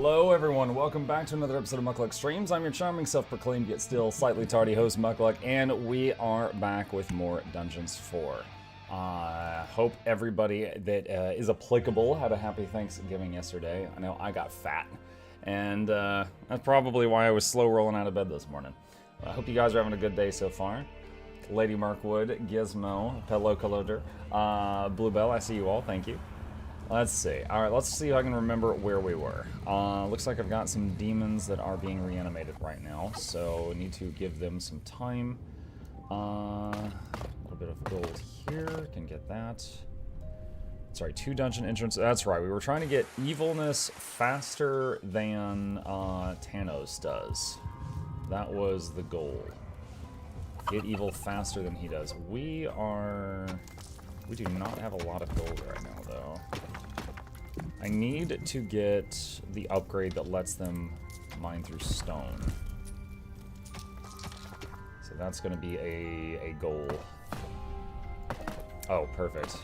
Hello everyone, welcome back to another episode of Muckluck Streams. I'm your charming, self-proclaimed, yet still slightly tardy host, Muckluck, and we are back with more Dungeons 4. Hope everybody that is applicable had a happy Thanksgiving yesterday. I know I got fat, and that's probably why I was slow rolling out of bed this morning. I hope you guys are having a good day so far. Lady Markwood, Gizmo, Pello Coloder, Bluebell, I see you all, thank you. Let's see. Alright, let's see if I can remember where we were. Looks like I've got some demons that are being reanimated right now, so I need to give them some time. A little bit of gold here, can get that. Sorry, 2 dungeon entrances. That's right, we were trying to get evilness faster than Tanos does. That was the goal. Get evil faster than he does. We do not have a lot of gold right now, though. I need to get the upgrade that lets them mine through stone. So that's going to be a goal. Oh, perfect.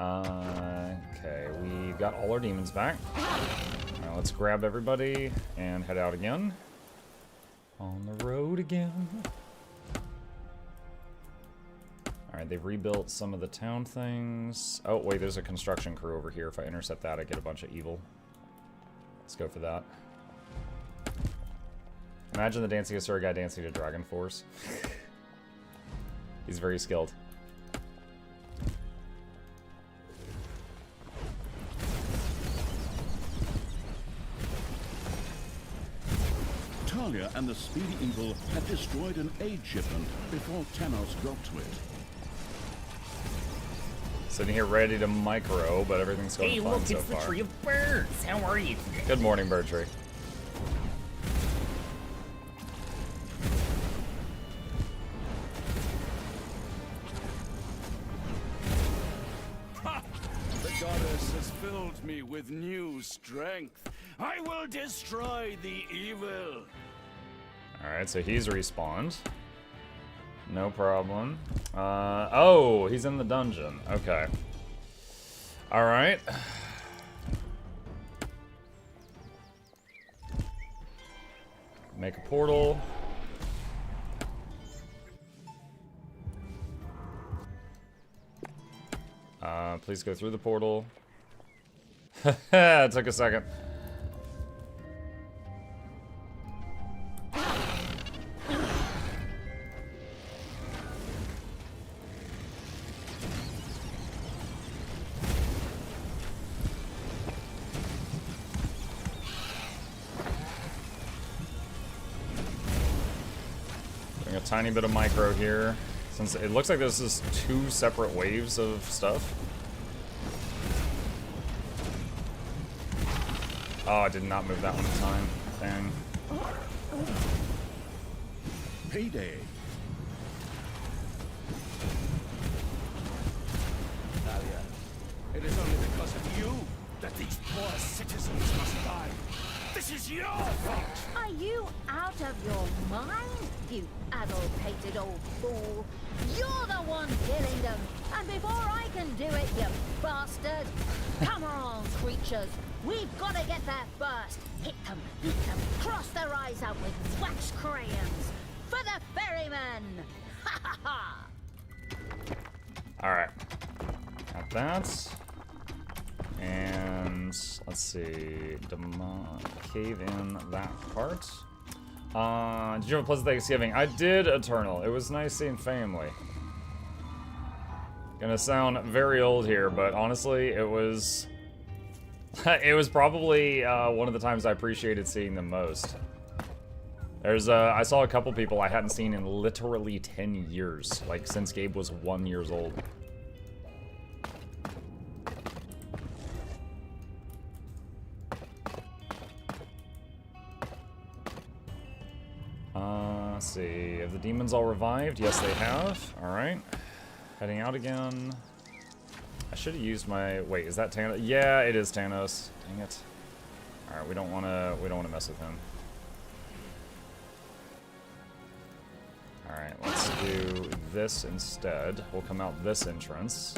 Okay, we got all our demons back. Now let's grab everybody and head out again. On the road again. Alright, they've rebuilt some of the town things. Oh, wait, there's a construction crew over here. If I intercept that, I get a bunch of evil. Let's go for that. Imagine the Dancing Asura guy dancing to Dragon Force. He's very skilled. Talia and the Speedy Evil had destroyed an aid shipment before Tanos got to it. Sitting here ready to micro, but everything's going fine so far. Hey, look, it's the Tree of Birds. How are you? Good morning, Bird Tree. The goddess has filled me with new strength. I will destroy the evil. Alright, so he's respawned. No problem. Oh, he's in the dungeon. Okay. Alright. Make a portal. Please go through the portal. It took a second. Doing a tiny bit of micro here, since it looks like this is 2 separate waves of stuff. Oh, I did not move that one in time. Dang. Payday. Talia, it is only because of you that these poor citizens must die. This is your fault! Are you out of your mind, you addle-pated old fool? You're the one killing them, and before I can do it, you bastard! Come on, creatures! We've got to get there first! Hit them, cross their eyes out with wax crayons! For the ferryman! Ha ha ha! Alright. Got that. And let's see. Cave in that part. Did you have a pleasant Thanksgiving? I did, Eternal. It was nice seeing family. Gonna sound very old here, but honestly, it was... it was probably one of the times I appreciated seeing them most. I saw a couple people I hadn't seen in literally 10 years, like since Gabe was 1 year old. Let's see, have the demons all revived? Yes, they have. Alright. Heading out again. I should have used my... Wait, is that Tanos? Yeah, it is Tanos. Dang it. Alright, we don't wanna mess with him. Alright, let's do this instead. We'll come out this entrance.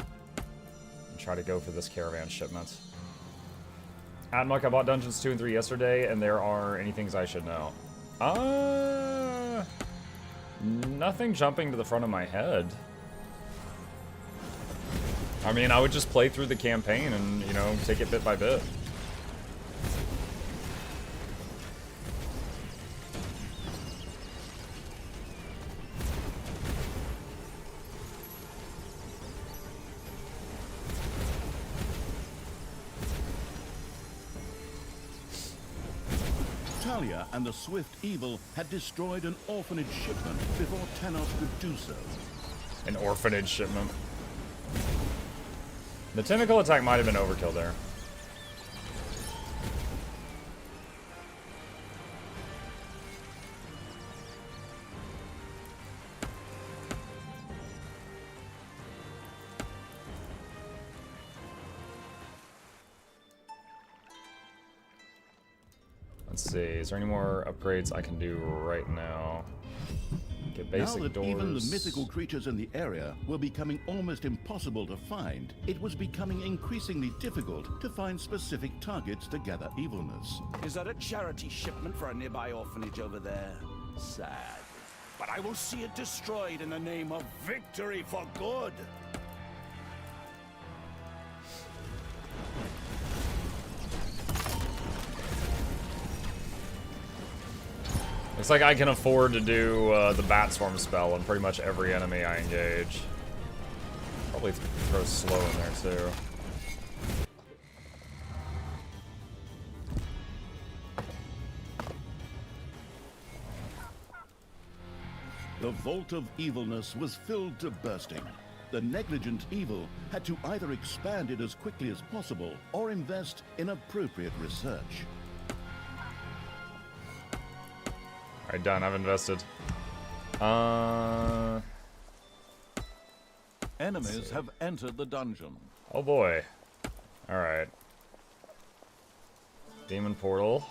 try to go for this caravan shipment. Atmuck, I bought Dungeons 2 and 3 yesterday, and there are any things I should know. Nothing jumping to the front of my head. I mean, I would just play through the campaign and, you know, take it bit by bit. Talia and the Swift Evil had destroyed an orphanage shipment before Tanos could do so. An orphanage shipment. The tentacle attack might have been overkill there. Let's see, is there any more upgrades I can do right now? Get basic now that doors. even the mythical creatures in the area were becoming almost impossible to find, it was becoming increasingly difficult to find specific targets to gather evilness. Is that a charity shipment for a nearby orphanage over there? Sad. But I will see it destroyed in the name of victory for good. Looks like I can afford to do the Bat Swarm spell on pretty much every enemy I engage. Probably throw slow in there too. The vault of evilness was filled to bursting. The negligent evil had to either expand it as quickly as possible or invest in appropriate research. Alright, done. I've invested. Enemies have entered the dungeon. Oh boy. Alright. Demon portal.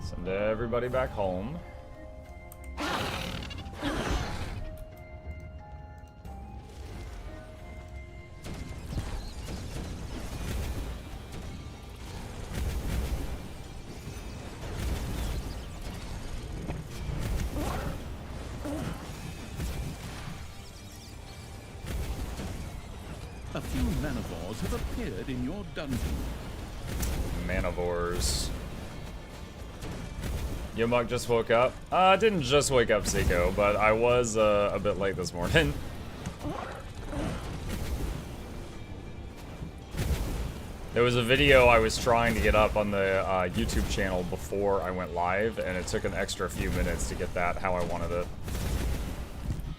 Send everybody back home. A few manivores have appeared in your dungeon. Manivores. Yomuk just woke up. I didn't just wake up, Seiko, but I was a bit late this morning. There was a video I was trying to get up on the YouTube channel before I went live, and it took an extra few minutes to get that how I wanted it.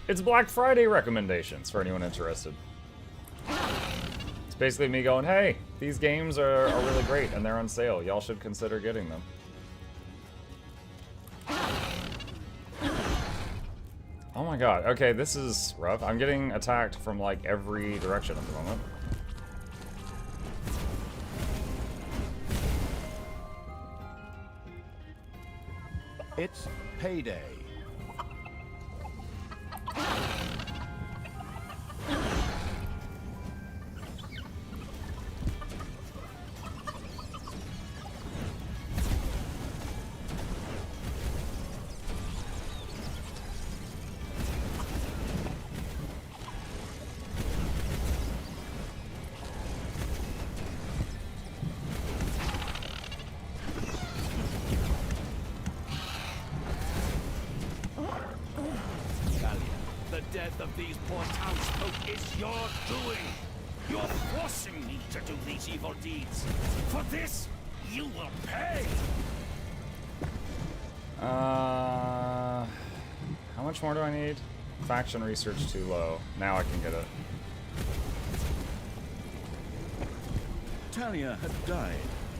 It's Black Friday recommendations for anyone interested. It's basically me going, hey, these games are really great and they're on sale. Y'all should consider getting them. Oh my god, okay, this is rough. I'm getting attacked from like every direction at the moment. It's payday. The death of these poor townsfolk is your doing. You're forcing me to do these evil deeds. For this, you will pay. How much more do I need? Faction research too low. Now I can get it. Talia had died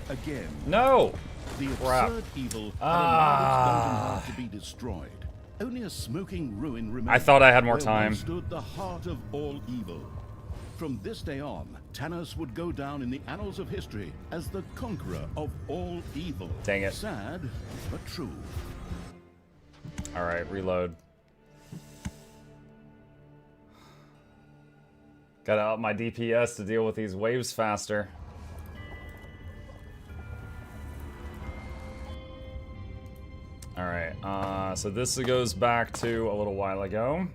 again. No! The Crap. absurd evil had allowed its dungeon heart to be destroyed. Only a smoking ruin remained. I thought I had more where time. once stood the heart of all evil. From this day on, Tanos would go down in the annals of history as the conqueror of all evil. Dang it. Sad, but true. Alright, reload. Gotta up my DPS to deal with these waves faster. Alright, so this goes back to a little while ago.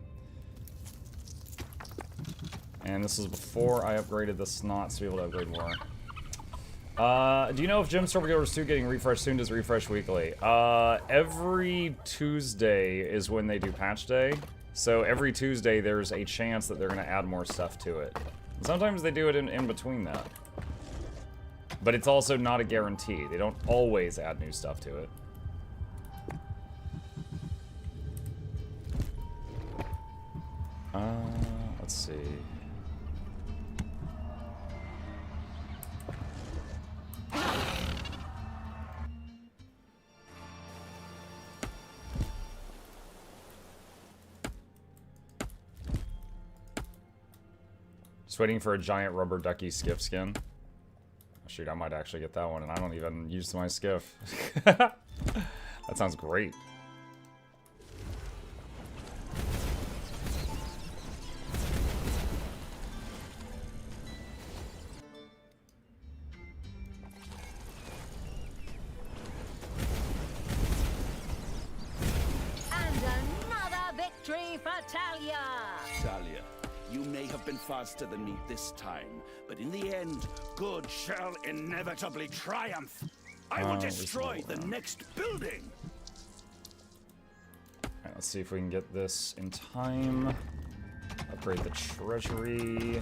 And this was before I upgraded the Snot to be able to upgrade more. Do you know if Gym Stormgoers 2 getting refreshed soon? Does refresh weekly? Every Tuesday is when they do patch day. So every Tuesday there's a chance that they're going to add more stuff to it. Sometimes they do it in between that. But it's also not a guarantee. They don't always add new stuff to it. Let's see. Just waiting for a giant rubber ducky skiff skin. Shoot, I might actually get that one, and I don't even use my skiff. That sounds great. Talia, you may have been faster than me this time, but in the end, good shall inevitably triumph. I will destroy the next building. Alright, let's see if we can get this in time. Upgrade the treasury.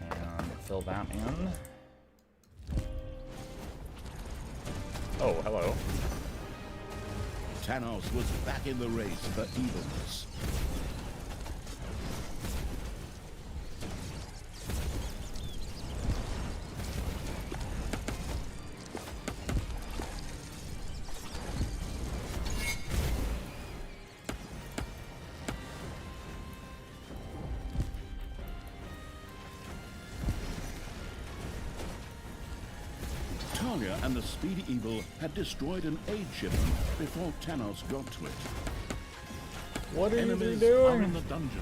And fill that in. Oh, hello. Thanos was back in the race for evilness. Talia and the Speedy Evil had destroyed an aid shipment before Thanos got to it. What are Enemies you doing? are in the dungeon.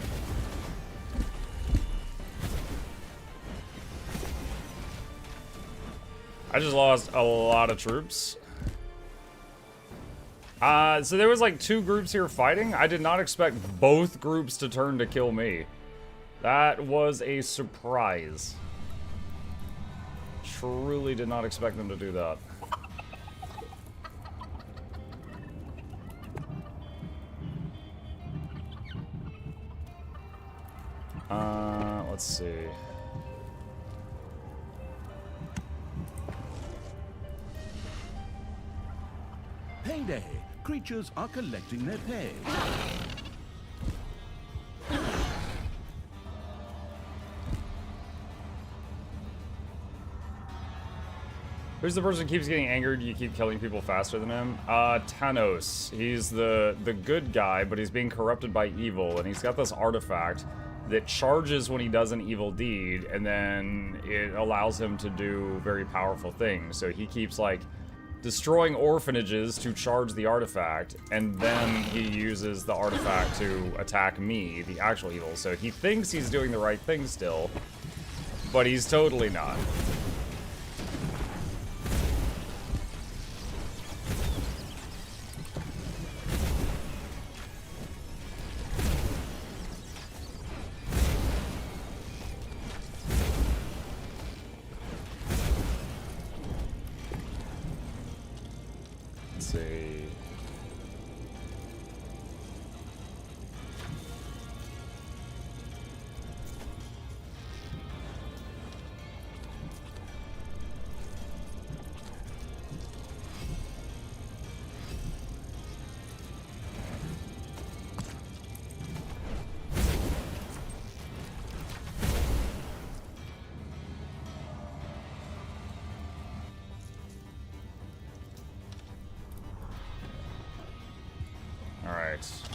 I just lost a lot of troops. So there was like 2 groups here fighting. I did not expect both groups to turn to kill me. That was a surprise. Truly did not expect them to do that. Let's see. Payday! Creatures are collecting their pay. Who's the person who keeps getting angered? You keep killing people faster than him? Thanos. He's the good guy, but he's being corrupted by evil, and he's got this artifact that charges when he does an evil deed, and then it allows him to do very powerful things. So he keeps, like, destroying orphanages to charge the artifact, and then he uses the artifact to attack me, the actual evil. So he thinks he's doing the right thing still, but he's totally not.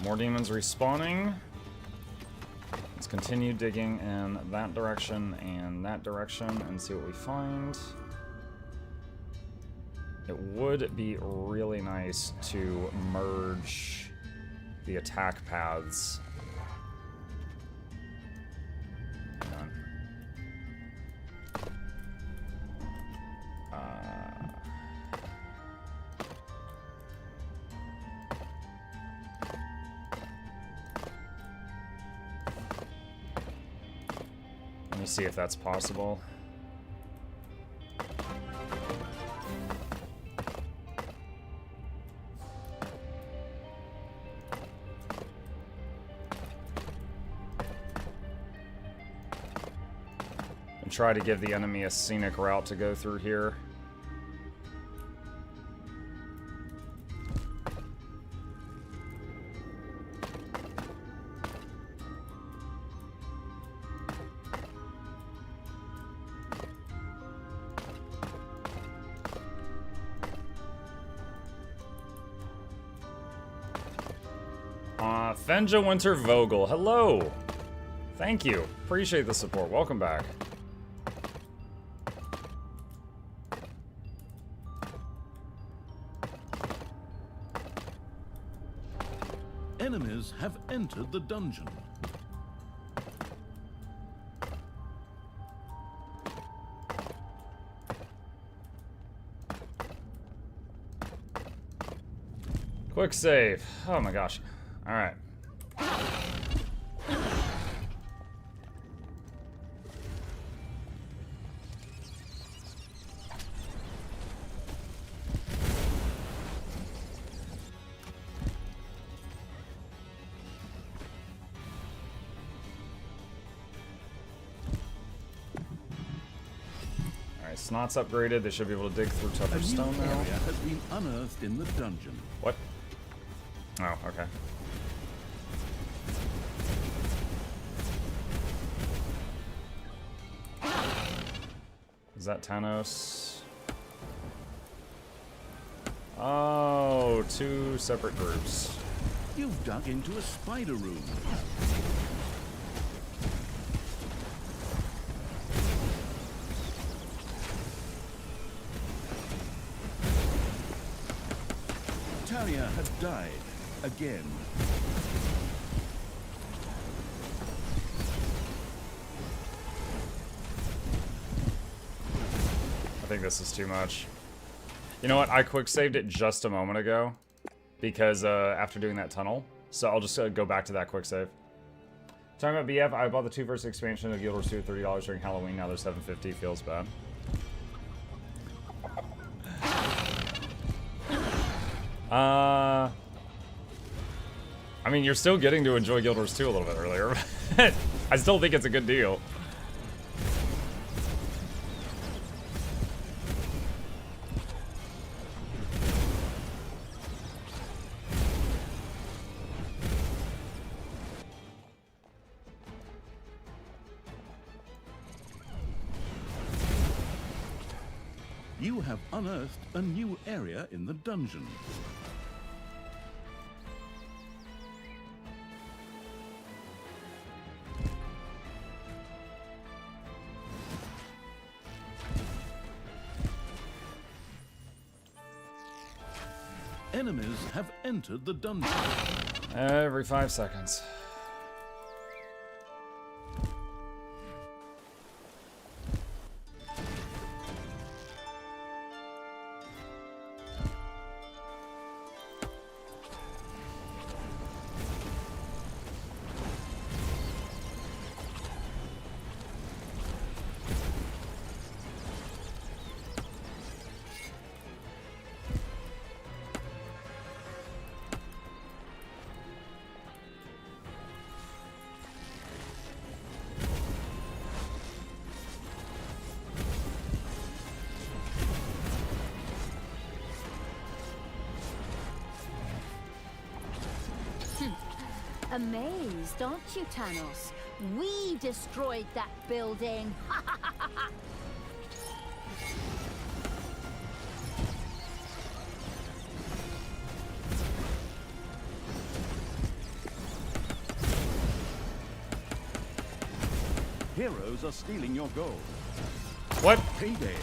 More demons respawning. Let's continue digging in that direction and see what we find. It would be really nice to merge the attack paths. Hang on. Let me see if that's possible. And try to give the enemy a scenic route to go through here. Fenja Winter Vogel, hello! Thank you. Appreciate the support. Welcome back. Enemies have entered the dungeon. Quick save. Oh my gosh. Alright. Snot's upgraded. They should be able to dig through tougher stone now. A new area has been unearthed in the dungeon. What? Oh, okay. Is that Tanos? Oh, two separate groups. You've dug into a spider room. Talia had died again. I think this is too much. You know what? I quick saved it just a moment ago because after doing that tunnel, so I'll just go back to that quick save. Talking about BF, I bought the 2 verse expansion of Guild Wars 2 at $30 during Halloween. Now they're $7.50. Feels bad. I mean, you're still getting to enjoy Guild Wars 2 a little bit earlier. I still think it's a good deal. You have unearthed a new area in the dungeon. Enemies have entered the dungeon. Every 5 seconds. Amazed, aren't you, Tanos? We destroyed that building. Heroes are stealing your gold. What? Payday.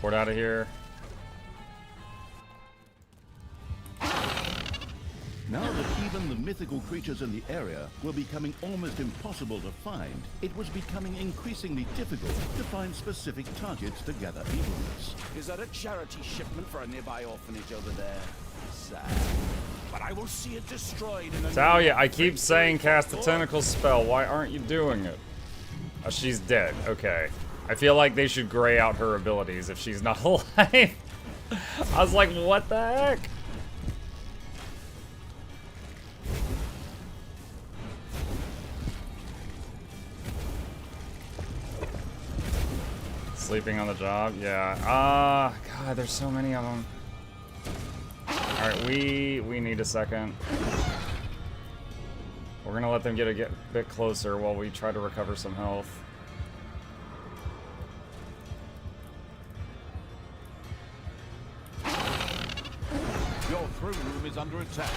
Port out of here. mythical creatures in the area were becoming almost impossible to find, it was becoming increasingly difficult to find specific targets to gather evilness. Is that a charity shipment for a nearby orphanage over there? Sad. But I will see it destroyed in a Talia, I keep saying cast the tentacle spell. Why aren't you doing it? Oh, she's dead. Okay. I feel like they should gray out her abilities if she's not alive. I was like, what the heck? Sleeping on the job? Yeah. God, there's so many of them. Alright, we need a second. We're gonna let them get a bit closer while we try to recover some health. Your throne room is under attack.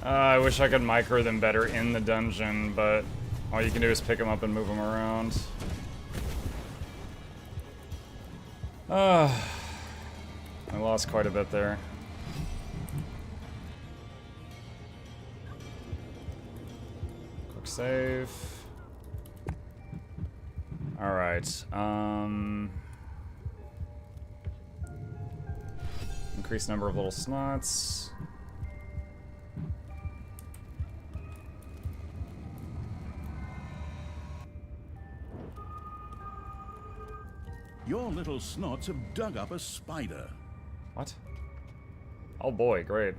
I wish I could micro them better in the dungeon, but all you can do is pick them up and move them around. I lost quite a bit there. Quick save. Alright, increased number of little snots. Your little snots have dug up a spider. What? Oh boy, great.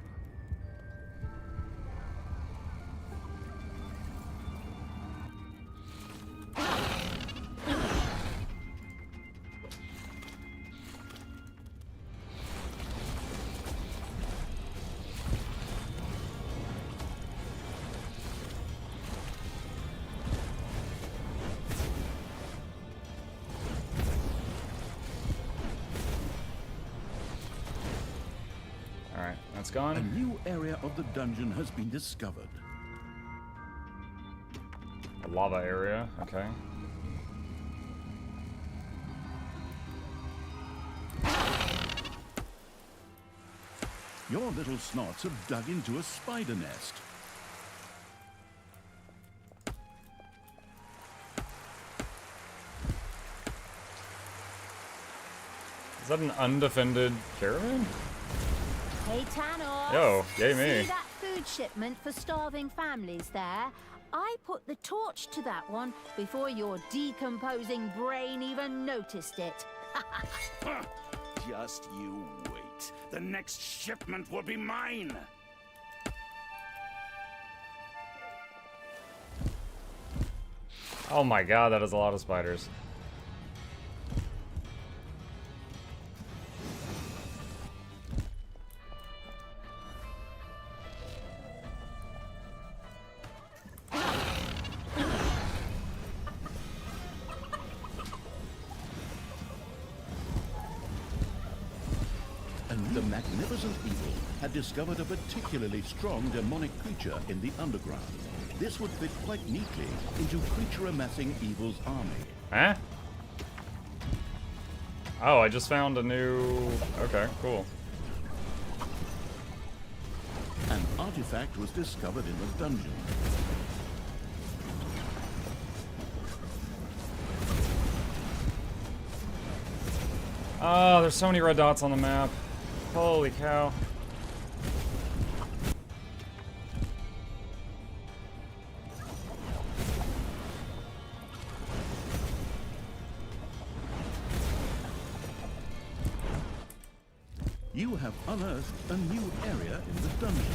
That's A gone. new area of the dungeon has been discovered. A lava area, okay. Your little snots have dug into a spider nest. Is that an undefended caravan? Hey, Tanos. Yo, yay me. See that food shipment for starving families there? I put the torch to that one before your decomposing brain even noticed it. Just you wait. The next shipment will be mine. Oh my god, that is a lot of spiders. And the magnificent evil had discovered a particularly strong demonic creature in the underground. This would fit quite neatly into creature amassing evil's army. Huh? Oh, I just found a new... Okay, cool. An artifact was discovered in the dungeon. Oh, there's so many red dots on the map. Holy cow. You have unearthed a new area in the dungeon.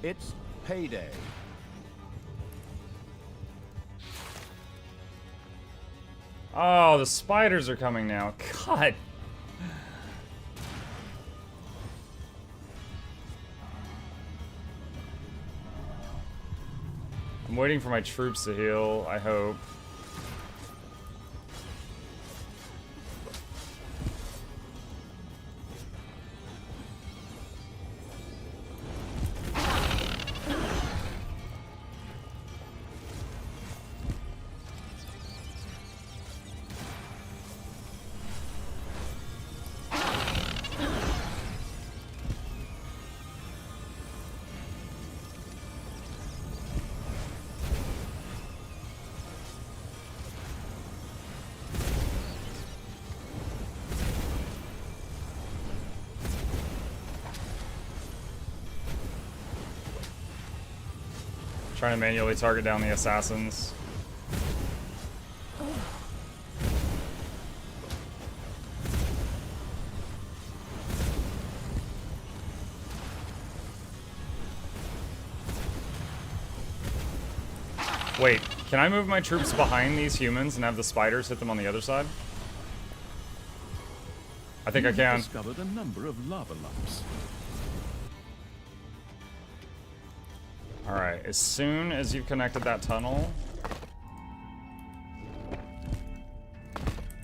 It's payday. Oh, the spiders are coming now. God. I'm waiting for my troops to heal, I hope. Trying to manually target down the assassins. Wait, can I move my troops behind these humans and have the spiders hit them on the other side? I think I can. Discovered a number of lava lumps. Alright, as soon as you've connected that tunnel,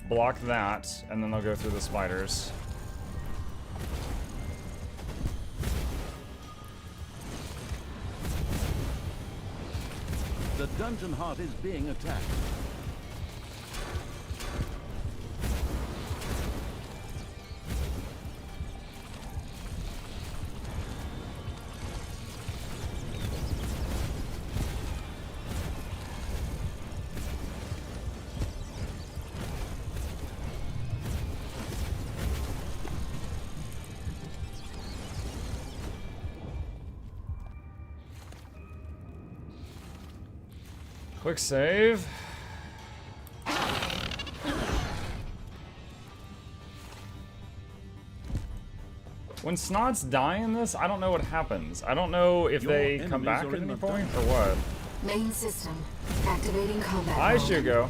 block that, and then they'll go through the spiders. The dungeon heart is being attacked. Quick save. When snots die in this, I don't know what happens. I don't know if they come back at any point or what. Main system. Activating combat I mode. should go.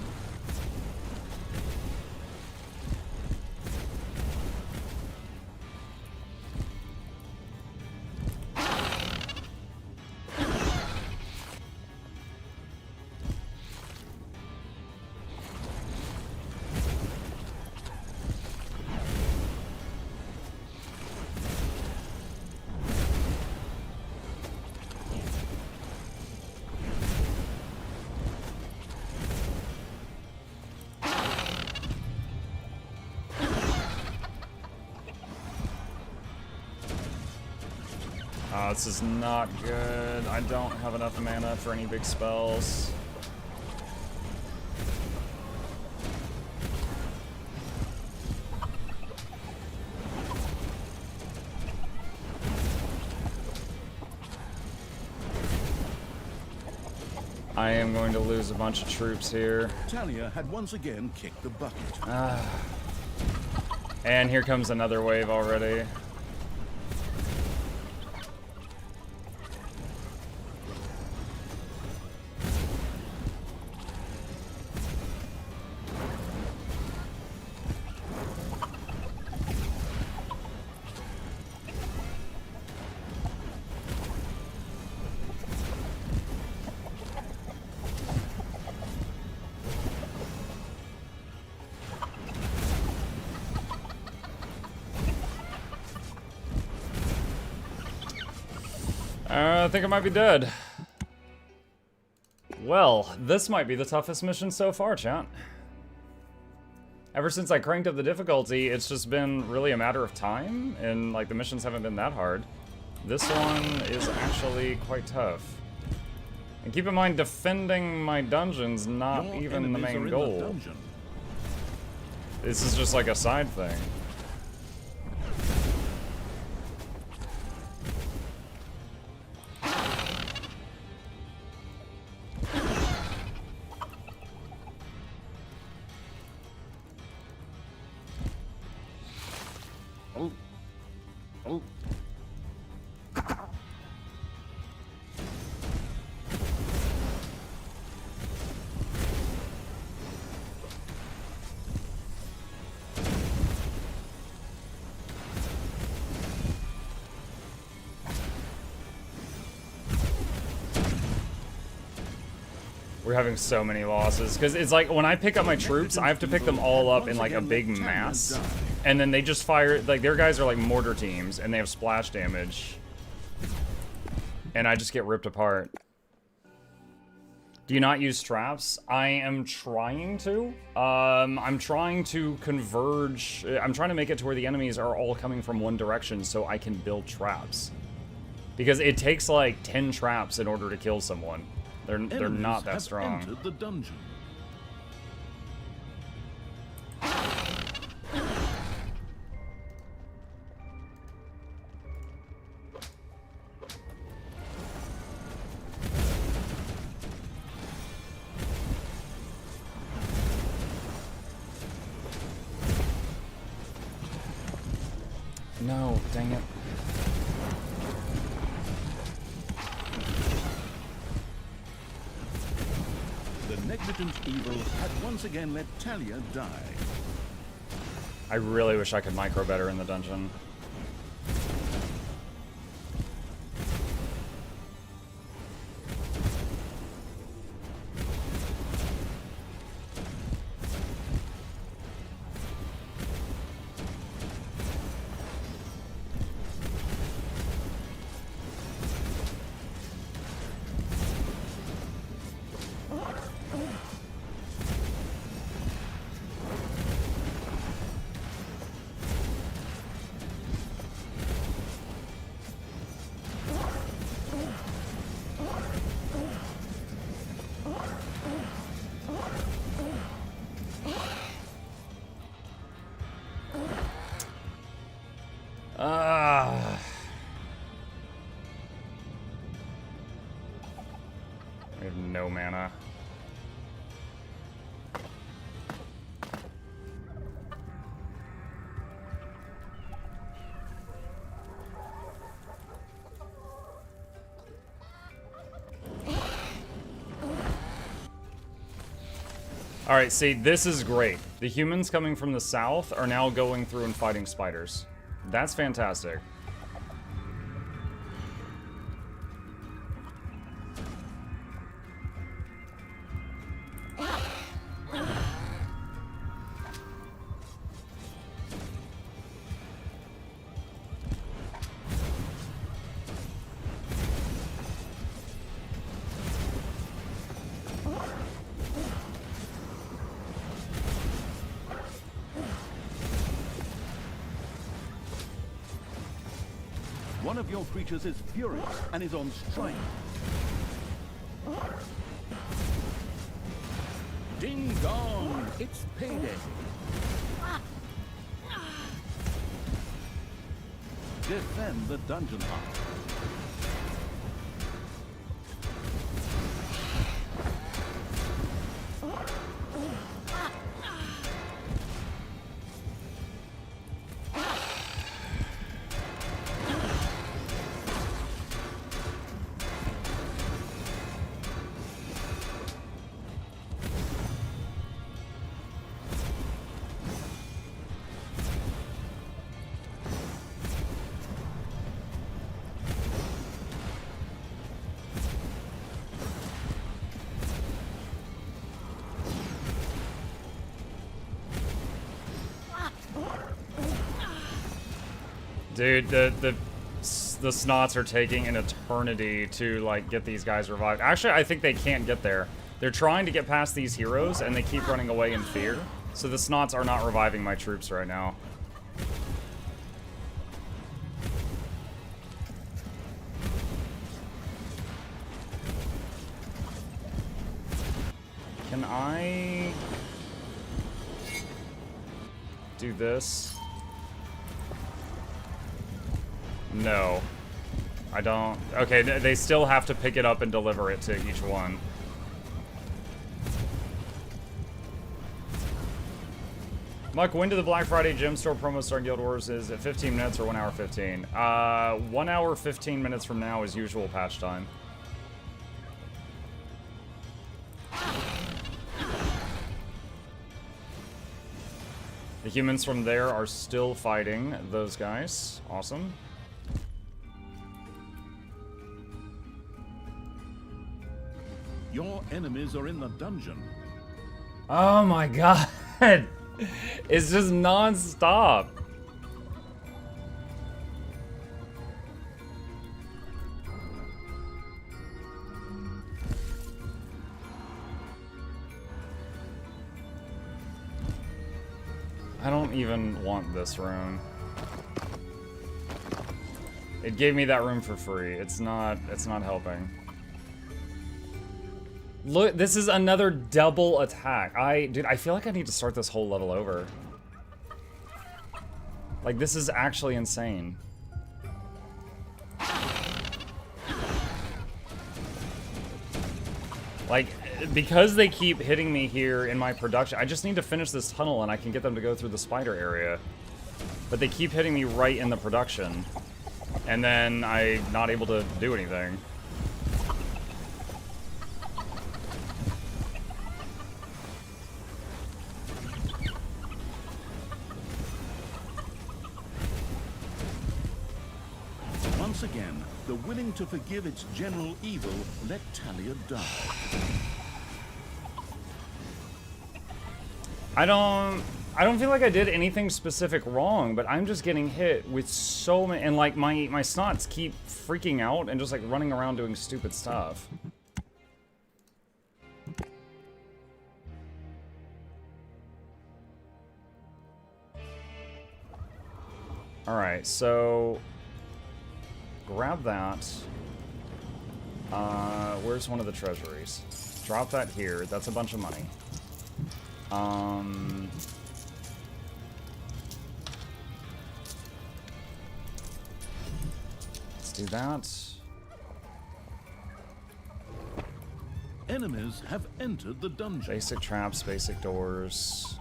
This is not good. I don't have enough mana for any big spells. I am going to lose a bunch of troops here. Talia had once again kicked the bucket. And here comes another wave already. I think I might be dead. Well, this might be the toughest mission so far, chat. Ever since I cranked up the difficulty, it's just been really a matter of time, and like the missions haven't been that hard. This one is actually quite tough. And keep in mind, defending my dungeon's not Your even the enemies are main in goal. the dungeon. This is just like a side thing. We're having so many losses. Because it's like, when I pick up my troops, I have to pick them all up in like a big mass. And then they just fire, like their guys are like mortar teams, and they have splash damage. And I just get ripped apart. Do you not use traps? I am trying to. I'm trying to converge. I'm trying to make it to where the enemies are all coming from one direction so I can build traps. Because it takes like 10 traps in order to kill someone. They're not that strong. Entered the dungeon. No, dang it. The negligent evil had once again let Talia die. I really wish I could micro better in the dungeon. We have no mana. Alright, see, this is great. The humans coming from the south are now going through and fighting spiders. That's fantastic. One of your creatures is furious and is on strike. Ding dong! It's payday. Defend the dungeon hut. Dude, the snots are taking an eternity to like get these guys revived. Actually, I think they can't get there. They're trying to get past these heroes and they keep running away in fear. So the snots are not reviving my troops right now. Can I do this? No. I don't. Okay, they still have to pick it up and deliver it to each one. Mike, when do the Black Friday gem store promo start in Guild Wars? Is it 15 minutes or 1 hour 15? 1 hour 15 minutes from now is usual patch time. The humans from there are still fighting those guys. Awesome. Your Enemies are in the dungeon. Oh my god. It's just non-stop. I don't even want this room. It gave me that room for free. It's not helping. Look, this is another double attack. Dude, I feel like I need to start this whole level over. Like, this is actually insane. Like, because they keep hitting me here in my production, I just need to finish this tunnel and I can get them to go through the spider area. But they keep hitting me right in the production. And then I'm not able to do anything. Once again, the willing to forgive its general evil let Talia die. I don't feel like I did anything specific wrong, but I'm just getting hit with so many, and like my snots keep freaking out and just like running around doing stupid stuff. Alright, so grab that. Where's one of the treasuries? Drop that here. That's a bunch of money. Let's do that. Enemies have entered the dungeon. Basic traps, basic doors.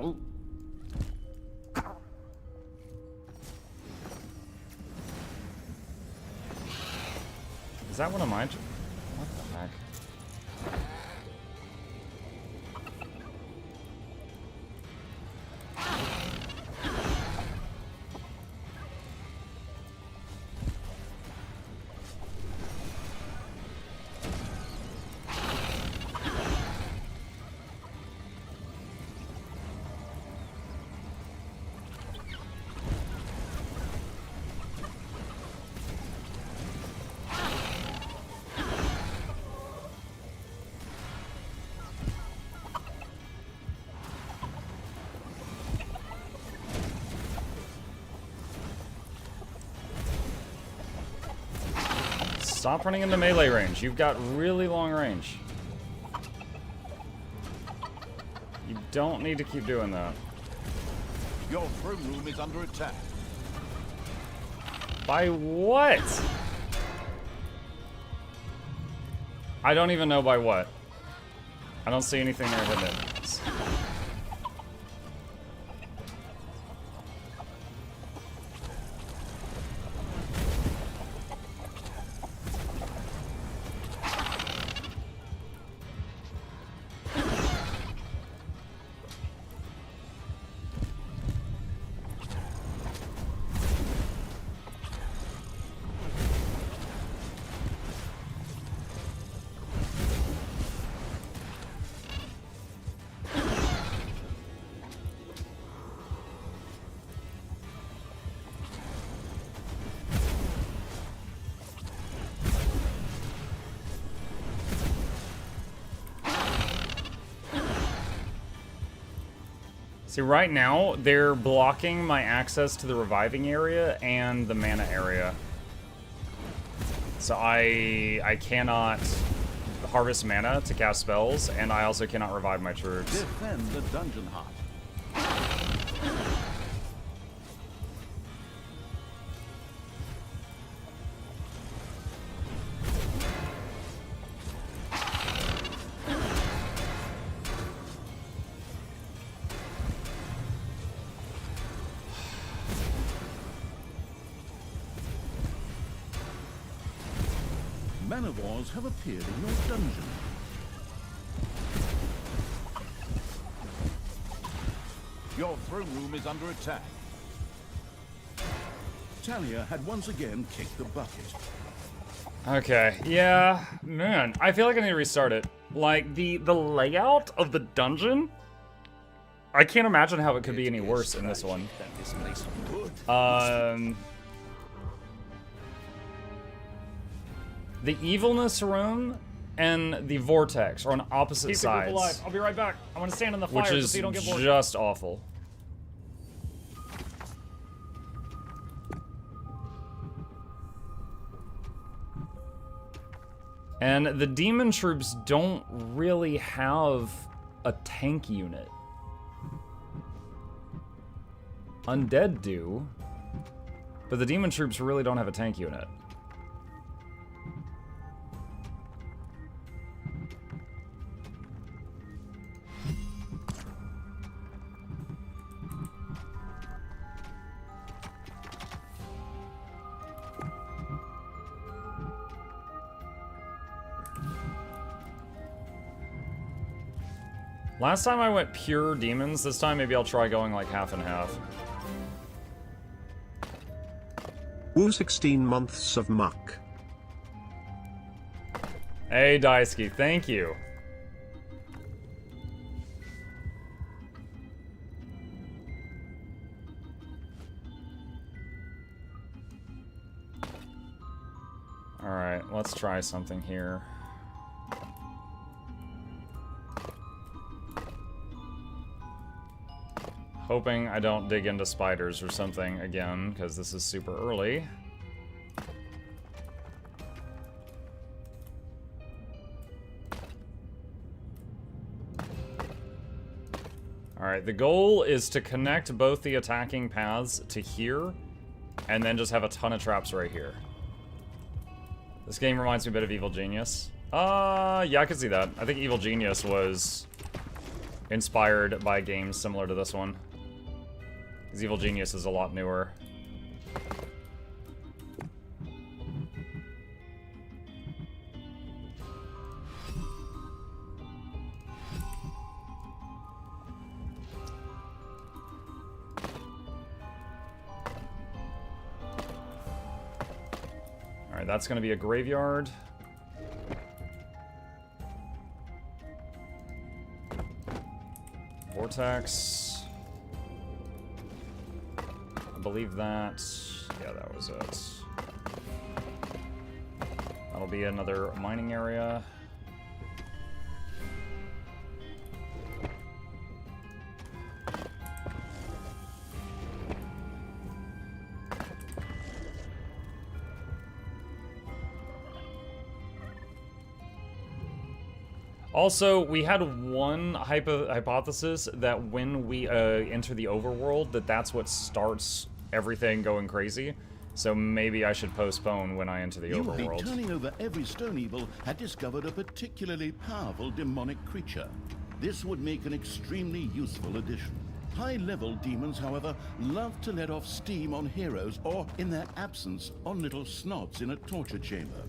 Oh. Is that one of mine? What the heck? Stop running into melee range. You've got really long range. You don't need to keep doing that. Your throne room is under attack. By what? I don't even know by what. I don't see anything there hidden. See, right now, they're blocking my access to the reviving area and the mana area. So I cannot harvest mana to cast spells, and I also cannot revive my troops. Defend the dungeon hut. Manivores have appeared in your dungeon. Your throne room is under attack. Talia had once again kicked the bucket. Okay, yeah, man, I feel like I need to restart it. Like, the layout of the dungeon, I can't imagine how it could be any worse in this one. The evilness room and the vortex are on opposite sides. Keep alive. I'll be right back. I want to stand in the fire so you don't get bored. Which is just awful. And the demon troops don't really have a tank unit. Undead do, but the demon troops really don't have a tank unit. Last time I went pure demons. This time maybe I'll try going like half and half. Woo 16 months of muck. Hey Daisuke, thank you. Alright, let's try something here. Hoping I don't dig into spiders or something again, because this is super early. Alright, the goal is to connect both the attacking paths to here, and then just have a ton of traps right here. This game reminds me a bit of Evil Genius. Yeah, I can see that. I think Evil Genius was inspired by games similar to this one. Because Evil Genius is a lot newer. Alright, that's going to be a graveyard. Vortex. I believe that... yeah, that was it. That'll be another mining area. Also, we had one hypothesis that when we enter the overworld, that's what starts everything going crazy. So maybe I should postpone when I enter the overworld. Turning over every stone evil had discovered a particularly powerful demonic creature. This would make an extremely useful addition. High-level demons, however, love to let off steam on heroes or, in their absence, on little snots in a torture chamber.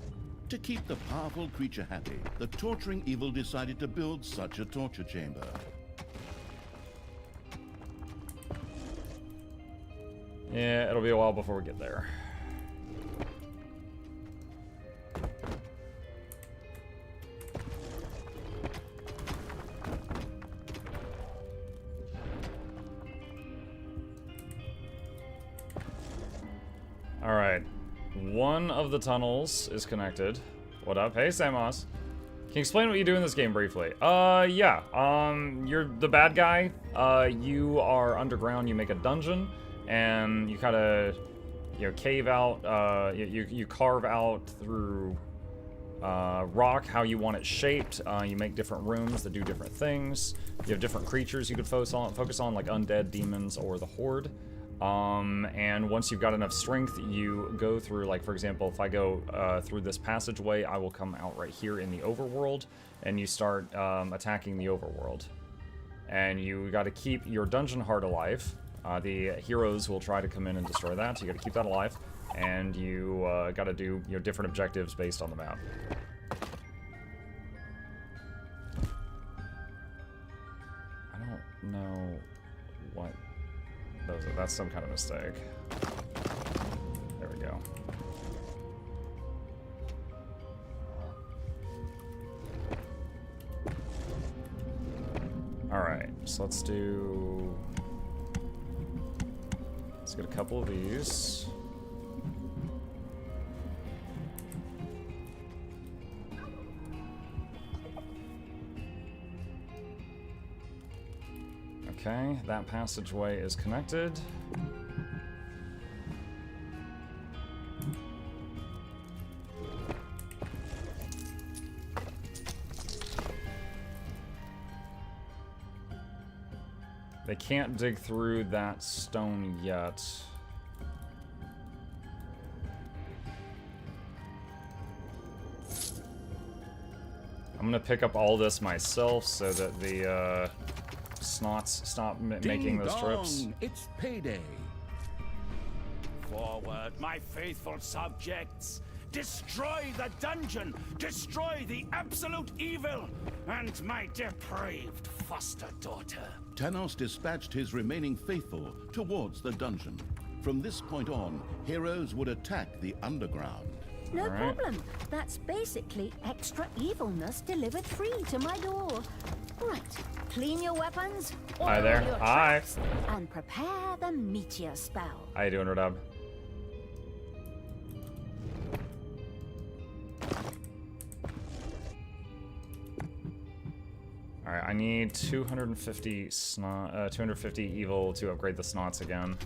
To keep the powerful creature happy, the torturing evil decided to build such a torture chamber. Yeah, it'll be a while before we get there. All right. One of the tunnels is connected. What up? Hey, Samos. Can you explain what you do in this game briefly? Yeah. You're the bad guy. You are underground. You make a dungeon, and you kind of, cave out. You carve out through rock how you want it shaped. You make different rooms that do different things. You have different creatures you could focus on, like undead, demons, or the Horde. And once you've got enough strength, you go through, like, for example, if I go through this passageway, I will come out right here in the overworld, and you start attacking the overworld. And you got to keep your dungeon heart alive. The heroes will try to come in and destroy that, so you got to keep that alive. And you got to do different objectives based on the map. I don't know what? That's some kind of mistake. There we go. Alright, so let's get a couple of these. Okay, that passageway is connected. They can't dig through that stone yet. I'm gonna pick up all this myself so that the snots stop making those trips. It's payday. Forward, my faithful subjects. Destroy the dungeon. Destroy the absolute evil and my depraved foster daughter. Tanos dispatched his remaining faithful towards the dungeon. From this point on, heroes would attack the underground. No problem. That's basically extra evilness delivered free to my door. Right. Clean your weapons, Hi oil there. your Hi. traps, and prepare the meteor spell. How you doing, Rodab? Alright, I need 250 evil to upgrade the snots again.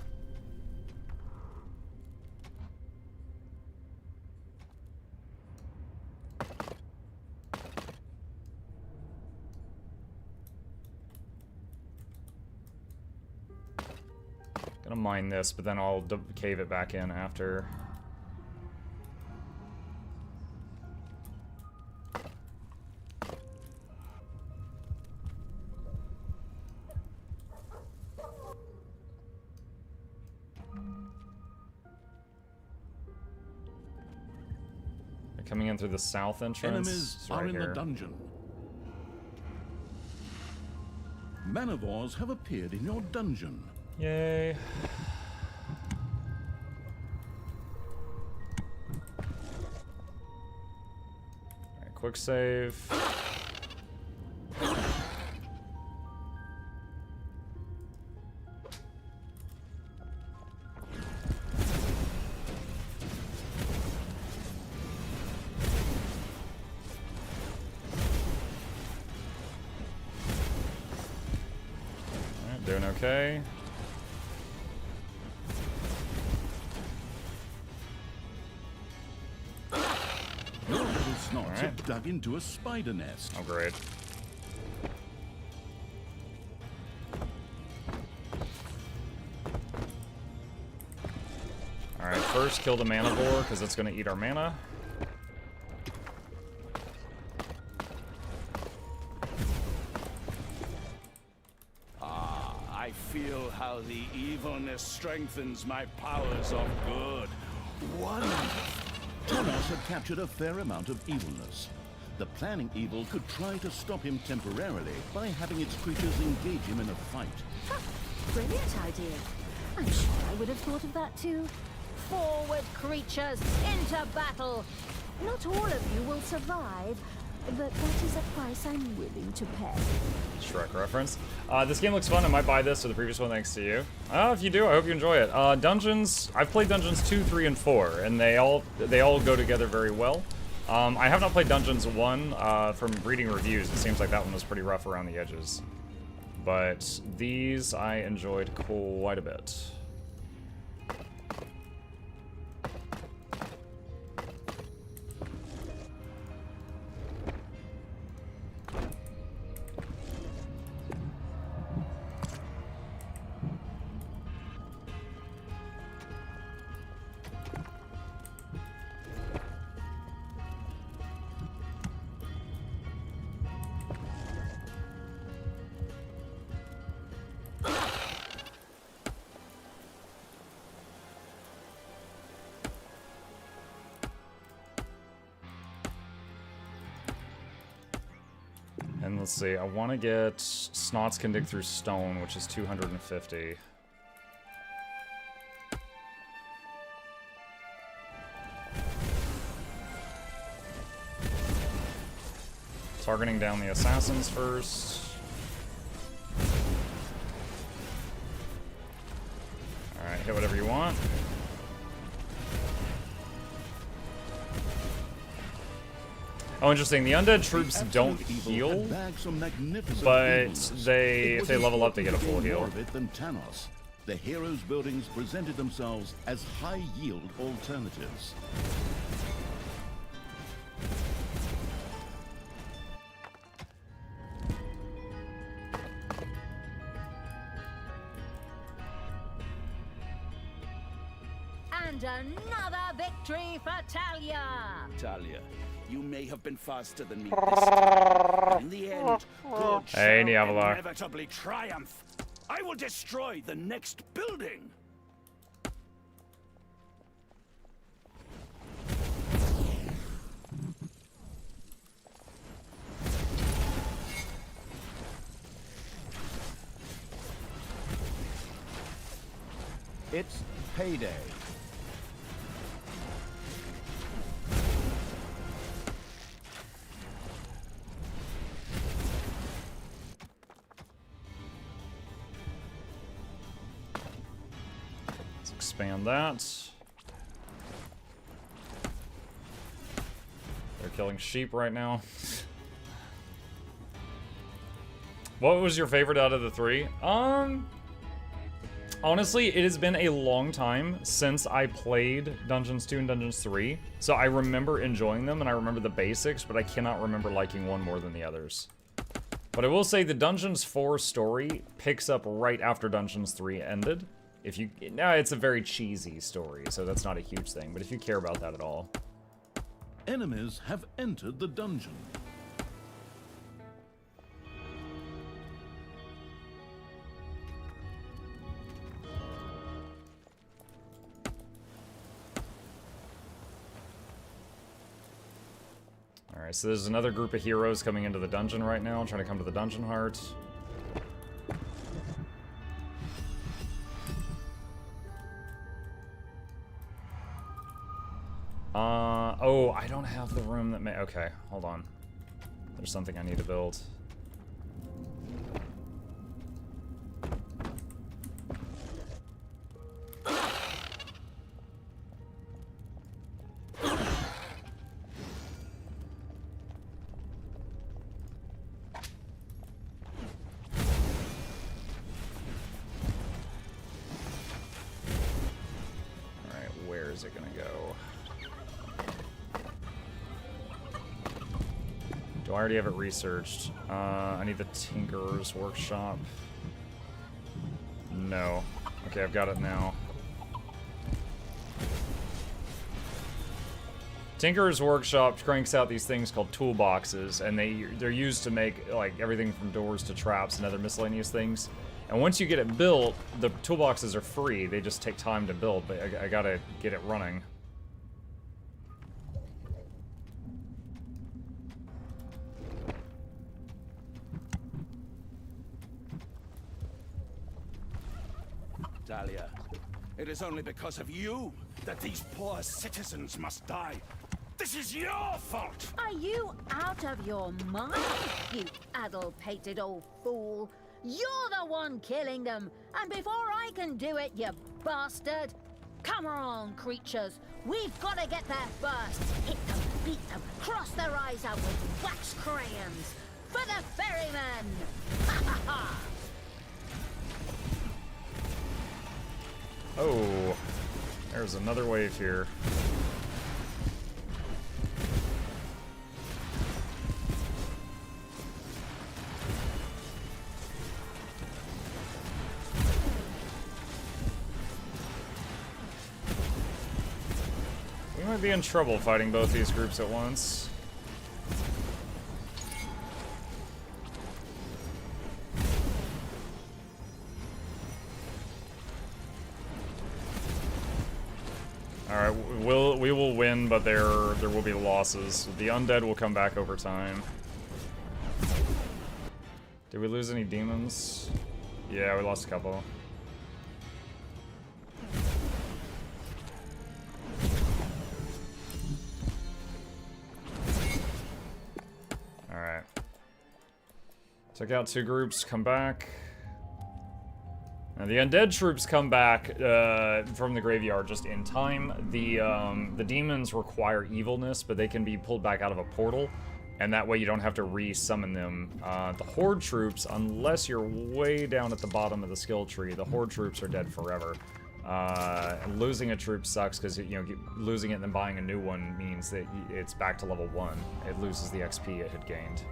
Gonna mine this, but then I'll cave it back in after. They're coming in through the south entrance. Enemies It's are right in here. the dungeon. Manivores have appeared in your dungeon. Yay. Alright, quick save. Alright, doing okay. Your little snots Alright. have dug into a spider nest. Oh, great. Alright, first kill the mana boar, because it's going to eat our mana. I feel how the evilness strengthens my powers of good. Wonderful. Tanos had captured a fair amount of evilness. The planning evil could try to stop him temporarily by having its creatures engage him in a fight. Brilliant idea. I'm sure I would have thought of that too. Forward, creatures, into battle. Not all of you will survive, but that is a price I'm willing to pay. Shrek reference. This game looks fun. I might buy this or the previous one thanks to you. If you do, I hope you enjoy it. Dungeons, I've played Dungeons 2, 3, and 4, and they all go together very well. I have not played Dungeons 1. From reading reviews, it seems like that one was pretty rough around the edges. But these I enjoyed quite a bit. and let's see. I want to get Snots can dig through stone, which is 250. Targeting down the assassins first. Alright, hit whatever you want. Oh, interesting. The undead troops don't heal, but if they level up, they get a full heal. The heroes' buildings presented themselves as high-yield alternatives. And another victory for Talia! Talia, you may have been faster than me this time, but in the end, good shall inevitably triumph. I will destroy the next building. It's payday. Let's expand that. They're killing sheep right now. What was your favorite out of the three? Honestly, it has been a long time since I played Dungeons 2 and Dungeons 3, so I remember enjoying them and I remember the basics, but I cannot remember liking one more than the others. But I will say the Dungeons 4 story picks up right after Dungeons 3 ended. Now it's a very cheesy story, so that's not a huge thing, but if you care about that at all. Enemies have entered the dungeon. Alright, so there's another group of heroes coming into the dungeon right now, trying to come to the dungeon heart. Oh, I don't have the room that may... Okay, hold on. There's something I need to build. I already have it researched. I need the Tinkerer's Workshop. No. Okay, I've got it now. Tinkerer's Workshop cranks out these things called toolboxes, and they're used to make like everything from doors to traps and other miscellaneous things. And once you get it built, the toolboxes are free. They just take time to build, but I gotta get it running. Talia, it is only because of you that these poor citizens must die. This is your fault! Are you out of your mind, you addle-pated old fool? You're the one killing them, and before I can do it, you bastard! Come on, creatures, we've got to get there first. Hit them, beat them, cross their eyes out with wax crayons. For the ferryman! Ha ha ha! Oh, there's another wave here. We might be in trouble fighting both these groups at once. Alright, we will win, but there will be losses. The undead will come back over time. Did we lose any demons? Yeah, we lost a couple. Alright. Took out 2 groups, come back. Now the undead troops come back from the graveyard just in time. The demons require evilness, but they can be pulled back out of a portal, and that way you don't have to re-summon them. The horde troops, unless you're way down at the bottom of the skill tree, the horde troops are dead forever. And losing a troop sucks because losing it and then buying a new one means that it's back to level 1. It loses the XP it had gained.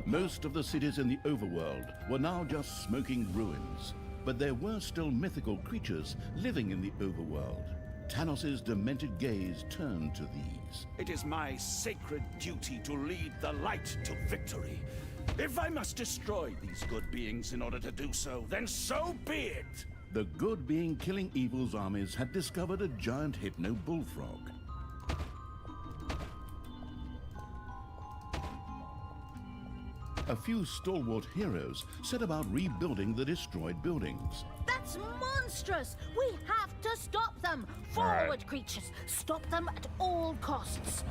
Most of the cities in the overworld were now just smoking ruins, but there were still mythical creatures living in the overworld. Tanos's demented gaze turned to these. It is my sacred duty to lead the light to victory. If I must destroy these good beings in order to do so, then so be it! The good being killing evil's armies had discovered a giant hypno-bullfrog. A few stalwart heroes set about rebuilding the destroyed buildings. That's monstrous! We have to stop them! Forward, creatures! Stop them at all costs!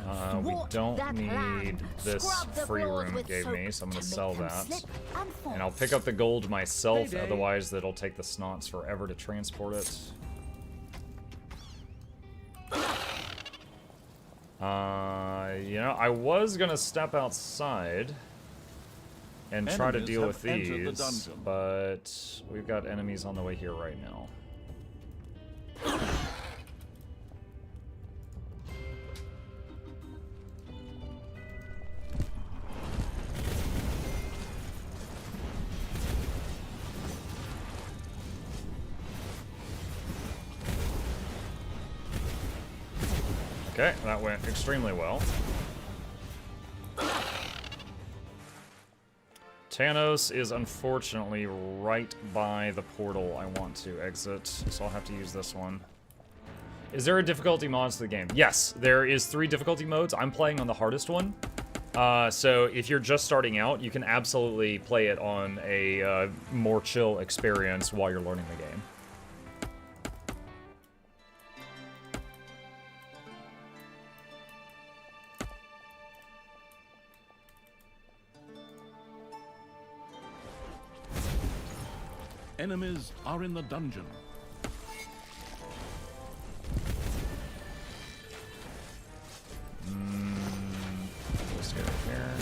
We don't that need land. this Scrub the free floors room it with gave soap me, so I'm gonna to make sell them that. slip and fall. And I'll pick up the gold myself, Hey, Dave. otherwise that'll take the snots forever to transport it. You know, I was gonna step outside and try to Enemies deal with have entered the these, dungeon. but we've got enemies on the way here right now. Okay, that went extremely well. Tanos is unfortunately right by the portal I want to exit, so I'll have to use this one. Is there a difficulty mod to the game? Yes, there is 3 difficulty modes. I'm playing on the hardest one. So if you're just starting out, you can absolutely play it on a more chill experience while you're learning the game. Enemies are in the dungeon. Let's get it here.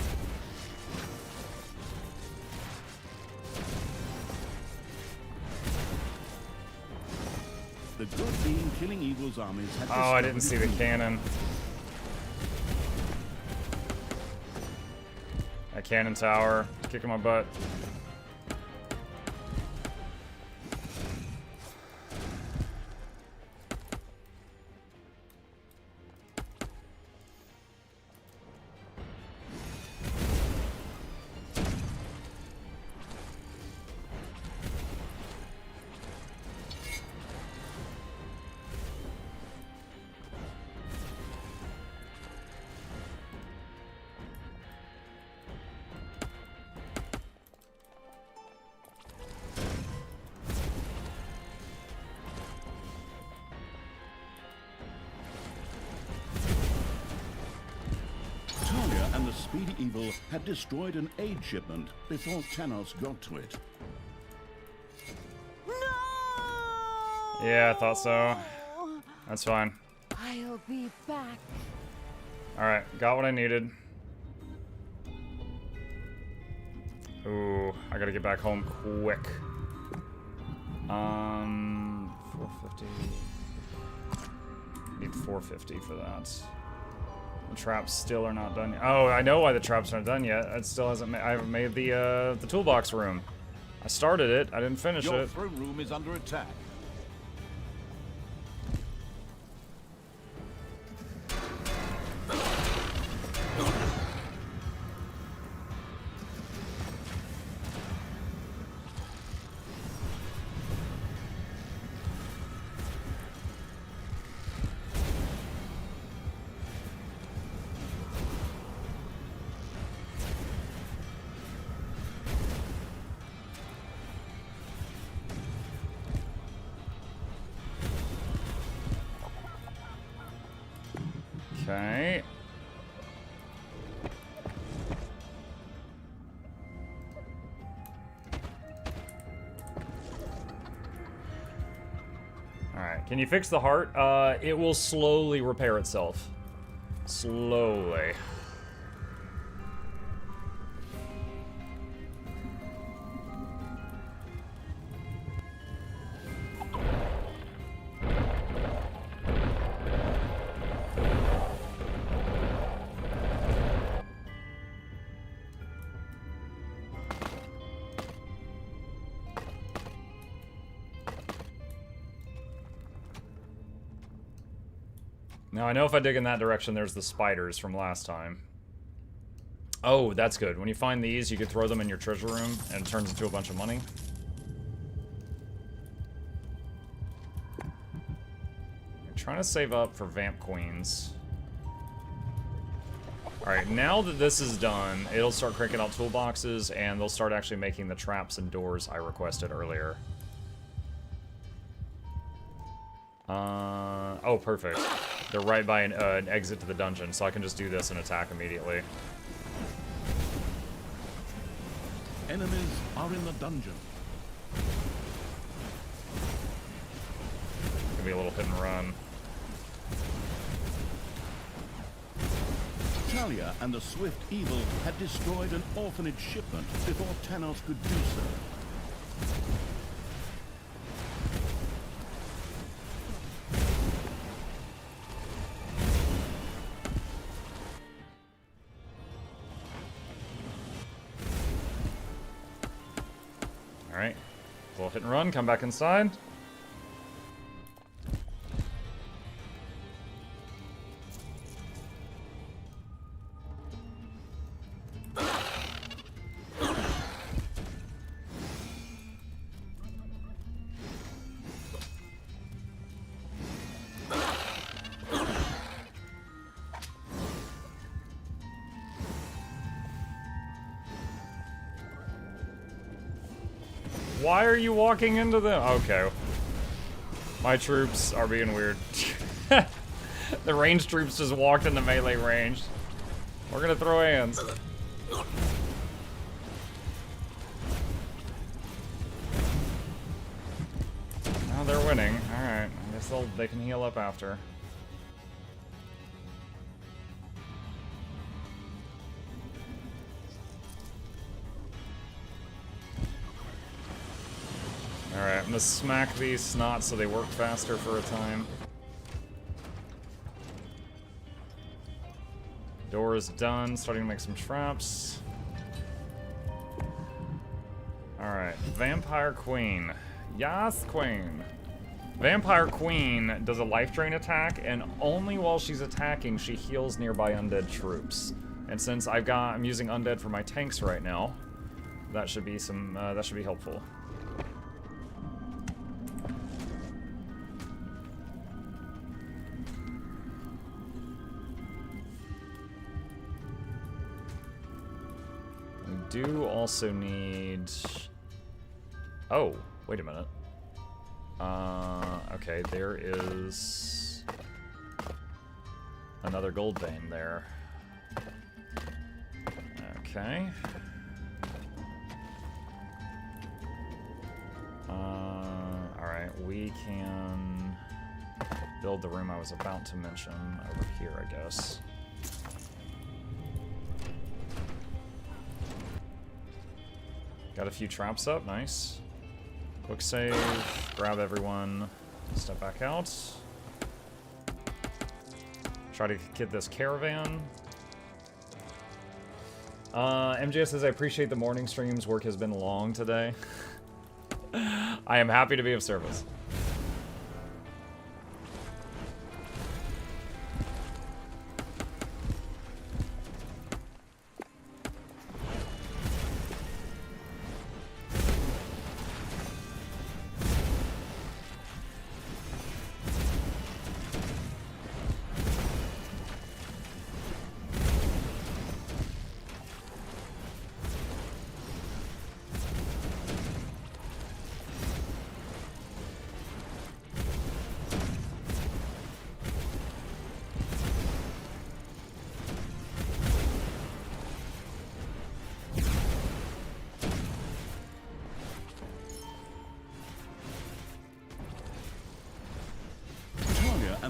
The good being killing evil's armies had Oh, I didn't discovered see the it. cannon. That cannon tower, kicking my butt. Talia and the Speedy Evil had destroyed an aid shipment before Tanos got to it. No! Yeah, I thought so. That's fine. I'll be back. Alright, got what I needed. Ooh, I gotta get back home quick. 450. Need 450 for that. The traps still are not done yet. Oh, I know why the traps aren't done yet. It still hasn't. I haven't made the toolbox room. I started it. I didn't finish Your it. throne room is under attack. Okay. Alright, can you fix the heart? It will slowly repair itself. Slowly. Now, I know if I dig in that direction, there's the spiders from last time. Oh, that's good. When you find these, you can throw them in your treasure room, and it turns into a bunch of money. I'm trying to save up for Vamp Queens. Alright, now that this is done, it'll start cranking out toolboxes, and they'll start actually making the traps and doors I requested earlier. Oh, perfect. They're right by an exit to the dungeon, so I can just do this and attack immediately. Enemies are in the dungeon. Gonna be a little hit and run. Talia and the Swift Evil had destroyed an orphanage shipment before Tanos could do so. Alright. Little hit and run, come back inside. Why are you walking into them? Okay. My troops are being weird. The ranged troops just walked into melee range. We're gonna throw hands. Oh, they're winning. Alright. I guess they can heal up after. Alright, I'm gonna smack these snots so they work faster for a time. Door is done, starting to make some traps. Alright, Vampire Queen. Yas, Queen. Vampire Queen does a life drain attack, and only while she's attacking, she heals nearby undead troops. And since I'm using undead for my tanks right now, that should be helpful. Do also need... Oh, wait a minute. Okay, there is another gold vein there. Okay. Alright, we can build the room I was about to mention over here, I guess. Got a few traps up, nice. Quick save, grab everyone, step back out. Try to get this caravan. MJS says, I appreciate the morning streams. Work has been long today. I am happy to be of service.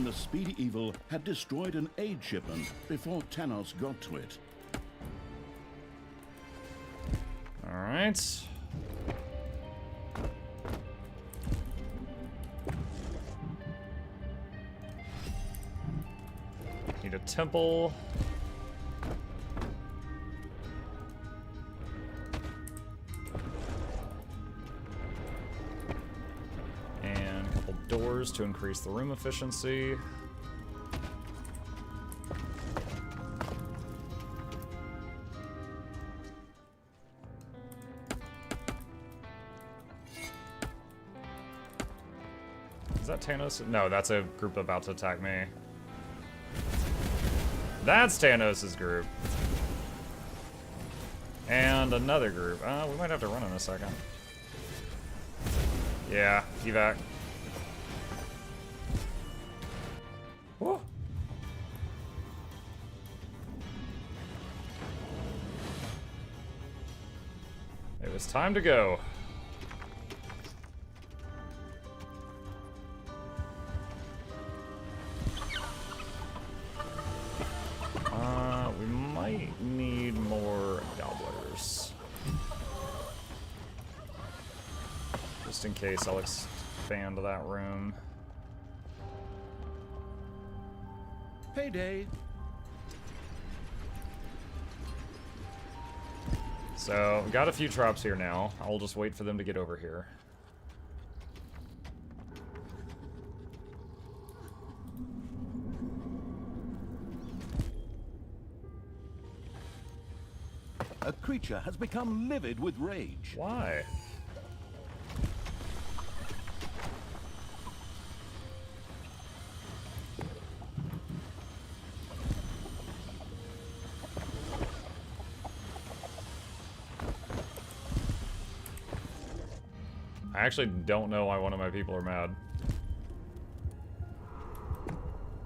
and the speedy evil had destroyed an aid shipment before Tanos got to it. Alright. Need a temple. And a couple doors to increase the room efficiency. Is that Tanos? No, that's a group about to attack me. That's Tanos' group. And another group. We might have to run in a second. Yeah, evac. Woo. It was time to go. We might need more gobblers. Just in case, I'll expand that room. Payday. So, got a few traps here now. I'll just wait for them to get over here. A creature has become livid with rage. Why? I actually don't know why one of my people are mad.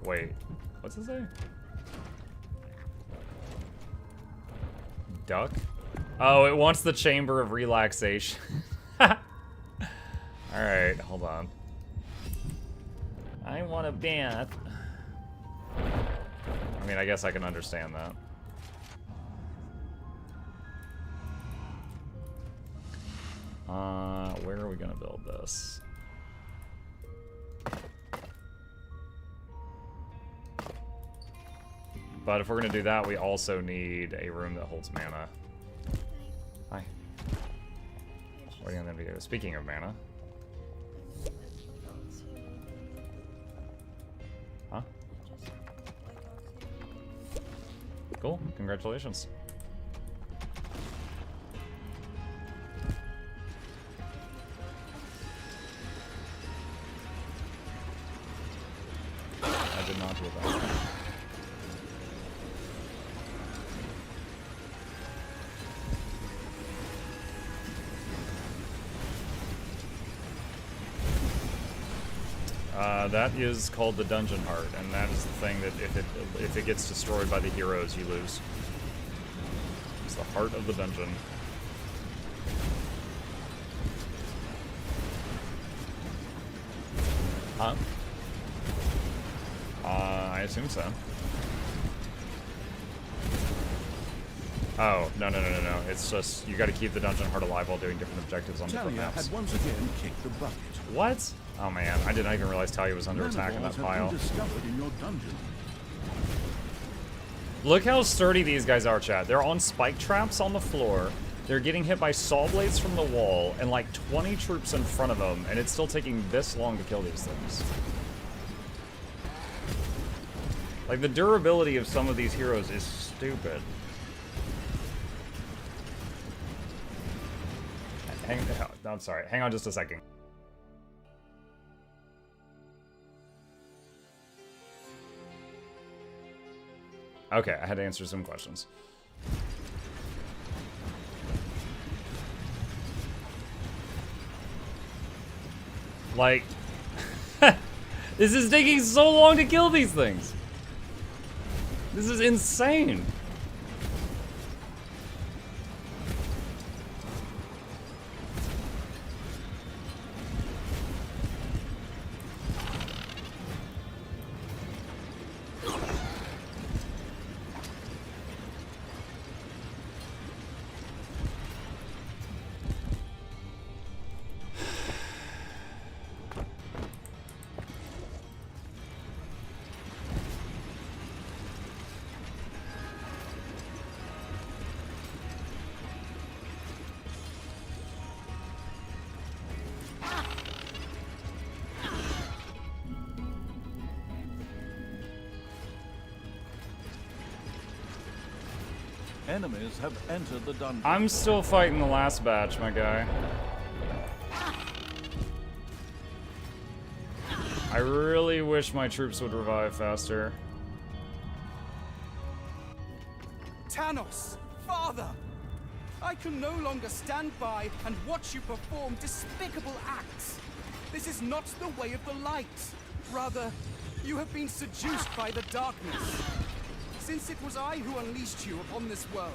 Wait, what's it say? Duck? Oh, it wants the chamber of relaxation. Alright, hold on. I want a bath. I mean, I guess I can understand that. Where are we gonna build this? But if we're gonna do that, we also need a room that holds mana. Hi. What are you gonna do? Speaking of mana. Huh? Cool. Congratulations. I did not do that. That is called the Dungeon Heart, and that is the thing that if it gets destroyed by the heroes, you lose. It's the heart of the dungeon. Huh? I assume so. Oh, no. It's just, you gotta keep the dungeon heart alive while doing different objectives on different Talia maps. had once again kicked the bucket. What? Oh man, I didn't even realize Talia was under attack in that Manivores have pile. been discovered in your dungeon. Look how sturdy these guys are, chat. They're on spike traps on the floor. They're getting hit by saw blades from the wall, and like 20 troops in front of them, and it's still taking this long to kill these things. Like, the durability of some of these heroes is stupid. I'm sorry. Hang on just a second. Okay, I had to answer some questions. Like, this is taking so long to kill these things. This is insane. Enemies have entered the dungeon. I'm still fighting the last batch, my guy. I really wish my troops would revive faster. Tanos, father! I can no longer stand by and watch you perform despicable acts. This is not the way of the light. Rather, you have been seduced by the darkness. Since it was I who unleashed you upon this world,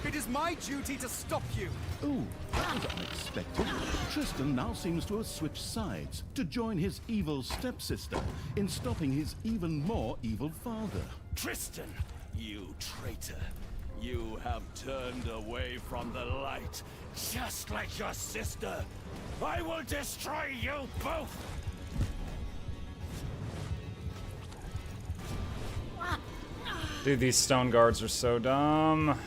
it is my duty to stop you. Ooh, that was unexpected. Tristan now seems to have switched sides to join his evil stepsister in stopping his even more evil father. Tristan, you traitor. You have turned away from the light, just like your sister. I will destroy you both! Dude, these stone guards are so dumb.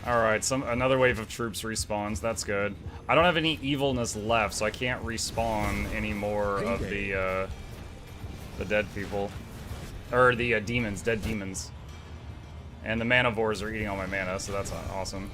Alright, another wave of troops respawns. That's good. I don't have any evilness left, so I can't respawn any more of the dead people. Or the demons, dead demons. And the manivores are eating all my mana, so that's awesome.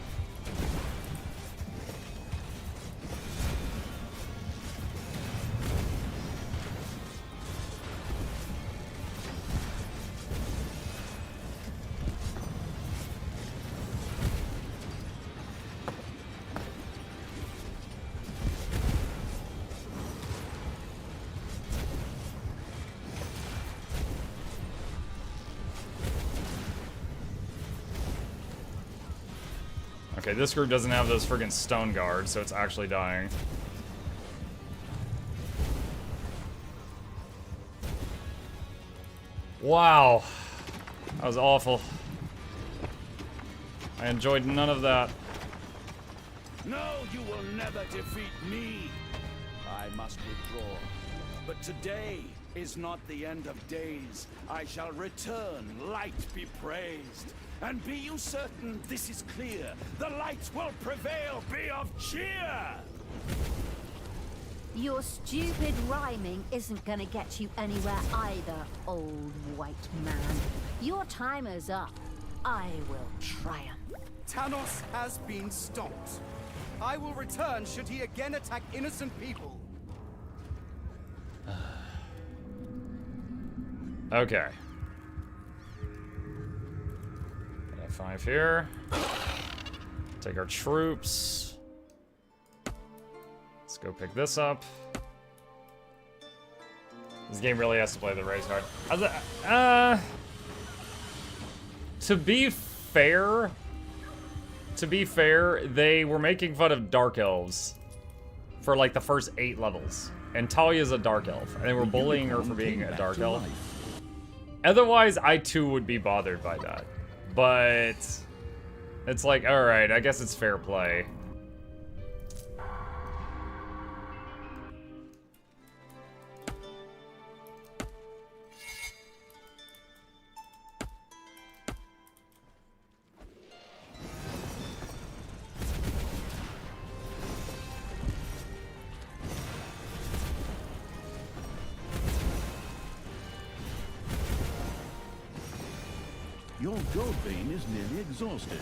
Okay, this group doesn't have those friggin' stone guards, so it's actually dying. Wow. That was awful. I enjoyed none of that. No, you will never defeat me. I must withdraw. But today is not the end of days. I shall return, light be praised. And be you certain this is clear. The light will prevail, be of cheer! Your stupid rhyming isn't gonna get you anywhere either, old white man. Your timer's up. I will triumph. Tanos has been stopped. I will return should he again attack innocent people. Okay. F5 here. Take our troops. Let's go pick this up. This game really has to play the race card. To be fair, they were making fun of dark elves for like the first 8 levels. And Talia's a dark elf, and they were bullying her for being a dark elf. Otherwise, I too would be bothered by that. But it's like, alright, I guess it's fair play. Your gold vein is nearly exhausted.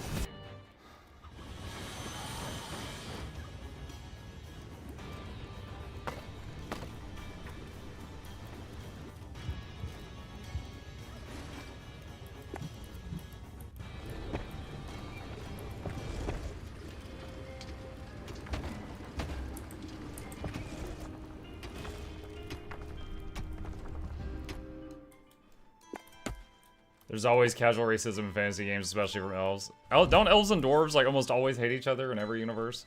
There's always casual racism in fantasy games, especially from elves. Don't elves and dwarves like almost always hate each other in every universe?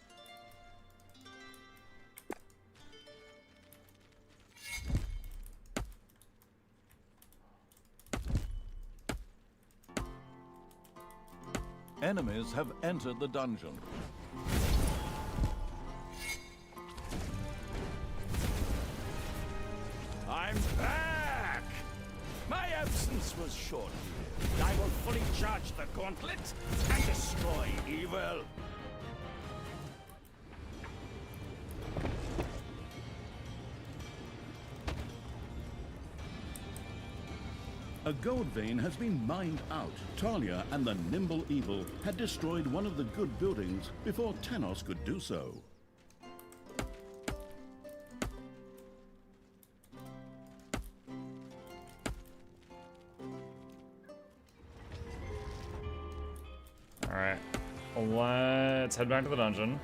Enemies have entered the dungeon. I'm back! My absence was short. I will fully charge the gauntlet and destroy evil. A gold vein has been mined out. Talia and the nimble evil had destroyed one of the good buildings before Tanos could do so. Alright. Let's head back to the dungeon.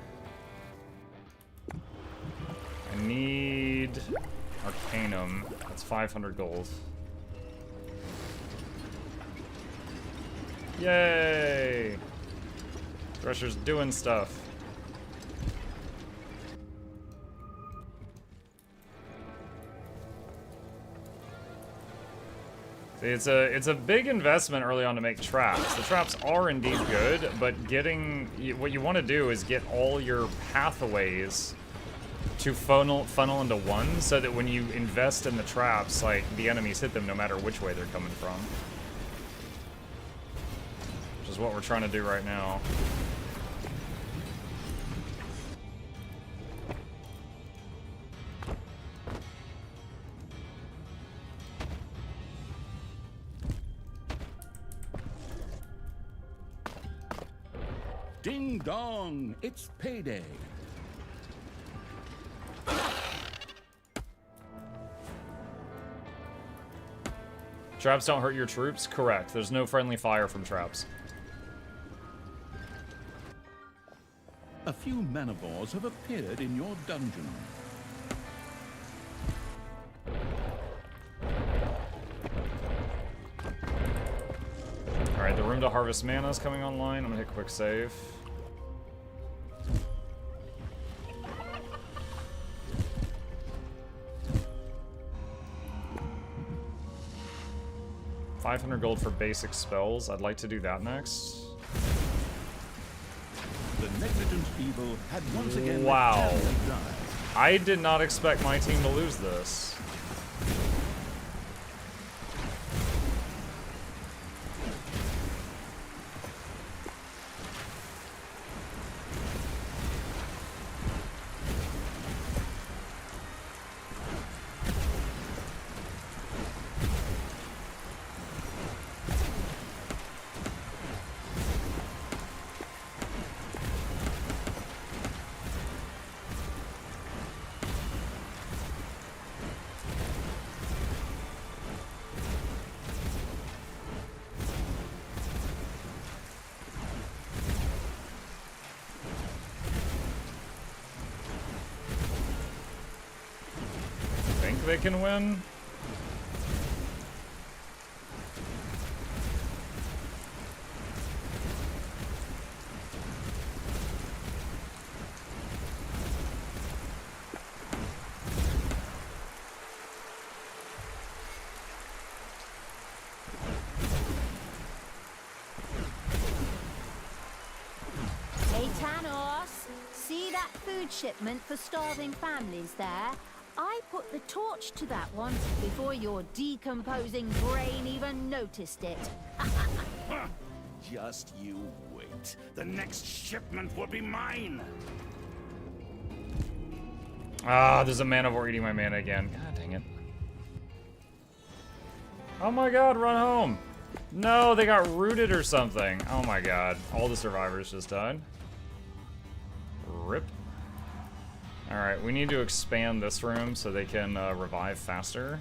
I need Arcanum. That's 500 gold. Yay! Thresher's doing stuff. See, it's a big investment early on to make traps. The traps are indeed good, but what you want to do is get all your pathways to funnel into one, so that when you invest in the traps, like, the enemies hit them no matter which way they're coming from. Which is what we're trying to do right now. Ding dong, it's payday. Traps don't hurt your troops? Correct. There's no friendly fire from traps. A few manivores have appeared in your dungeon. Alright, the room to harvest mana is coming online. I'm gonna hit quick save. $500 gold for basic spells. I'd like to do that next. The negligent evil had once again Wow. returned to die. I did not expect my team to lose this. They can win. Hey, Tanos, see that food shipment for starving families there? I put the torch to that one before your decomposing brain even noticed it. Just you wait. The next shipment will be mine. Ah, there's a manivore eating my mana again. God dang it. Oh my god, run home. No, they got rooted or something. Oh my god. All the survivors just died. Rip. Alright, we need to expand this room so they can revive faster.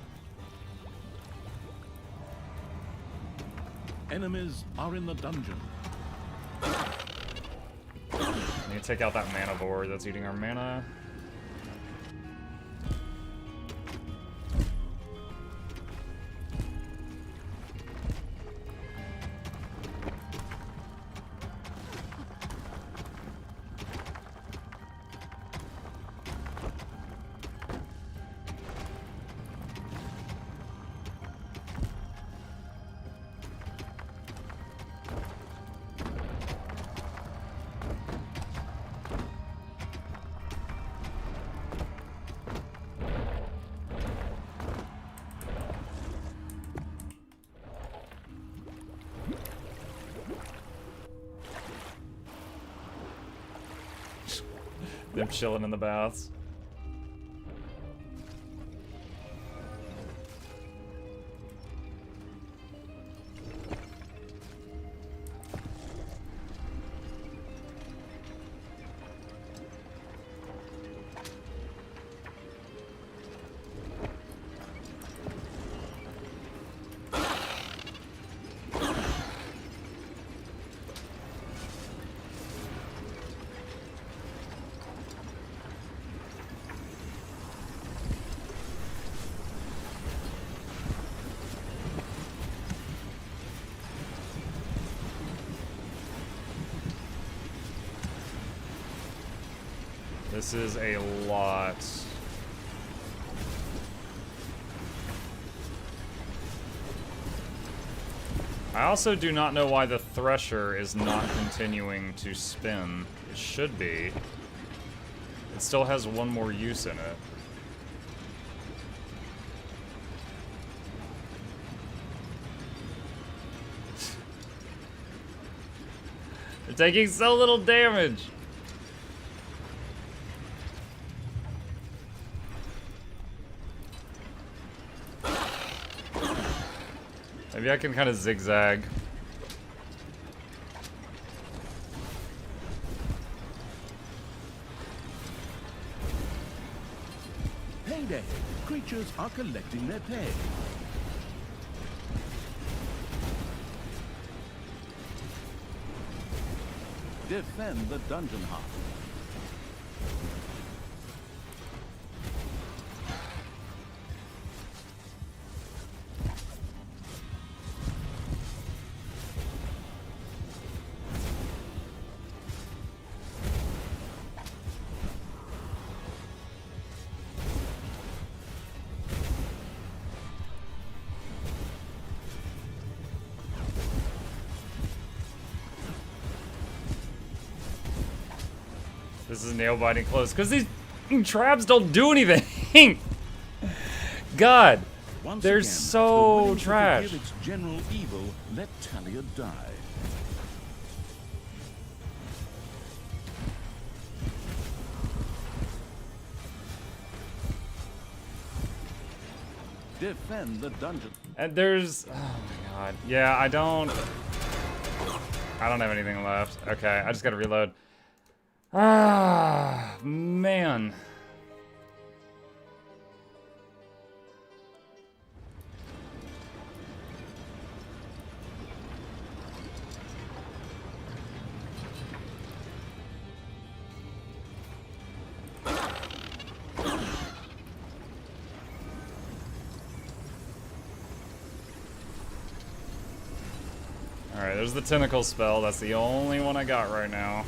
Enemies are in the dungeon. Need to take out that manivore that's eating our mana. Them chilling in the baths. This is a lot. I also do not know why the Thresher is not continuing to spin. It should be. It still has one more use in it. They're taking so little damage. Maybe I can kind of zigzag. Payday! Creatures are collecting their pay. Defend the dungeon heart. This is nail biting close because these traps don't do anything. God, they're Once again, so the willing to trash. forgive its general evil, let Talia die. Defend the dungeon. And there's, oh my god, yeah, I don't have anything left. Okay, I just gotta reload. Ah, man. Alright, there's the tentacle spell. That's the only one I got right now.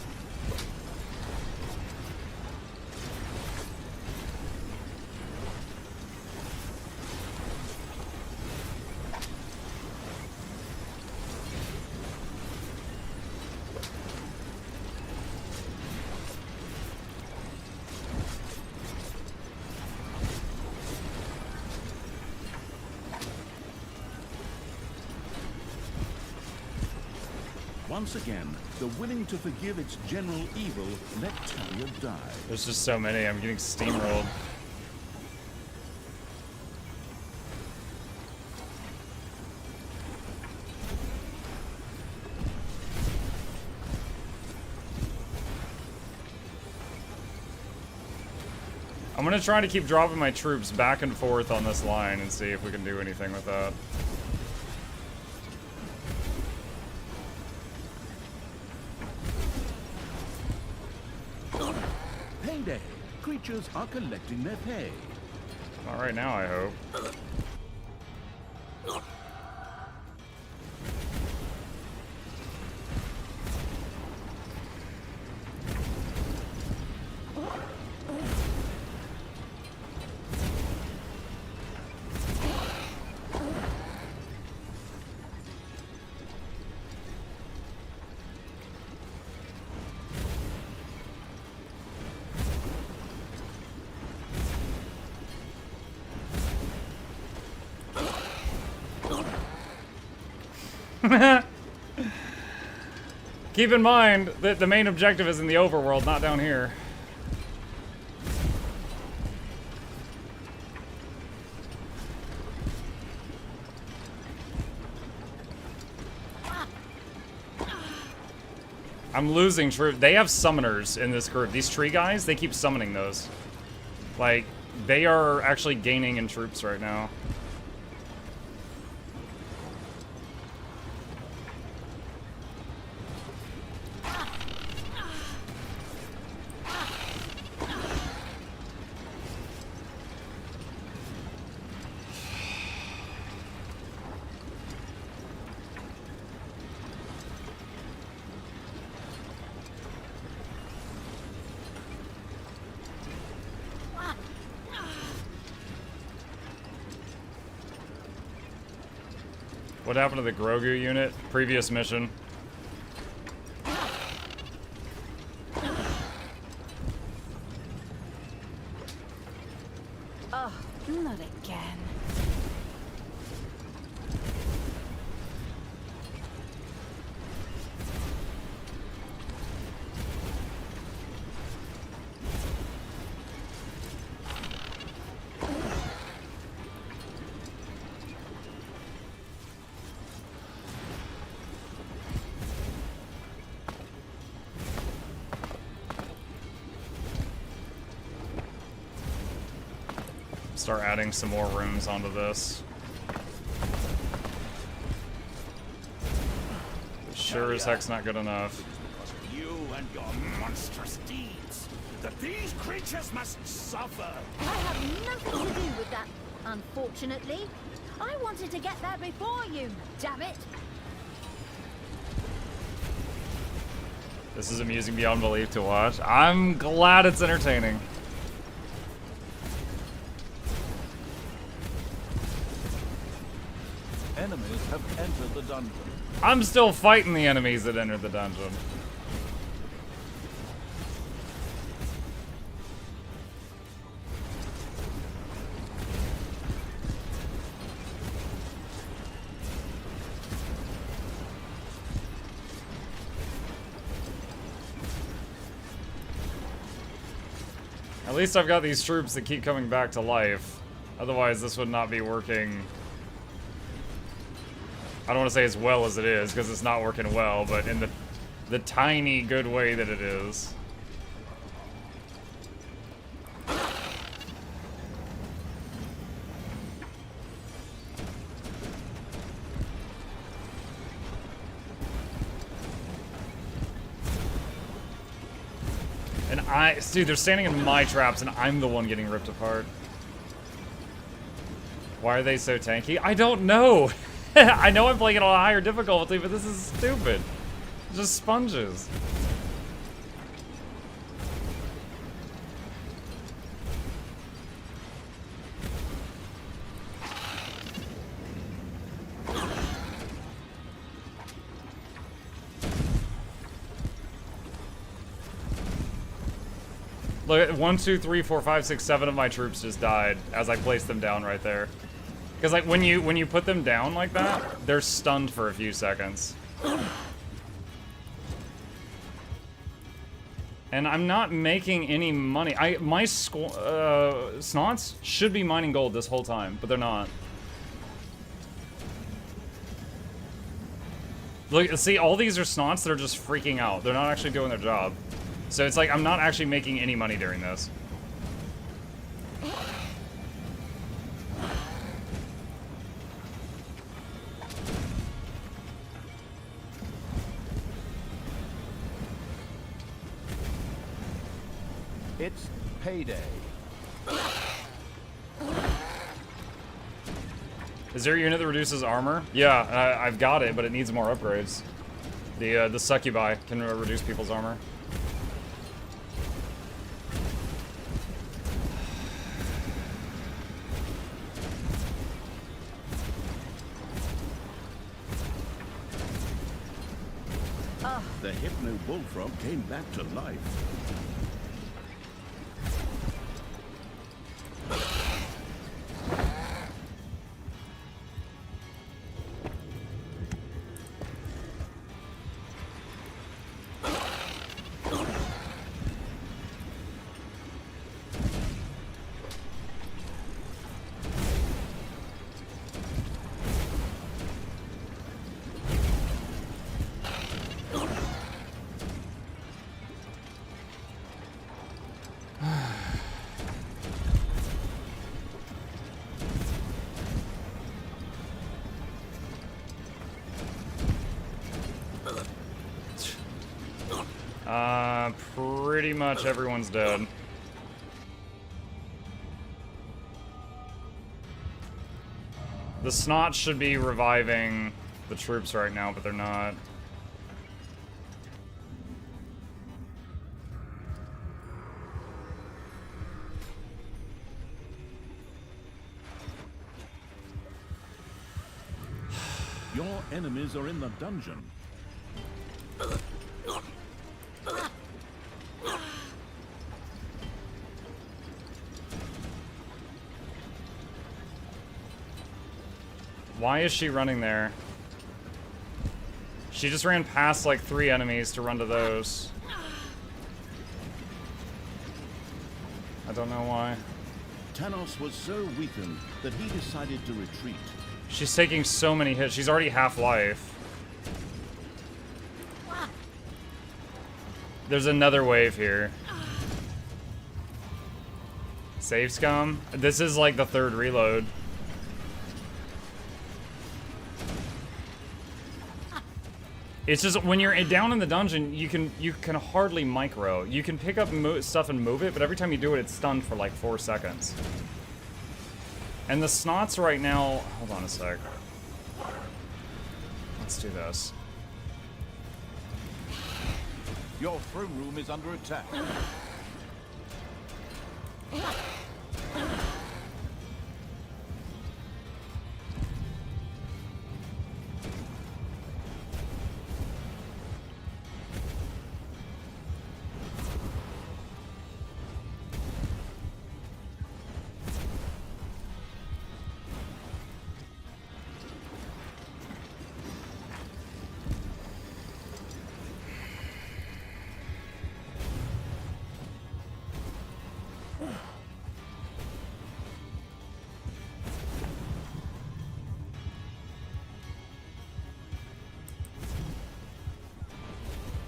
Once again, the willing to forgive its general evil, let Talia die. There's just so many. I'm getting steamrolled. I'm gonna try to keep dropping my troops back and forth on this line and see if we can do anything with that. Payday! Creatures are collecting their pay. Not right now, I hope. Keep in mind that the main objective is in the overworld, not down here. I'm losing troops. They have summoners in this group. These tree guys, they keep summoning those. Like, they are actually gaining in troops right now. What happened to the Grogu unit? Previous mission. Oh, not again. Start adding some more rooms onto this. Sure as heck's not good enough. Because of you and your monstrous deeds, that these creatures must suffer. I have nothing to do with that, unfortunately. I wanted to get there before you, damn it. This is amusing beyond belief to watch. I'm glad it's entertaining. Enemies have entered the dungeon. I'm still fighting the enemies that entered the dungeon. At least I've got these troops that keep coming back to life. Otherwise, this would not be working. I don't want to say as well as it is, because it's not working well, but in the tiny good way that it is. And dude, they're standing in my traps and I'm the one getting ripped apart. Why are they so tanky? I don't know. I know I'm playing it on a higher difficulty, but this is stupid. Just sponges. Look at 1, 2, 3, 4, 5, 6, 7 of my troops just died as I placed them down right there. Because like when you put them down like that, they're stunned for a few seconds. And I'm not making any money. My snots should be mining gold this whole time, but they're not. Look, see, all these are snots that are just freaking out. They're not actually doing their job. So it's like I'm not actually making any money during this. It's payday. Is there a unit that reduces armor? Yeah, I've got it, but it needs more upgrades. The succubi can reduce people's armor. The Hypno Bullfrog came back to life. Pretty much everyone's dead. The snots should be reviving the troops right now, but they're not. Your enemies are in the dungeon. Why is she running there? She just ran past like 3 enemies to run to those. I don't know why. Tanos was so weakened that he decided to retreat. She's taking so many hits. She's already half life. There's another wave here. Save scum? This is like the 3rd reload. It's just when you're down in the dungeon, you can hardly micro. You can pick up stuff and move it, but every time you do it, it's stunned for like 4 seconds. And the snots right now... Hold on a sec. Let's do this. Your throne room is under attack.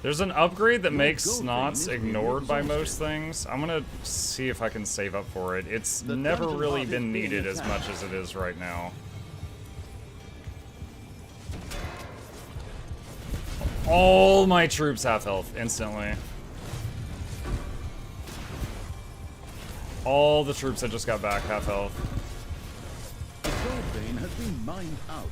There's an upgrade that makes snots ignored by most things. I'm gonna see if I can save up for it. It's never really been needed as much as it is right now. All my troops have health instantly. All the troops that just got back have health. The gold vein has been mined out.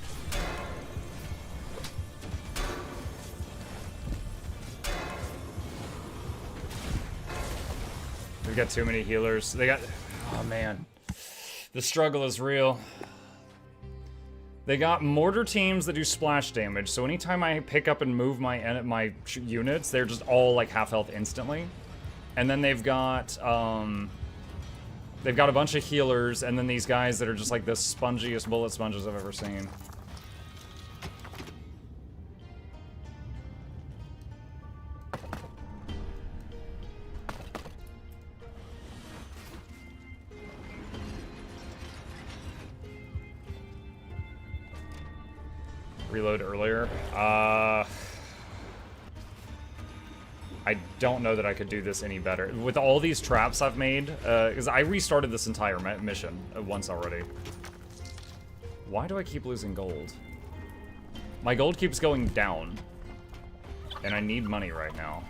We got too many healers. They got... Oh, man. The struggle is real. They got mortar teams that do splash damage, so anytime I pick up and move my units, they're just all, like, half health instantly. And then they've got a bunch of healers, and then these guys that are just, like, the spongiest bullet sponges I've ever seen. Reload earlier. I don't know that I could do this any better. With all these traps I've made, because I restarted this entire mission once already. Why do I keep losing gold? My gold keeps going down. And I need money right now.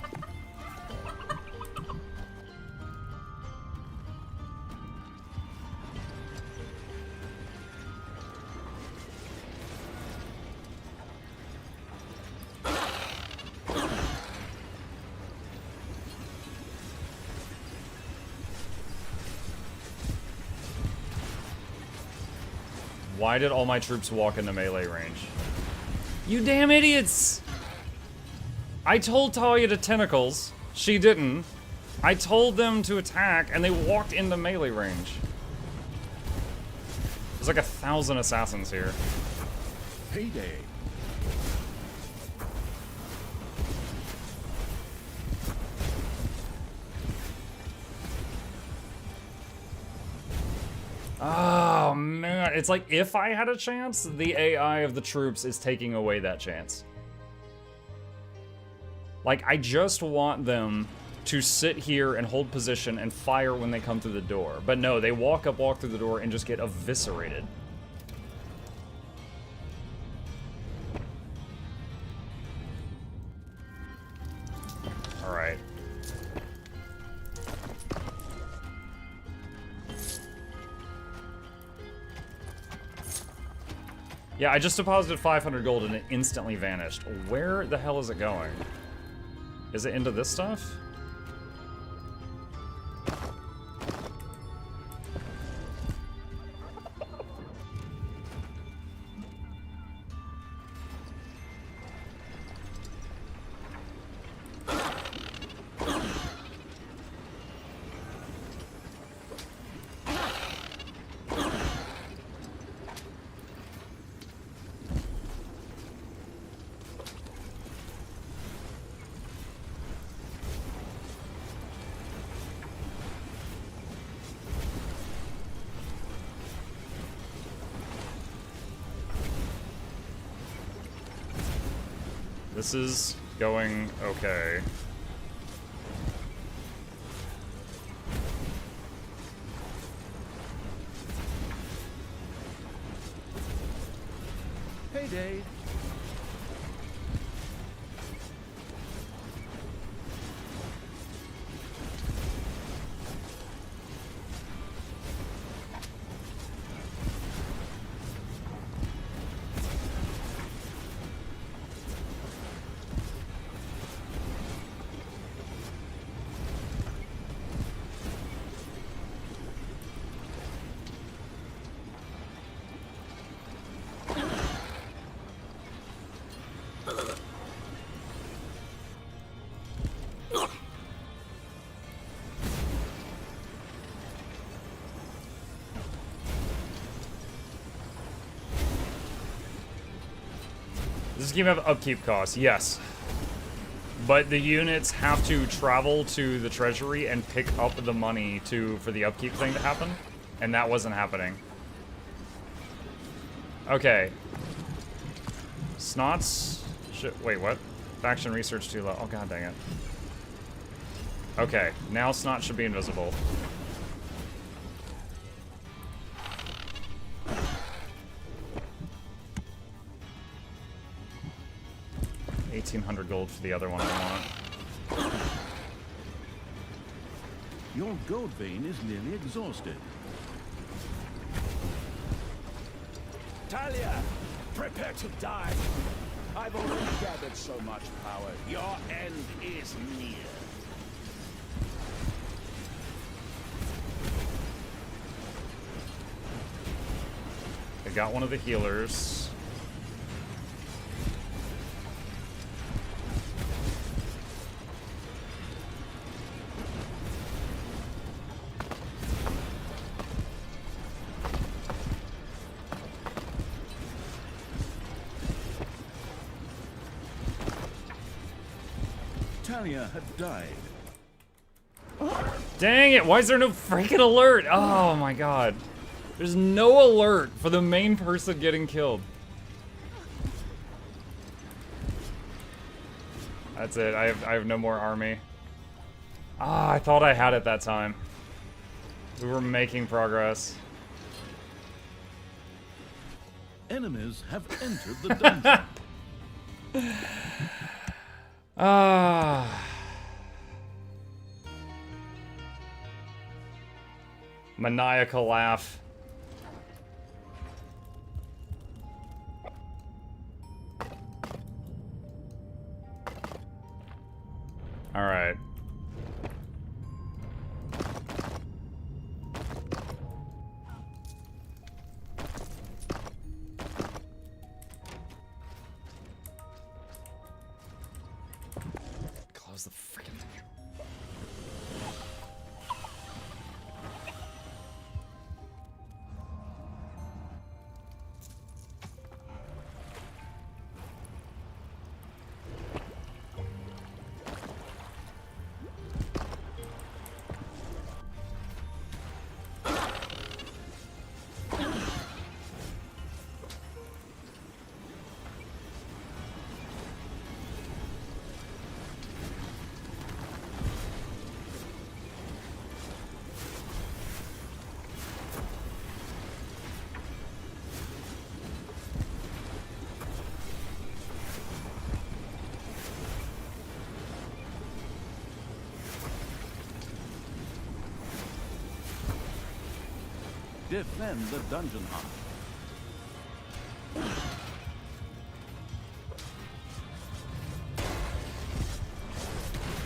Why did all my troops walk into melee range? You damn idiots! I told Talia to tentacles. She didn't. I told them to attack, and they walked into melee range. There's like 1,000 assassins here. Payday. Oh, man. It's like, if I had a chance, the AI of the troops is taking away that chance. Like, I just want them to sit here and hold position and fire when they come through the door. But no, they walk through the door and just get eviscerated. Alright. Yeah, I just deposited 500 gold and it instantly vanished. Where the hell is it going? Is it into this stuff? This is going okay. Payday. Does this game have upkeep costs? Yes. But the units have to travel to the treasury and pick up the money for the upkeep thing to happen. And that wasn't happening. Okay. Snots... Wait, what? Faction research too low. Oh, god dang it. Okay, now Snot should be invisible. $1,800 gold for the other one I want. Your gold vein is nearly exhausted. Talia, prepare to die. I've already gathered so much power. Your end is near. I got one of the healers. Talia had died. Dang it, why is there no freaking alert? Oh my god. There's no alert for the main person getting killed. That's it, I have no more army. Ah, I thought I had it that time. We were making progress. Enemies have entered the dungeon. Ah. Maniacal laugh. All right. Close the freaking thing. Defend the dungeon hub.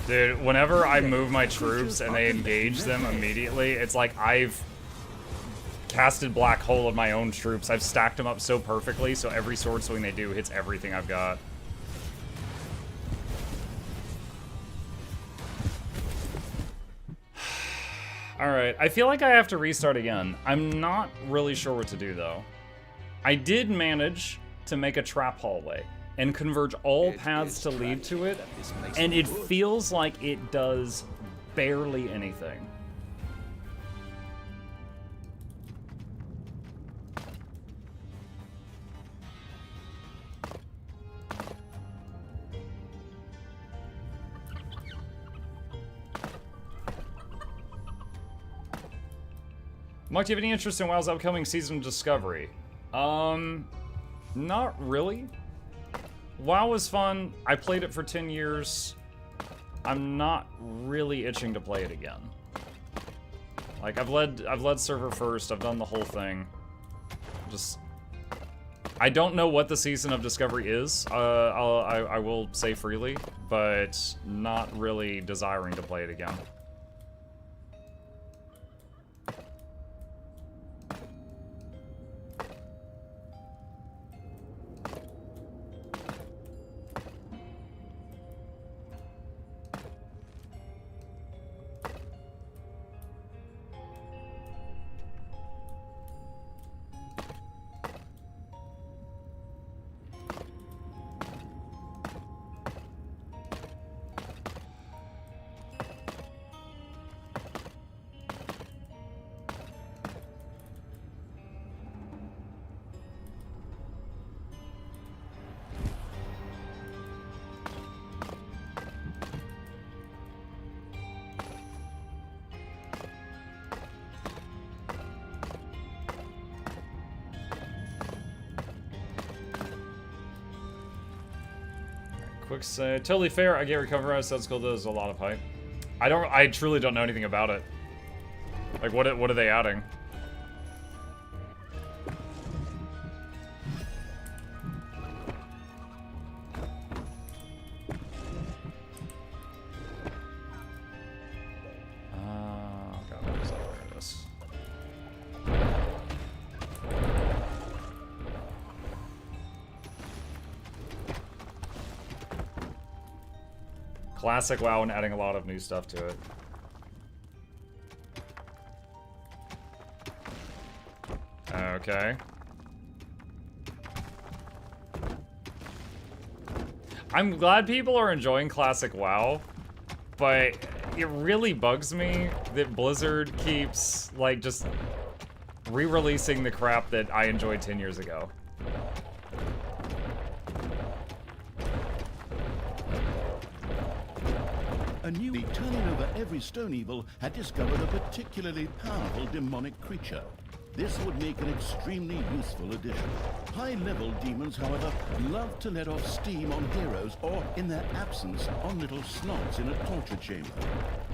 Dude, whenever I move my troops and they engage them immediately, it's like I've casted Black Hole of my own troops. I've stacked them up so perfectly, so every sword swing they do hits everything I've got. Alright, I feel like I have to restart again. I'm not really sure what to do, though. I did manage to make a trap hallway and converge all paths to lead to it, and it feels like it does barely anything. Muck, do you have any interest in WoW's upcoming season of Discovery? Not really. WoW was fun. I played it for 10 years. I'm not really itching to play it again. Like, I've led server first. I've done the whole thing. Just, I don't know what the season of Discovery is. I will say freely, but not really desiring to play it again. Quick say, totally fair. I get recovery on Set School does a lot of hype. I truly don't know anything about it. Like, what are they adding? God, what is that? There it is. Classic WoW and adding a lot of new stuff to it. Okay. I'm glad people are enjoying Classic WoW, but it really bugs me that Blizzard keeps, like, just re-releasing the crap that I enjoyed 10 years ago. A new turning over every stone evil had discovered a particularly powerful demonic creature. This would make an extremely useful addition. High-level demons, however, love to let off steam on heroes or, in their absence, on little slots in a torture chamber.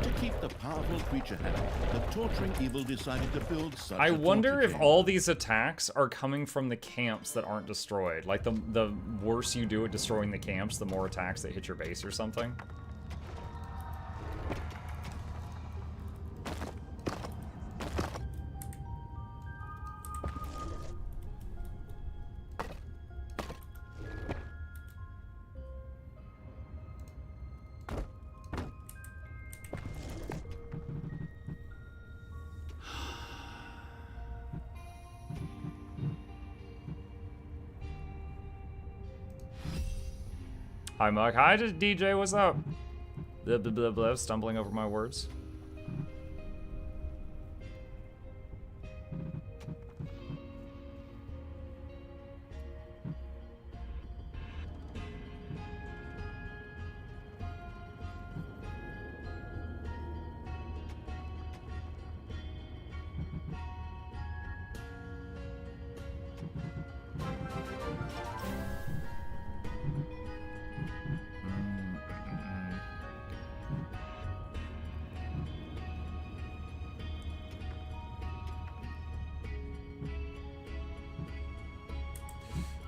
To keep the powerful creature happy, the torturing evil decided to build such I a wonder if chamber. all these attacks are coming from the camps that aren't destroyed. Like, the worse you do at destroying the camps, the more attacks that hit your base or something. Hi, Muck. Hi, DJ. What's up? Blah, blah, blah, blah. Stumbling over my words.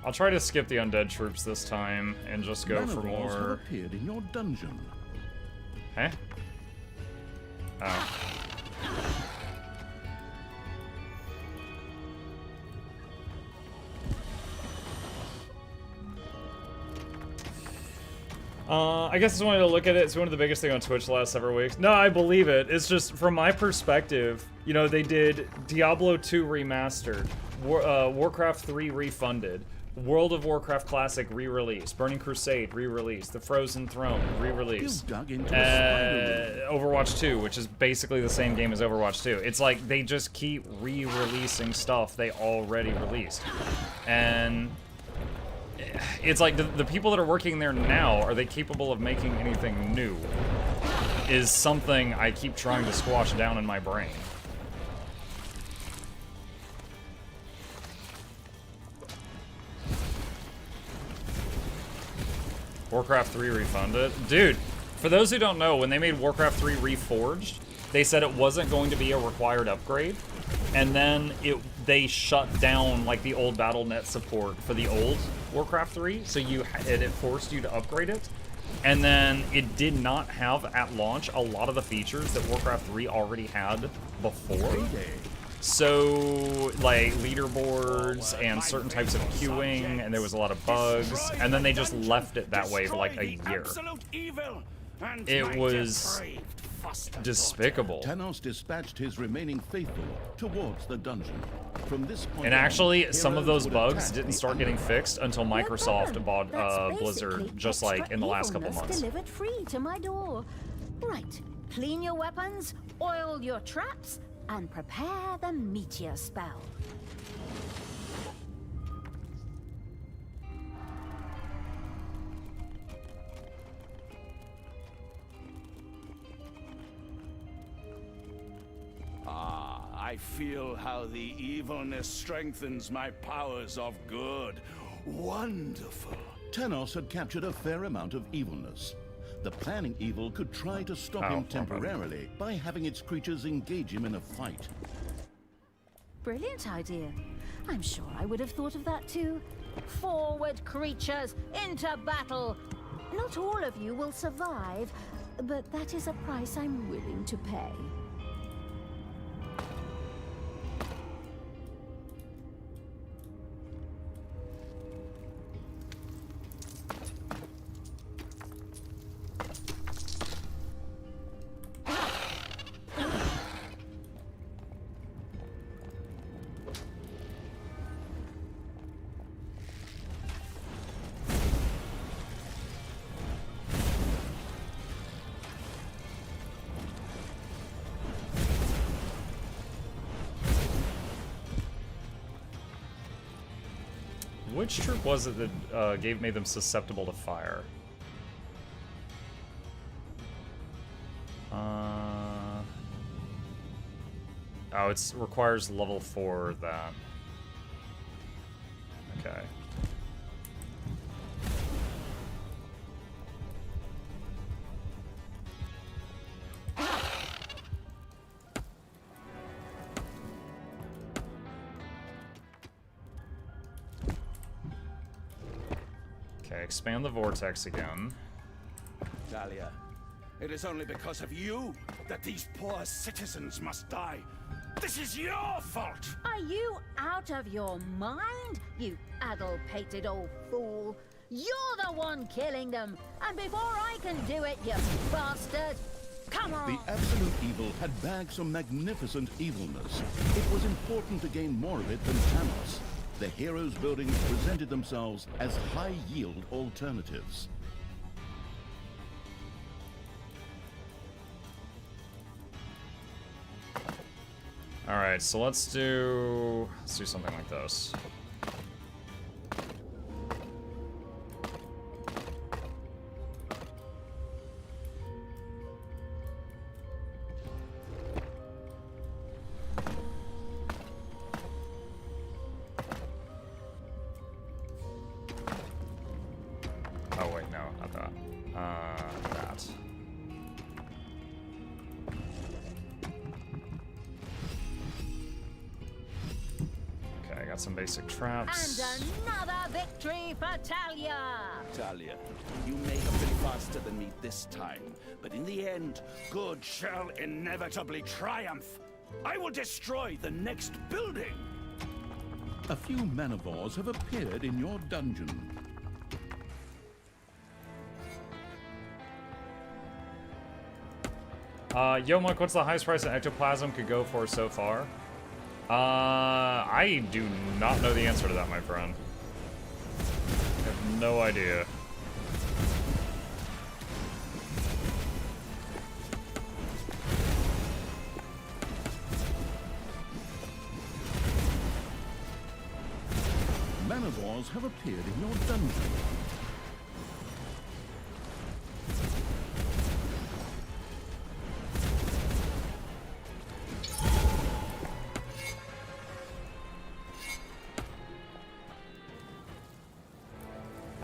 I'll try to skip the undead troops this time and just go for Manivores have more. appeared in your dungeon. Huh? Oh. I guess I just wanted to look at it. It's one of the biggest things on Twitch the last several weeks. No, I believe it. It's just, from my perspective, you know, they did Diablo 2 remastered, Warcraft 3 refunded, World of Warcraft Classic re-release, Burning Crusade re-release, The Frozen Throne re-release, Overwatch 2, which is basically the same game as Overwatch 2. It's like they just keep re-releasing stuff they already released. And it's like the people that are working there now, are they capable of making anything new? Is something I keep trying to squash down in my brain. Warcraft 3 refunded. Dude, for those who don't know, when they made Warcraft 3 Reforged, they said it wasn't going to be a required upgrade. And then they shut down like the old BattleNet support for the old Warcraft 3, so it forced you to upgrade it. And then it did not have at launch a lot of the features that Warcraft 3 already had before. So, like, leaderboards and certain types of queuing, and there was a lot of bugs, and then they just left it that way for like a year. It was despicable. Tanos dispatched his remaining faithful towards the dungeon. From this point And actually, on, some of those heroes would bugs attack didn't the start getting fixed until Microsoft bought That's Blizzard, basically just like extra in the last couple evilness months. Delivered free to my door. Right, clean your weapons, oil your traps, and prepare the meteor spell. I feel how the evilness strengthens my powers of good. Wonderful. Tanos had captured a fair amount of evilness. The planning evil could try to stop him wrong button. temporarily by having its creatures engage him in a fight. Brilliant idea. I'm sure I would have thought of that too. Forward, creatures, into battle. Not all of you will survive, but that is a price I'm willing to pay. Which troop was it that made them susceptible to fire? Oh, it requires level 4 that. Okay. Okay, expand the vortex again. Talia, it is only because of you that these poor citizens must die. This is your fault! Are you out of your mind, you addle-pated old fool? You're the one killing them, and before I can do it, you bastard, come on! The absolute evil had bagged some magnificent evilness. It was important to gain more of it than Tanos. The heroes' buildings presented themselves as high-yield alternatives. Alright, so let's do something like this. Oh wait, no, not that. That. Okay, I got some basic traps. And another victory for Talia! Talia, you may have been faster than me this time, but in the end, good shall inevitably triumph. I will destroy the next building! A few manivores have appeared in your dungeon. Yo, Mike, what's the highest price an ectoplasm could go for so far? I do not know the answer to that, my friend. I have no idea. Manivores have appeared in your dungeon.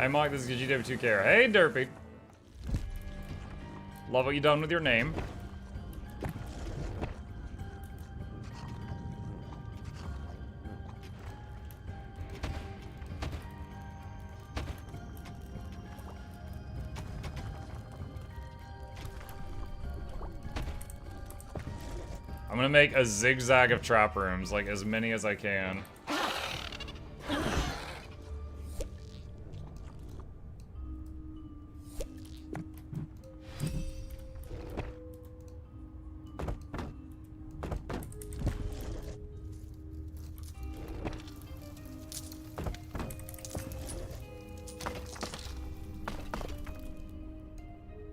Hey, Mike, this is GW2Care. Hey, Derpy. Love what you done with your name. I'm gonna make a zigzag of trap rooms, like as many as I can.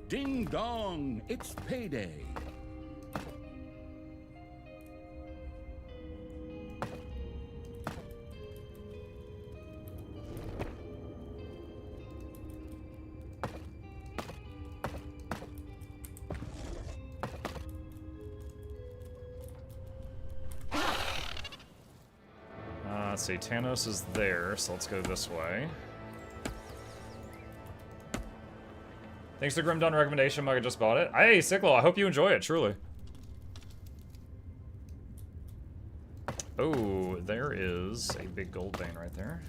Ding dong, it's payday. Let's see, Tanos is there, so let's go this way. Thanks to Grim Dawn recommendation, Mike, I just bought it. Hey, Cyclo, I hope you enjoy it, truly. Oh, there is a big gold vein right there.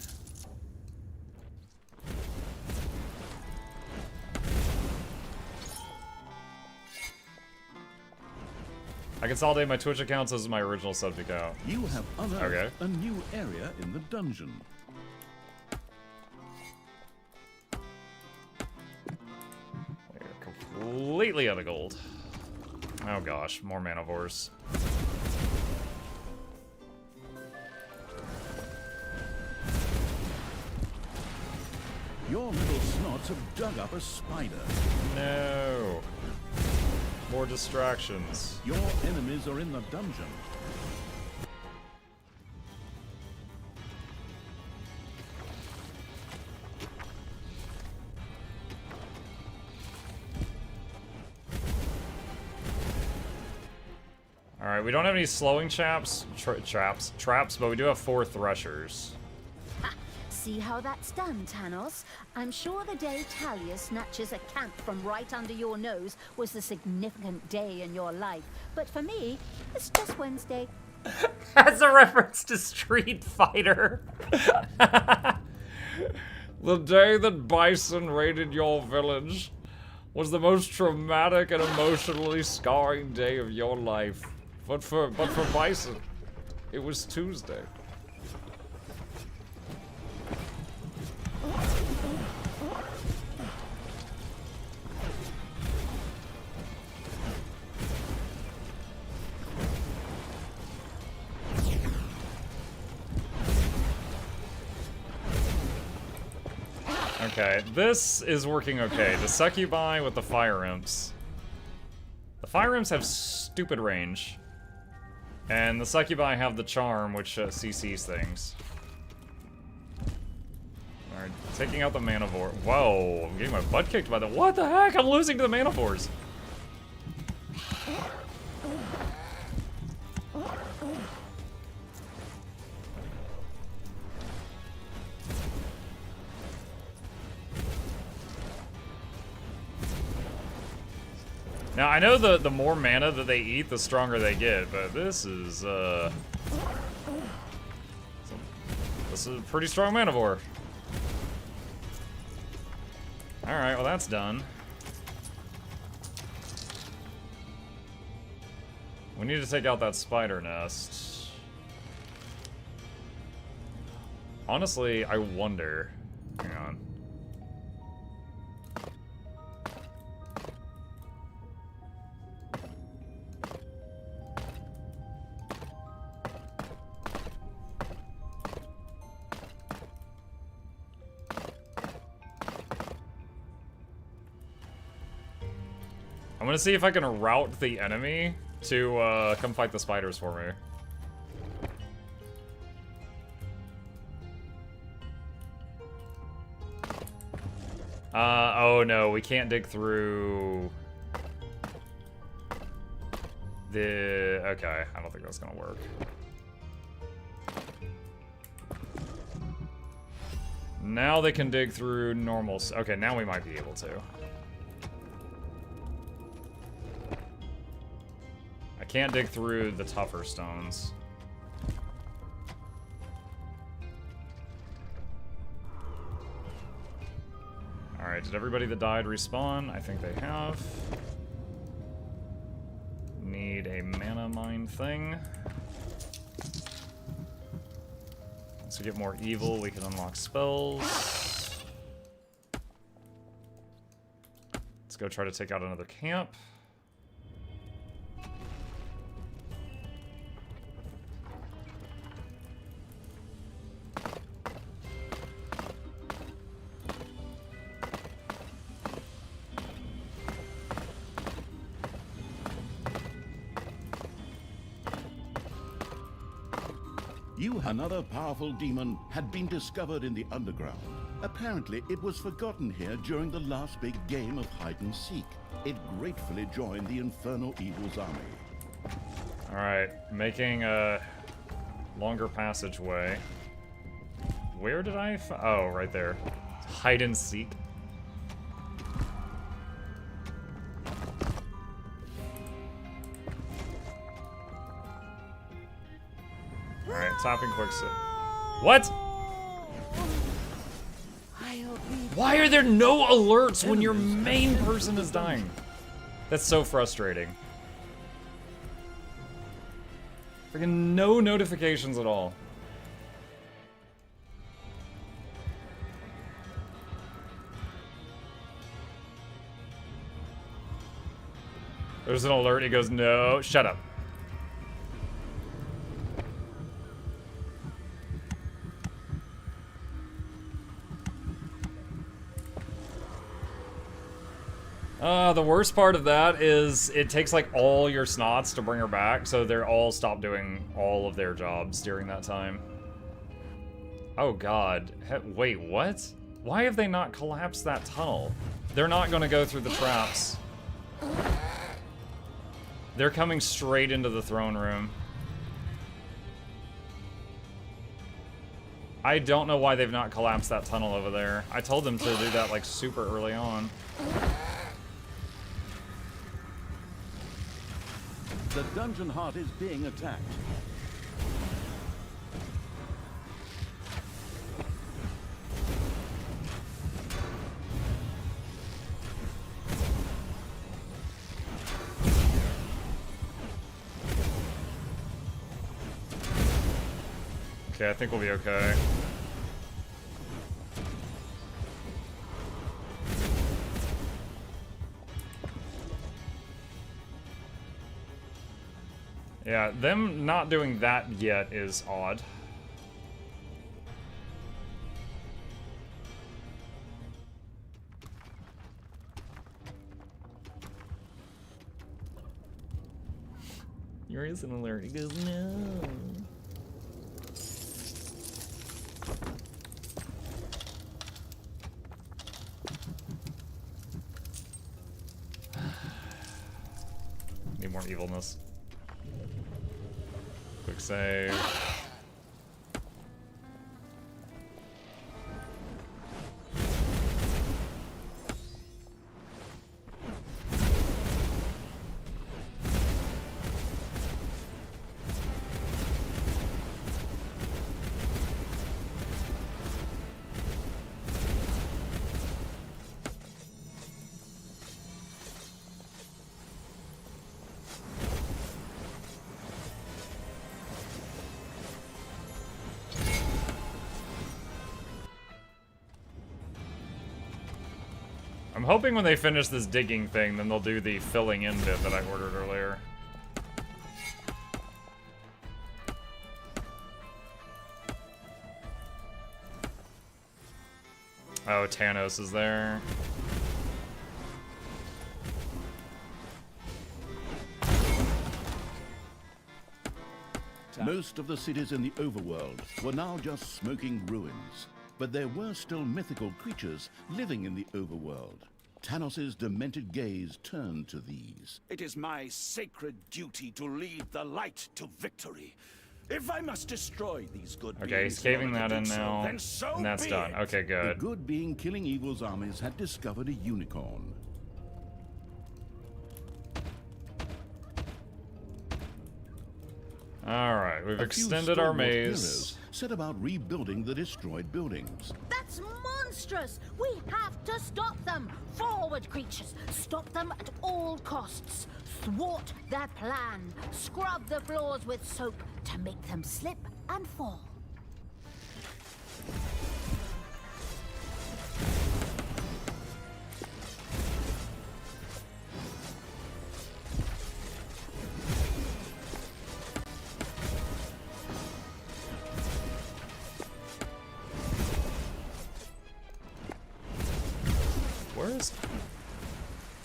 I consolidate my Twitch accounts as my original sub account. You have unearthed a new area in the dungeon. We're completely out of gold. Oh gosh, more manivores. Your little snots have dug up a spider. No. More distractions. Your enemies are in the dungeon. Alright, we don't have any slowing traps, but we do have 4 threshers. See how that's done, Tanos? I'm sure the day Talia snatches a camp from right under your nose was the significant day in your life. But for me, it's just Wednesday. As a reference to Street Fighter. The day that Bison raided your village was the most traumatic and emotionally scarring day of your life. But for Bison, it was Tuesday. Okay, this is working okay. The Succubi with the Fire Imps. The Fire Imps have stupid range. And the Succubi have the Charm, which CCs things. Alright, taking out the Manivore. Whoa, I'm getting my butt kicked by the— what the heck? I'm losing to the Manivores. Now, I know the more mana that they eat, the stronger they get, but this is a pretty strong Manivore. Alright, well that's done. We need to take out that spider nest. Honestly, I wonder. Hang on. I'm gonna see if I can route the enemy to come fight the spiders for me. Oh no, we can't dig through the— okay, I don't think that's gonna work. Now they can dig through normal... Okay, now we might be able to. I can't dig through the tougher stones. Alright, did everybody that died respawn? I think they have. Need a mana mine thing. Once we get more evil, we can unlock spells. Let's go try to take out another camp. Another powerful demon had been discovered in the underground. Apparently, it was forgotten here during the last big game of hide and seek. It gratefully joined the Infernal Evil's army. Alright, making a longer passageway. Where did I oh, right there. Hide and seek. Alright, tapping quick sip. What? Why are there no alerts when your main person is dying? That's so frustrating. Freaking no notifications at all. There's an alert, it goes, no, shut up. The worst part of that is it takes like all your snots to bring her back, so they're all stop doing all of their jobs during that time. Oh god. Wait, what? Why have they not collapsed that tunnel? They're not gonna go through the traps. They're coming straight into the throne room. I don't know why they've not collapsed that tunnel over there. I told them to do that like super early on. The dungeon heart is being attacked. Okay, I think we'll be okay. Yeah, them not doing that yet is odd. There is an alert. He goes, no. Need more evilness. Quick save. I'm hoping when they finish this digging thing, then they'll do the filling in bit that I ordered earlier. Oh, Tanos is there. Most of the cities in the overworld were now just smoking ruins, but there were still mythical creatures living in the overworld. Tanos' demented gaze turned to these. It is my sacred duty to lead the light to victory. If I must destroy these good Okay, he's beings caving order to that in do so, now, then so and that's be done. it. Okay, The good. good being killing evil's armies had discovered a unicorn. Alright, we've A few extended our stalwart maze. heroes set about rebuilding the destroyed buildings. That's monstrous! We have to stop them! Forward, creatures! Stop them at all costs! Thwart their plan! Scrub the floors with soap to make them slip and fall.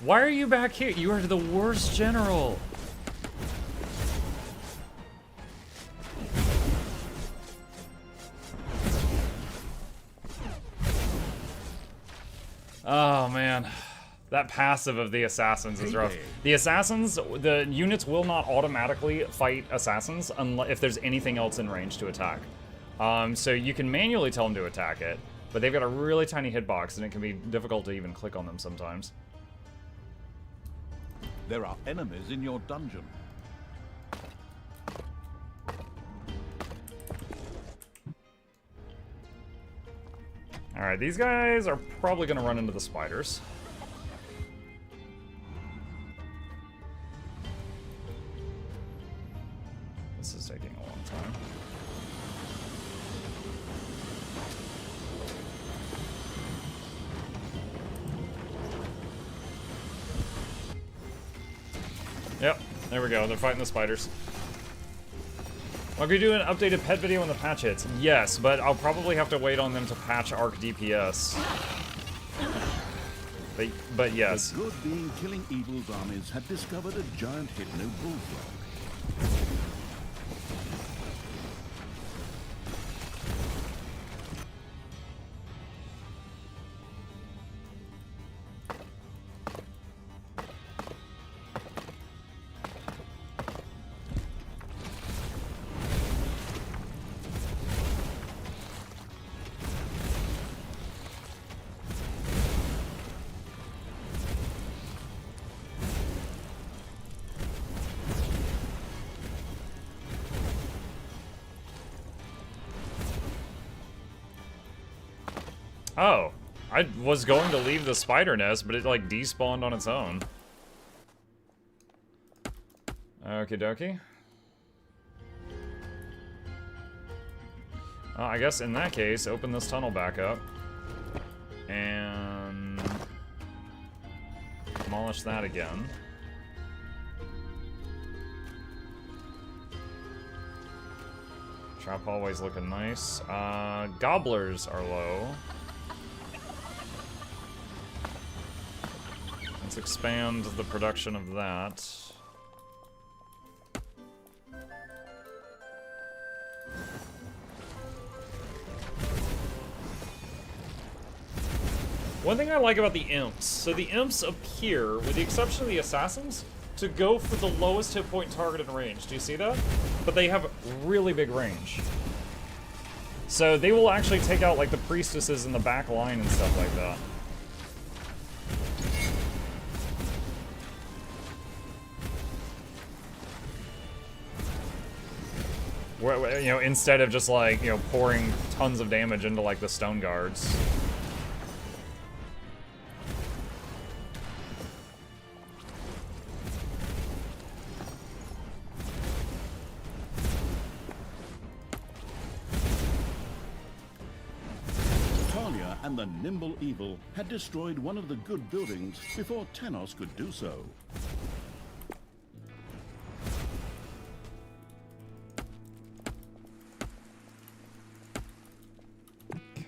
Why are you back here? You are the worst general. Oh man, that passive of the assassins is rough. The assassins, the units will not automatically fight assassins unless if there's anything else in range to attack. So you can manually tell them to attack it, but they've got a really tiny hitbox and it can be difficult to even click on them sometimes. There are enemies in your dungeon. Alright, these guys are probably going to run into the spiders. This is taking a long time. Yep, there we go. They're fighting the spiders. Are we doing an updated pet video when the patch hits? Yes, but I'll probably have to wait on them to patch Arc DPS. But yes. The good being killing evil's armies had discovered a giant hypno bullfrog. Oh, I was going to leave the spider nest, but it like despawned on its own. Okie dokie. I guess in that case, open this tunnel back up. And demolish that again. Trap hallway's looking nice. Gobblers are low. Let's expand the production of that. One thing I like about the imps, so the imps appear, with the exception of the assassins, to go for the lowest hit point targeted range. Do you see that? But they have really big range. So they will actually take out like the priestesses in the back line and stuff like that. Where, you know, instead of just like, you know, pouring tons of damage into like the stone guards. Talia and the nimble evil had destroyed one of the good buildings before Tanos could do so.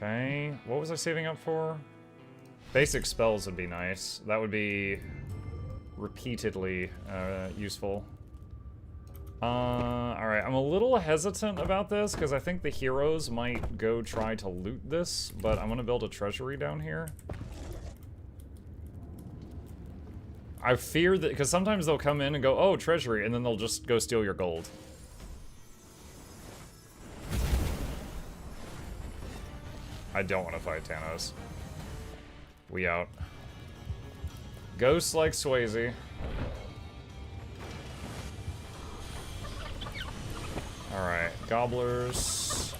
Okay, what was I saving up for? Basic spells would be nice. That would be repeatedly useful. Alright, I'm a little hesitant about this because I think the heroes might go try to loot this, but I'm gonna build a treasury down here. I fear that, because sometimes they'll come in and go, oh, treasury, and then they'll just go steal your gold. I don't want to fight Thanos. We out. Ghosts like Swayze. Alright, gobblers.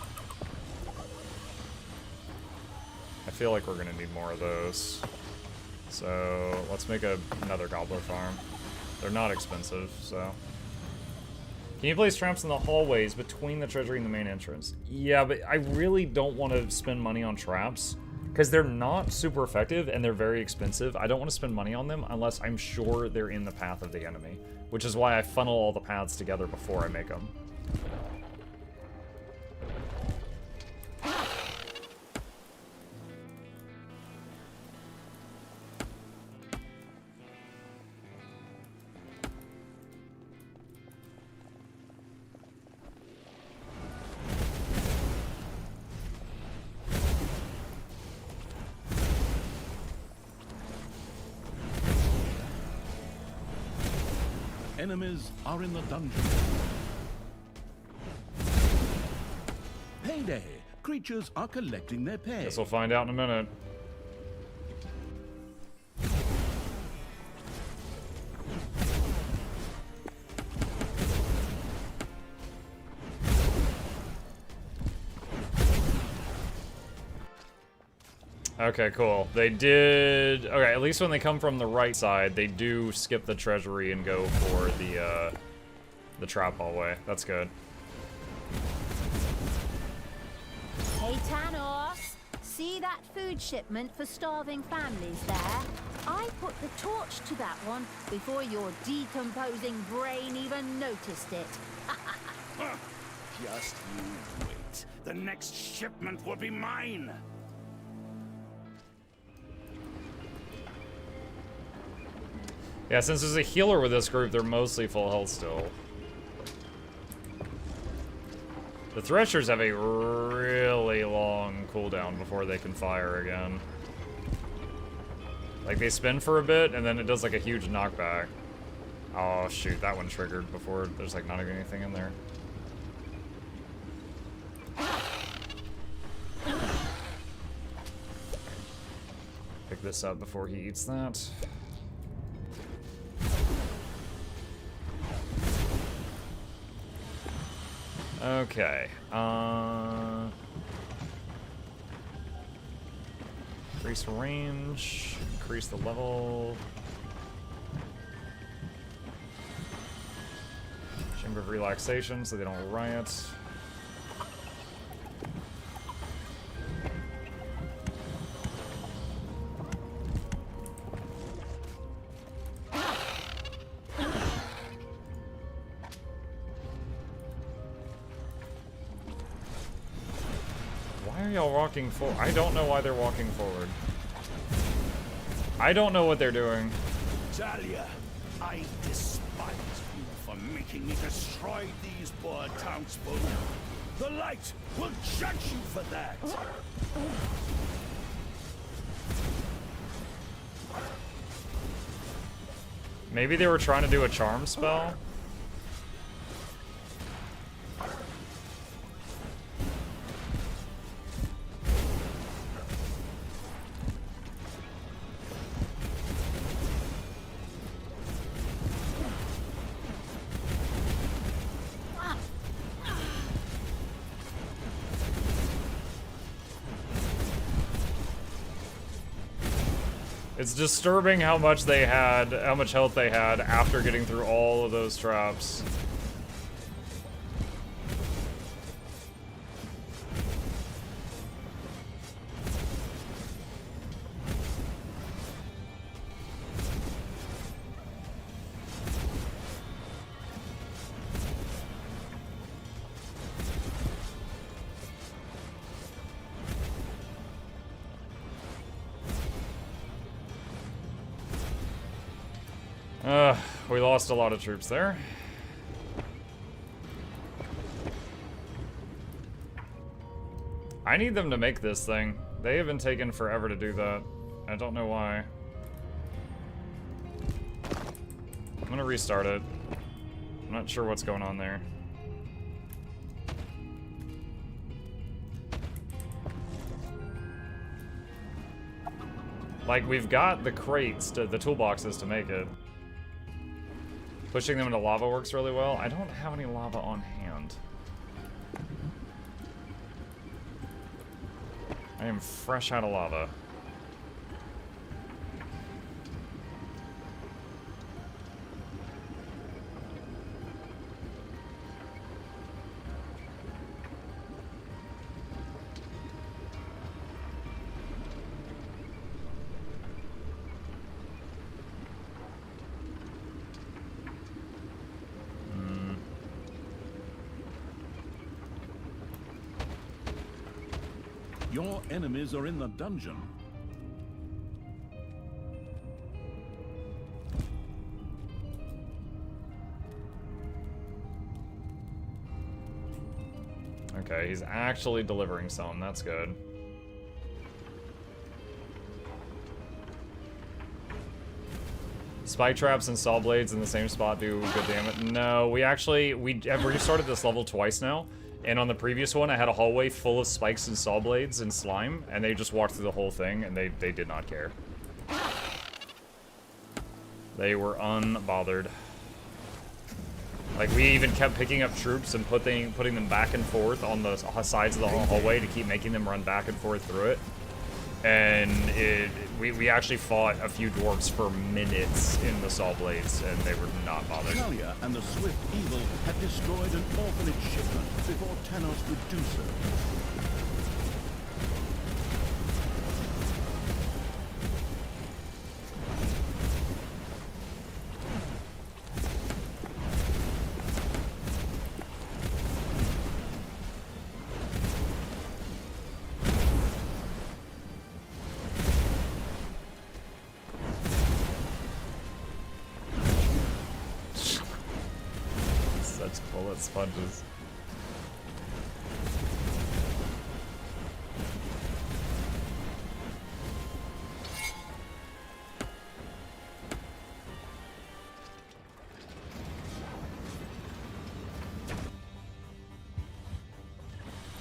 I feel like we're gonna need more of those. So let's make another gobbler farm. They're not expensive, so. Can you place traps in the hallways between the treasury and the main entrance? Yeah, but I really don't want to spend money on traps because they're not super effective and they're very expensive. I don't want to spend money on them unless I'm sure they're in the path of the enemy, which is why I funnel all the paths together before I make them. Enemies are in the dungeon. Payday! Creatures are collecting their pay. Guess we'll find out in a minute. Okay, cool. They did... Okay, at least when they come from the right side, they do skip the treasury and go for the trap hallway. That's good. Hey, Thanos. See that food shipment for starving families there? I put the torch to that one before your decomposing brain even noticed it. Just you wait. The next shipment will be mine. Yeah, since there's a healer with this group, they're mostly full health still. The Threshers have a really long cooldown before they can fire again. Like, they spin for a bit, and then it does, like, a huge knockback. Oh, shoot, that one triggered before there's, like, not even anything in there. Pick this up before he eats that. Okay, increase range, increase the level. Chamber of relaxation so they don't riot. Why are y'all walking forward? I don't know why they're walking forward. I don't know what they're doing. Talia, I despise you for making me destroy these poor townsfolk. The light will judge you for that. Maybe they were trying to do a charm spell? It's disturbing how much they had, how much health they had after getting through all of those traps. We lost a lot of troops there. I need them to make this thing. They have been taking forever to do that. I don't know why. I'm gonna restart it. I'm not sure what's going on there. Like, we've got the crates, the toolboxes to make it. Pushing them into lava works really well. I don't have any lava on hand. I am fresh out of lava. Your enemies are in the dungeon. Okay, he's actually delivering some. That's good. Spike traps and saw blades in the same spot do good damage. No, we have restarted this level twice now. And on the previous one, I had a hallway full of spikes and saw blades and slime, and they just walked through the whole thing, and they did not care. They were unbothered. Like, we even kept picking up troops and putting them back and forth on the sides of the hallway to keep making them run back and forth through it. And we actually fought a few dwarves for minutes in the saw blades, and they were not bothered. Talia and the Swift Evil had destroyed an orphanage shipment before Tanos could do so. Sponges.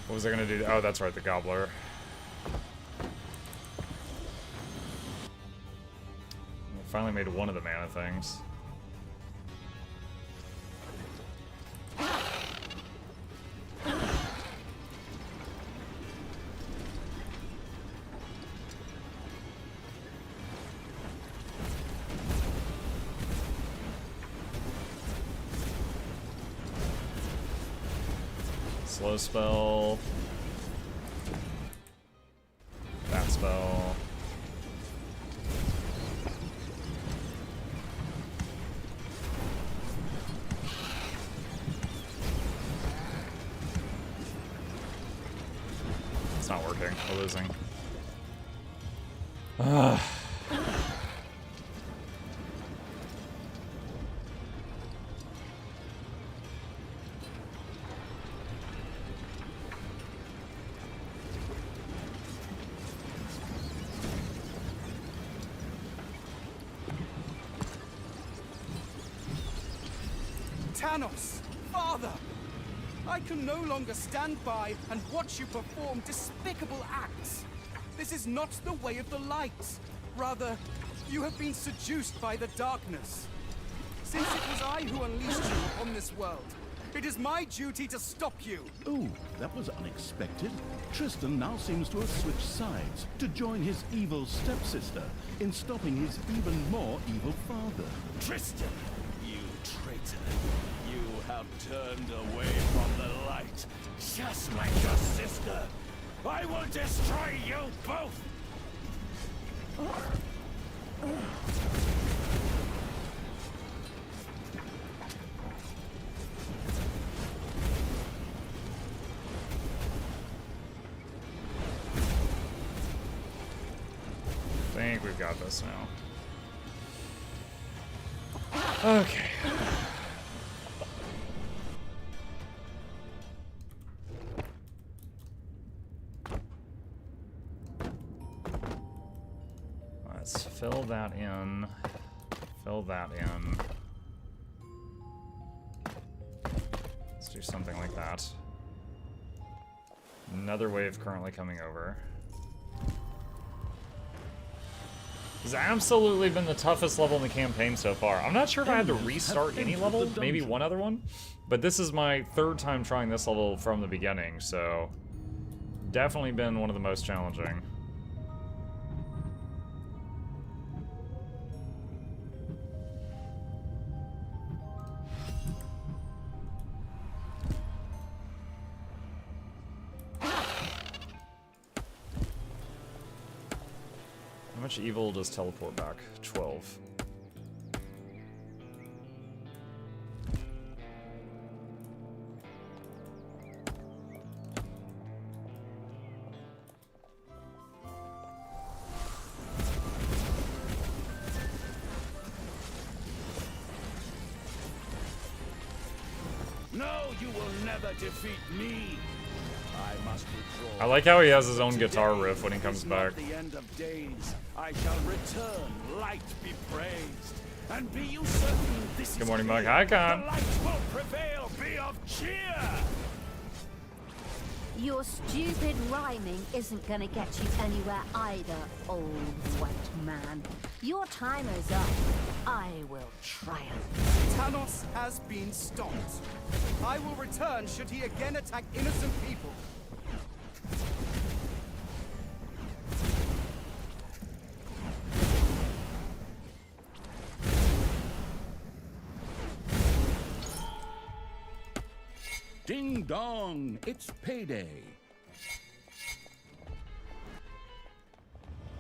What was I gonna do? Oh, that's right, the gobbler. I finally made one of the mana things. Slow spell. That spell. It's not working. We're losing. Tanos, Father! I can no longer stand by and watch you perform despicable acts. This is not the way of the light. Rather, you have been seduced by the darkness. Since it was I who unleashed you upon this world, it is my duty to stop you. Oh, that was unexpected. Tristan now seems to have switched sides to join his evil stepsister in stopping his even more evil father. Tristan, you traitor. You have turned away from the light, just like your sister. I will destroy you both! I think we've got this now. Okay. Let's fill that in. Fill that in. Let's do something like that. Another wave currently coming over. It's absolutely been the toughest level in the campaign so far. I'm not sure if I had to restart any level, maybe one other one, but this is my third time trying this level from the beginning, so definitely been one of the most challenging. How much evil does teleport back? 12. No, you will never defeat me. I must withdraw. I like how he has his own guitar riff when he comes back. The end of days, I shall return, light be praised. And be you certain this Good is morning, clear. Mug. Hi, Con. The light will prevail, be of cheer. Your stupid rhyming isn't gonna get you anywhere either, old wet man. Your time is up. I will triumph. Tanos has been stopped. I will return should he again attack innocent people. Ding dong, it's payday.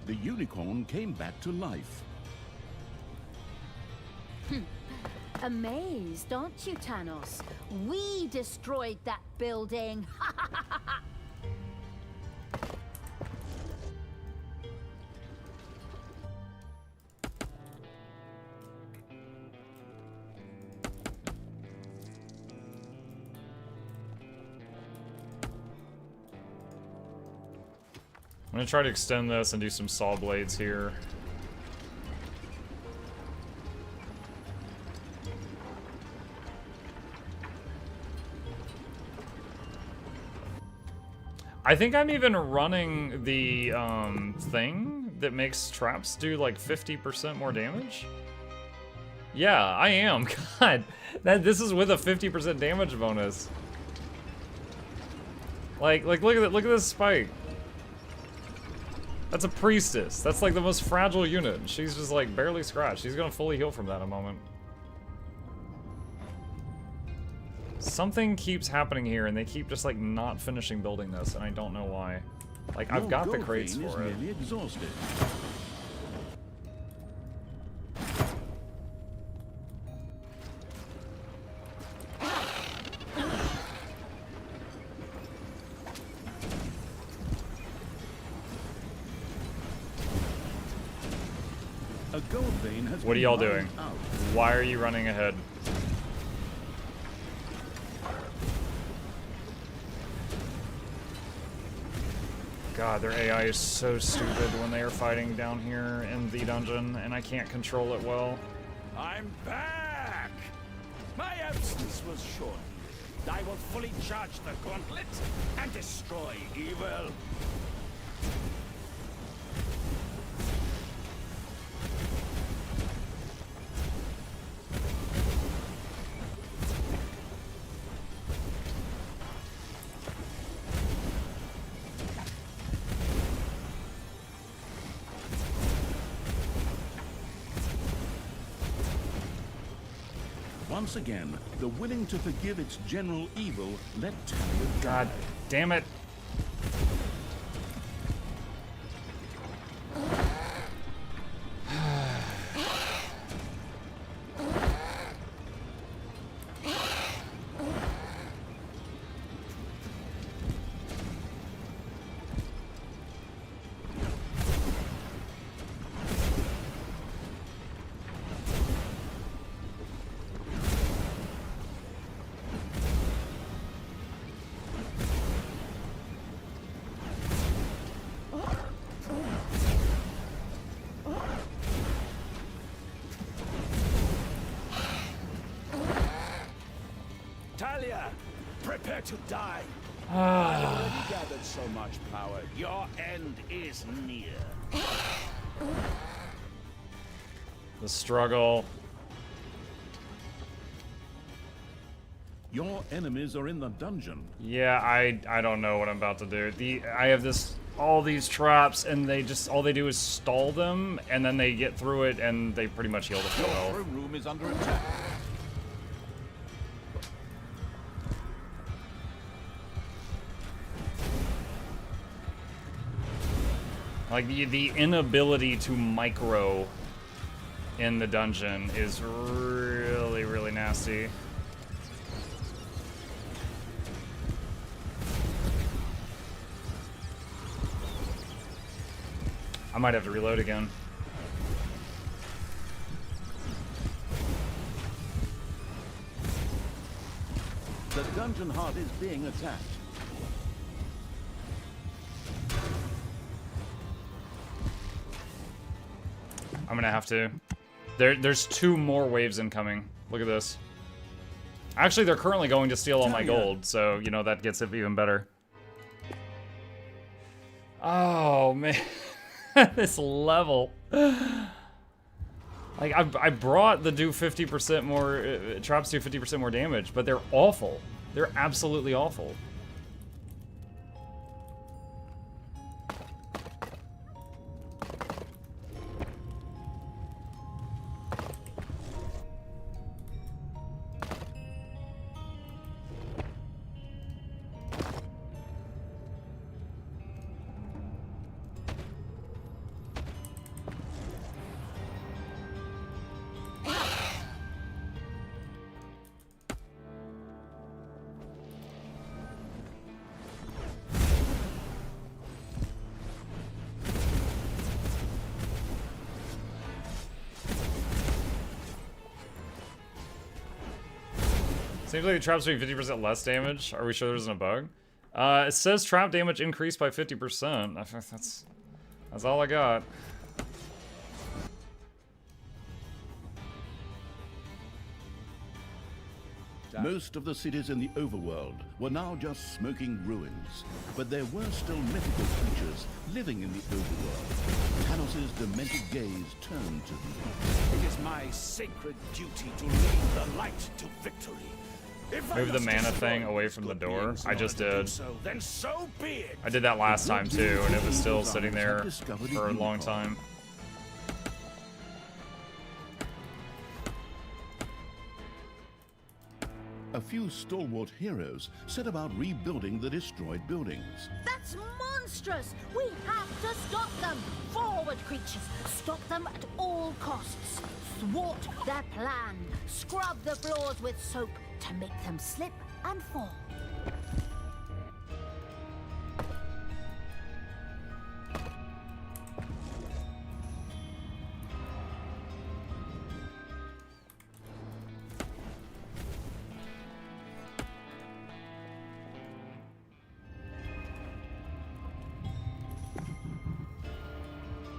The unicorn came back to life. Amazed, aren't you, Tanos? We destroyed that building. I'm gonna try to extend this and do some saw blades here. I think I'm even running the thing that makes traps do like 50% more damage. Yeah, I am. God, this is with a 50% damage bonus. Like look at it. Look at this spike. That's a priestess. That's like the most fragile unit. She's just like barely scratched. She's gonna fully heal from that in a moment. Something keeps happening here, and they keep just like not finishing building this, and I don't know why. Like I've got the crates for it. Exhausted. A gold vein has What are been y'all mined doing? out. Why are you running ahead? God, their AI is so stupid when they are fighting down here in the dungeon, and I can't control it well. I'm back. My absence was short. I will fully charge the gauntlet and destroy evil. Once again, the willing to forgive its general evil let Talia God die. damn it. Talia, prepare to die. I've already gathered so much power. Your end is near. The struggle. Your enemies are in the dungeon. Yeah, I don't know what I'm about to do. I have all these traps, and they just all they do is stall them, and then they get through it, and they pretty much heal the full Your health. throne room is under attack. Like the inability to micro in the dungeon is really, really nasty. I might have to reload again. The dungeon heart is being attacked. I'm gonna have to. There's 2 more waves incoming. Look at this. Actually, they're currently going to steal all my gold, so, you know, that gets it even better. Oh, man. This level. Like, I brought the do 50% more, traps do 50% more damage, but they're awful. They're absolutely awful. Seems like the traps doing 50% less damage. Are we sure there isn't a bug? It says trap damage increased by 50%. That's all I got. Most of the cities in the overworld were now just smoking ruins, but there were still mythical creatures living in the overworld. Tanos's demented gaze turned to these. It is my sacred duty to lead the light to victory. If Move the mana thing away from the door. I just did. Then so be it. I did that last time too, and it was still sitting there for a long time. A few stalwart heroes set about rebuilding the destroyed buildings. That's monstrous! We have to stop them! Forward, creatures! Stop them at all costs! Thwart their plan! Scrub the floors with soap to make them slip and fall.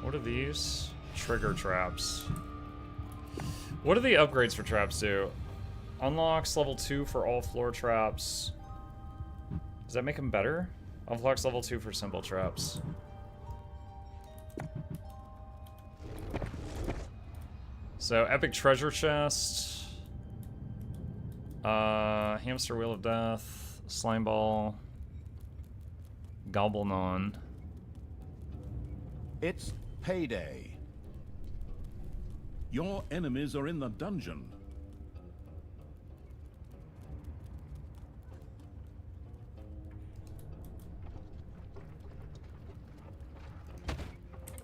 What are these? Trigger traps. What do the upgrades for traps do? Unlocks level 2 for all floor traps. Does that make them better? Unlocks level 2 for simple traps. So, epic treasure chest. Hamster wheel of death. Slime ball. Gobblenon. It's payday. Your enemies are in the dungeon.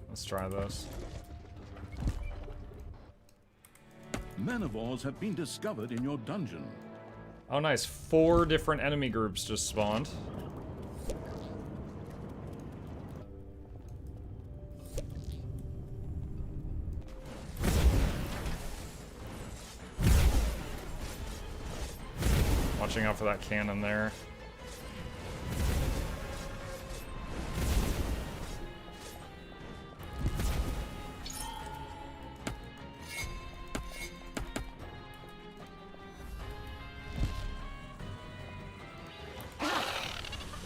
Let's try this. Manivores have been discovered in your dungeon. Oh nice, 4 different enemy groups just spawned. Watching out for that cannon there.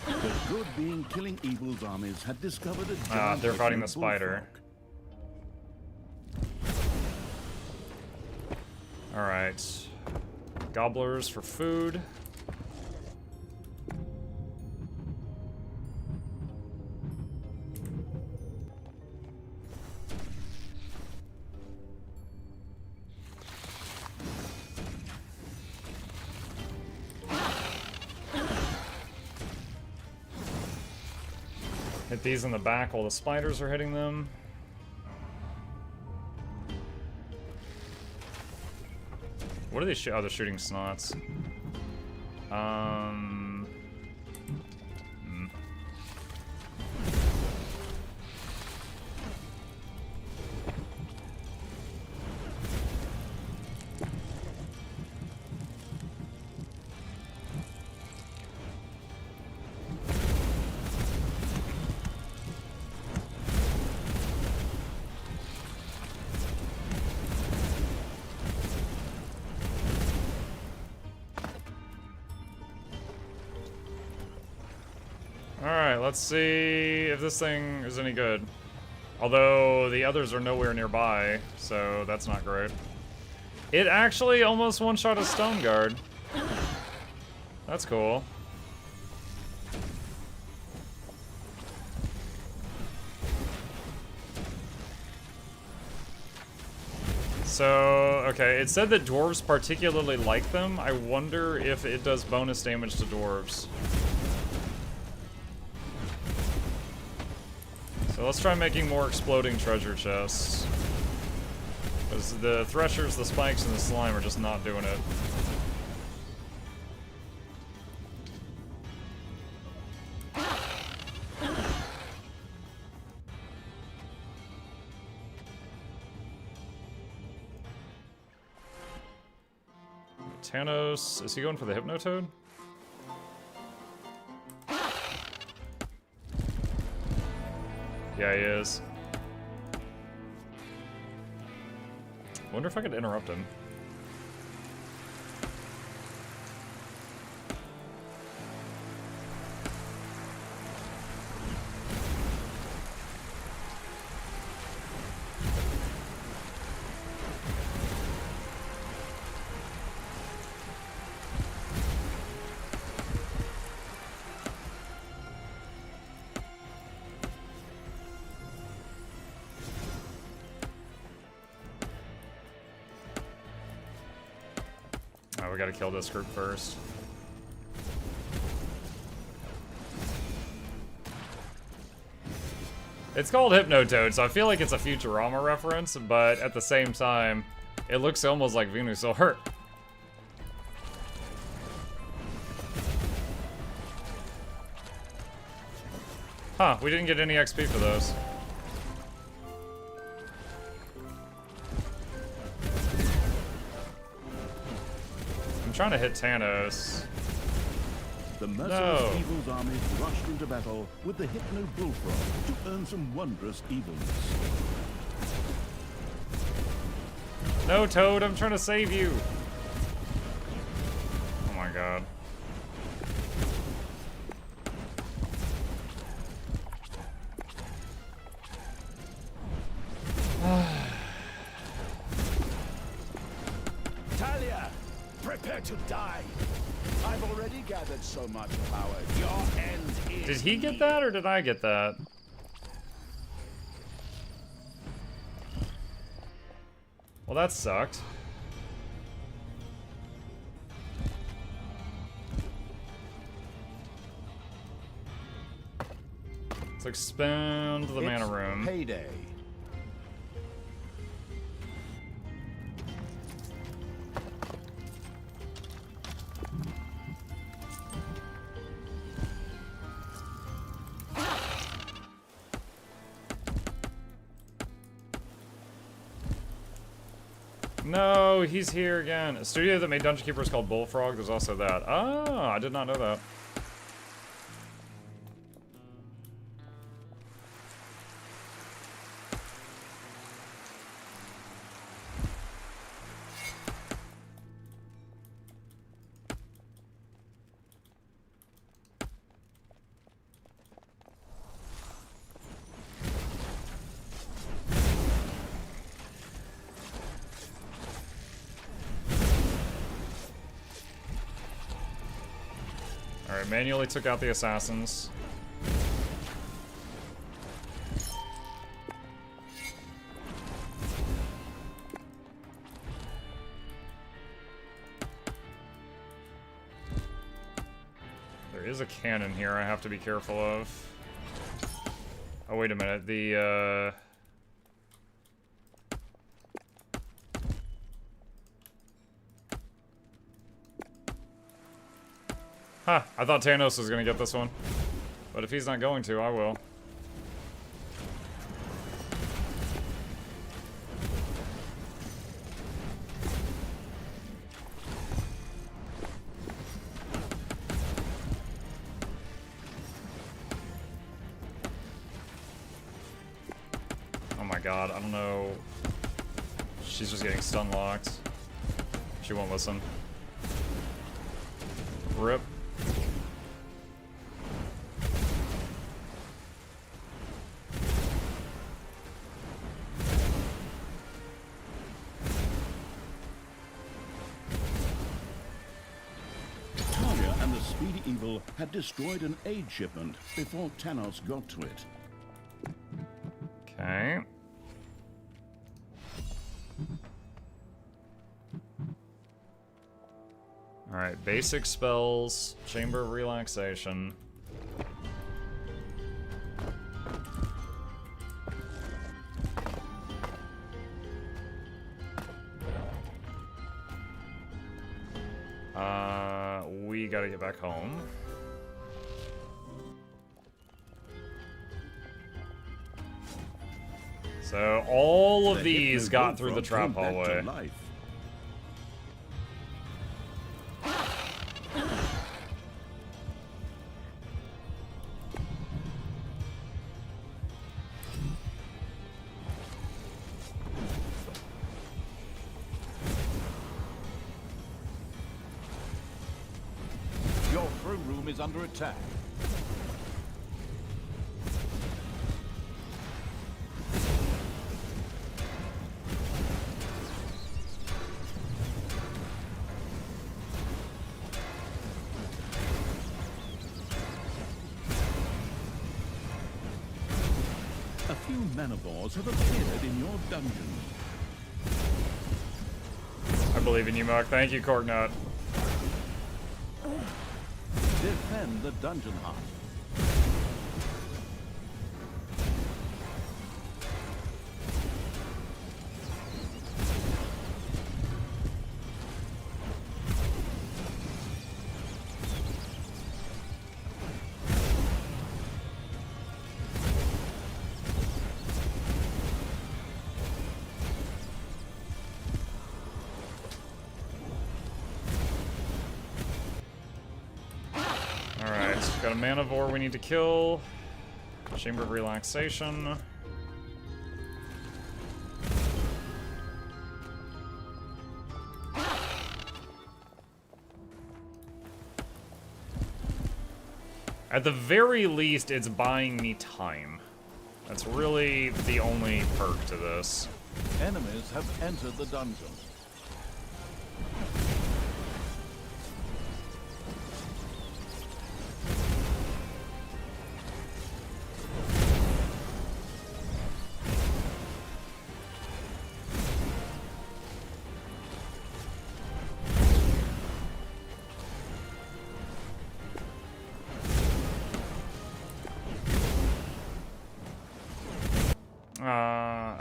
The good being killing evil's armies had discovered a giant They're fighting witching the spider. bullfrog. Alright. Gobblers for food. Hit these in the back while the spiders are hitting them. What are they shooting? Oh, they're shooting snots. Alright, let's see if this thing is any good. Although, the others are nowhere nearby, so that's not great. It actually almost one-shot a stone guard. That's cool. So, okay, it said that dwarves particularly like them. I wonder if it does bonus damage to dwarves. So let's try making more exploding treasure chests. Because the threshers, the spikes, and the slime are just not doing it. Thanos, is he going for the Hypnotoad? Yeah, he is. Wonder if I could interrupt him. We gotta kill this group first. It's called Hypnotoad, so I feel like it's a Futurama reference, but at the same time, it looks almost like Venusaur. Huh, we didn't get any XP for those. Trying to hit Thanos. The merciless evil's armies rushed into battle with the Hypno Bullfrog to earn some wondrous evilness. No, Toad, I'm trying to save you. Oh my god. Prepare to die. I've already gathered so much power. Your end is. Did he get that or did I get that? Well, that sucked. Let's expand the mana room. Payday. No, he's here again. A studio that made Dungeon Keeper is called Bullfrog. There's also that. Oh, I did not know that. Alright, manually took out the assassins. There is a cannon here I have to be careful of. Oh, wait a minute. The, Huh, I thought Thanos was gonna get this one. But if he's not going to, I will. Oh my god, I don't know. She's just getting stun locked. She won't listen. Rip. Talia and the Speedy Evil had destroyed an aid shipment before Thanos got to it. Okay. Alright, basic spells, Chamber of Relaxation. We gotta get back home. So all of these got through the trap hallway. Your throne room is under attack. A few manivores have appeared in your dungeon. I believe in you, Muck. Thank you, Corknut. Defend the dungeon heart. Got a manivore we need to kill. Chamber of Relaxation. At the very least, it's buying me time. That's really the only perk to this. Enemies have entered the dungeon.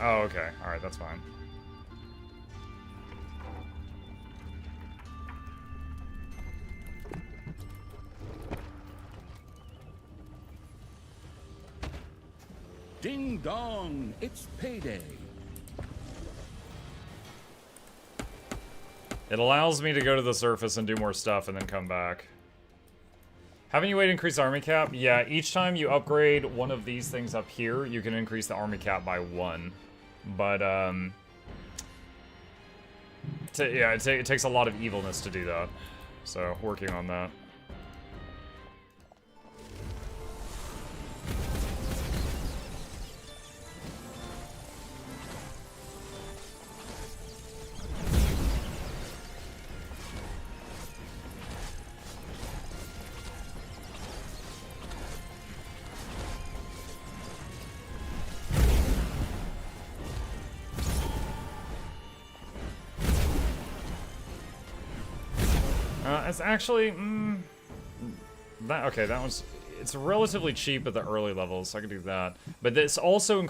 Oh, okay. Alright, that's fine. Ding dong, it's payday. It allows me to go to the surface and do more stuff and then come back. Haven't you wait increase army cap? Yeah, each time you upgrade one of these things up here, you can increase the army cap by 1. But, yeah, it takes a lot of evilness to do that. So, working on that. It's actually, okay, that one's, it's relatively cheap at the early levels, so I can do that. But this also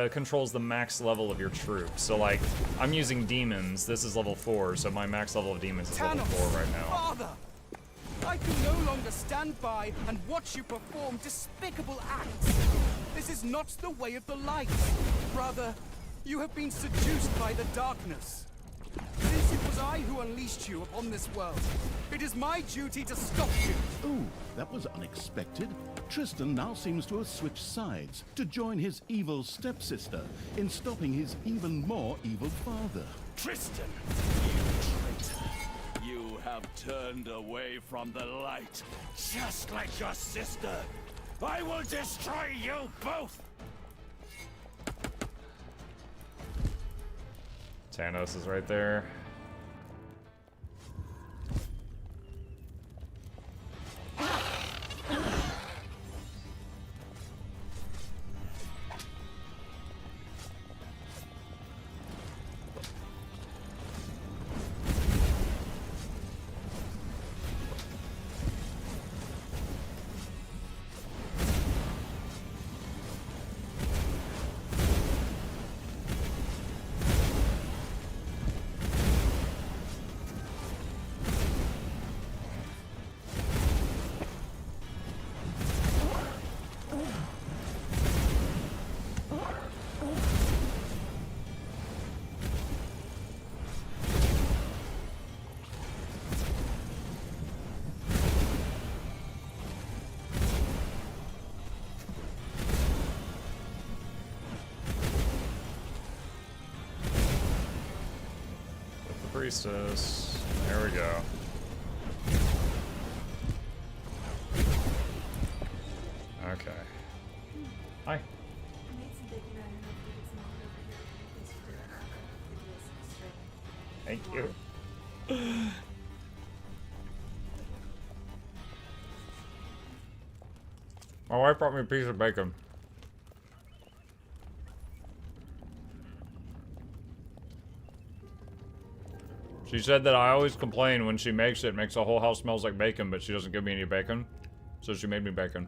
controls the max level of your troops. So like, I'm using demons, this is level 4, so my max level of demons is level 4 right now. Father! I can no longer stand by and watch you perform despicable acts. This is not the way of the light. Rather, you have been seduced by the darkness. Since it was I who unleashed you upon this world, it is my duty to stop you. Ooh, that was unexpected. Tristan now seems to have switched sides to join his evil stepsister in stopping his even more evil father. Tristan, you traitor. You have turned away from the light, just like your sister. I will destroy you both! Thanos is right there. Priestess. There we go. Okay. Hi. Thank you. My wife brought me a piece of bacon. She said that I always complain when she makes it. It makes the whole house smells like bacon, but she doesn't give me any bacon. So she made me bacon.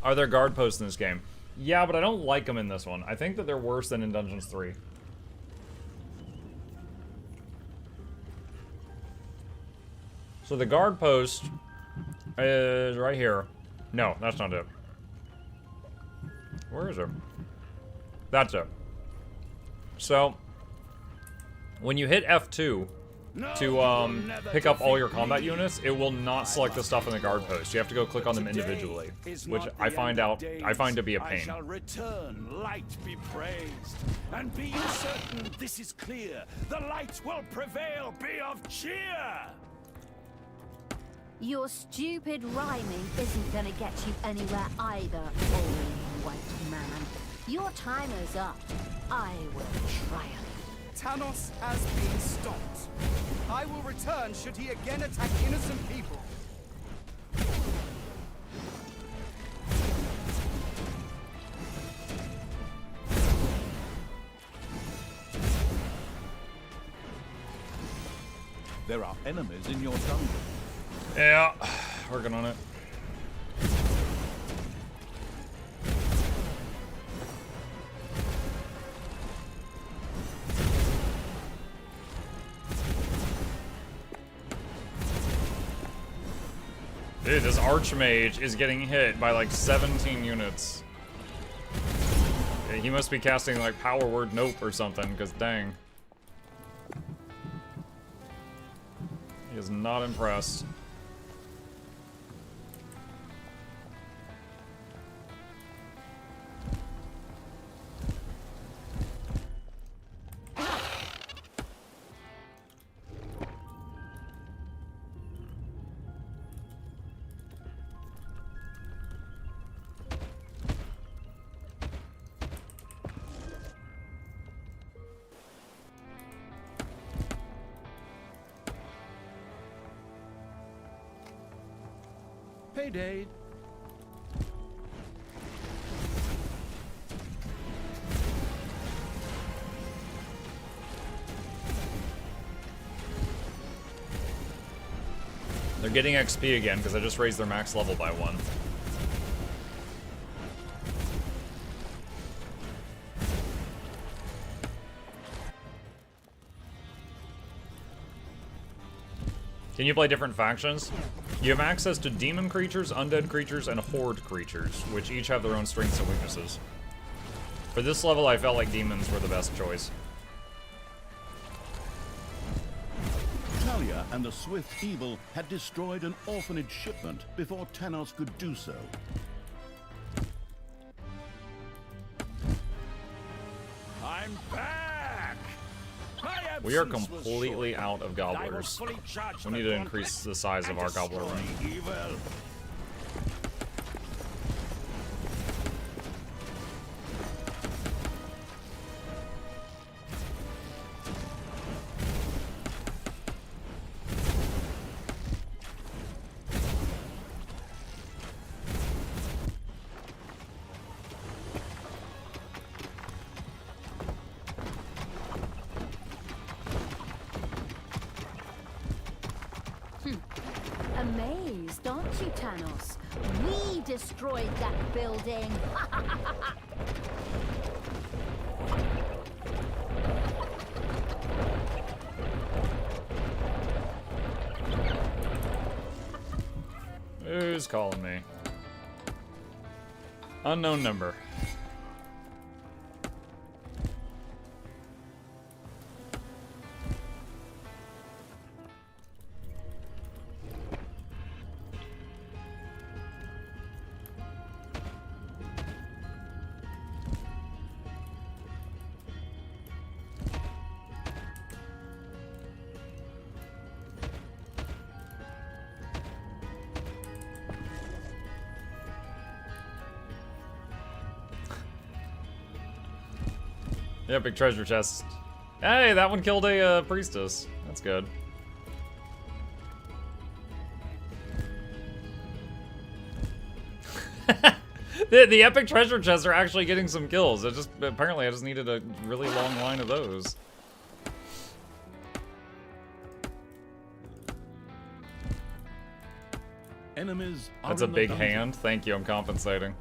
Are there guard posts in this game? Yeah, but I don't like them in this one. I think that they're worse than in Dungeons 3. So the guard post is right here. No, that's not it. Where is it? That's it. So, when you hit F2 to pick up all your combat units, it will not select the stuff in the guard post. You have to go click on them individually, which I find to be a pain. I shall return, light be praised, and be you certain this is clear. The light will prevail, be of cheer. Your stupid rhyming isn't gonna get you anywhere either, old white man. Your time is up. I will triumph. Thanos has been stopped. I will return should he again attack innocent people. There are enemies in your jungle. Yeah, working on it. Dude, this Archmage is getting hit by like 17 units. Yeah, he must be casting like Power Word Nope or something, because dang. He is not impressed. Payday. They're getting XP again because I just raised their max level by 1. Can you play different factions? You have access to demon creatures, undead creatures, and horde creatures, which each have their own strengths and weaknesses. For this level, I felt like demons were the best choice. Talia and the Swift Evil had destroyed an orphanage shipment before Tanos could do so. I'm back! We are completely out of gobblers. We need to increase the size of our gobbler room. Amazed, aren't you, Tanos? We destroyed that building. Who's calling me? Unknown number. Yeah, big treasure chest. Hey, that one killed a priestess. That's good. The epic treasure chests are actually getting some kills. Apparently I just needed a really long line of those. Enemies are That's a in the big dungeon. hand. Thank you, I'm compensating.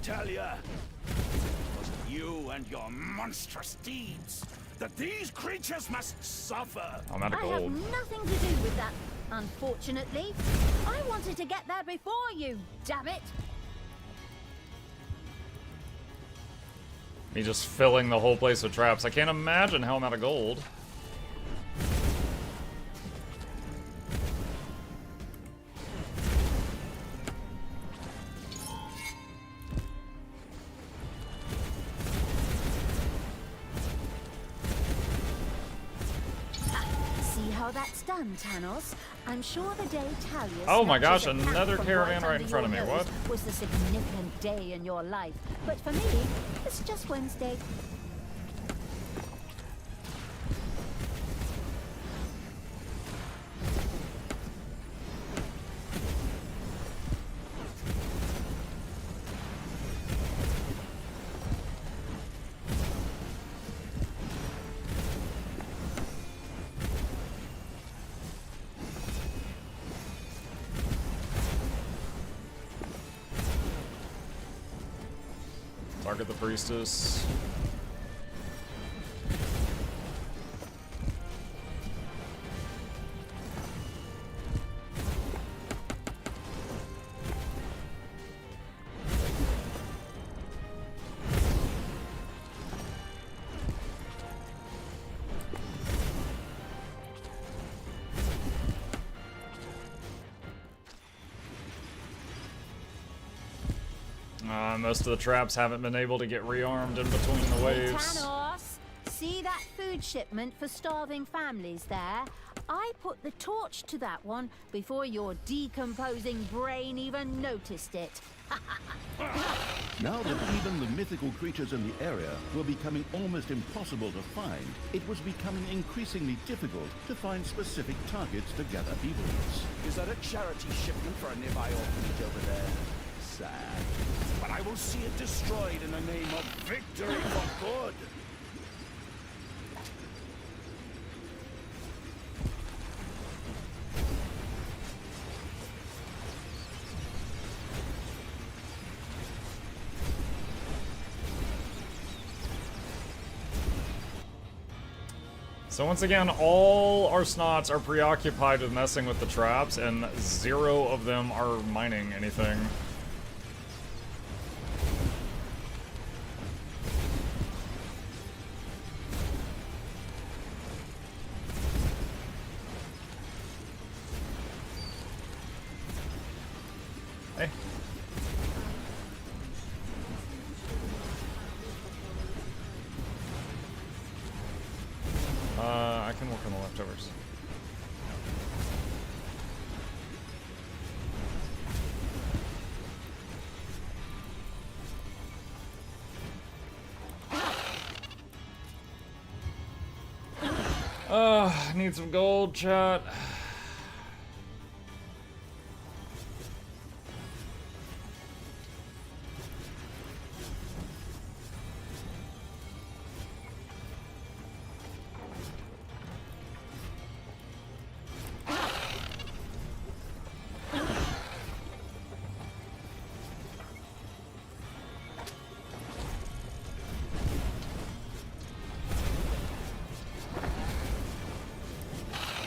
Talia, it was you and your monstrous deeds that these creatures must suffer. I'm out of I have gold. nothing to do with that, unfortunately. I wanted to get there before you, damn it! Me just filling the whole place with traps. I can't imagine how I'm out of gold. See how that's done, Tanos? I'm sure the day Talia Oh my snatches gosh, a cat another from caravan right in under front of your me, nose what? was the significant day in your life. But for me, it's just Wednesday. Target the priestess. Most of the traps haven't been able to get rearmed in between the Hey, waves. Tanos, see that food shipment for starving families there? I put the torch to that one before your decomposing brain even noticed it. Now that even the mythical creatures in the area were becoming almost impossible to find, it was becoming increasingly difficult to find specific targets to gather evilness. Is that a charity shipment for a nearby orphanage over there? Sad. But I will see it destroyed in the name of victory for good. So once again, all our snots are preoccupied with messing with the traps, and 0 of them are mining anything. Hey. I can work on the leftovers. I need some gold, chat.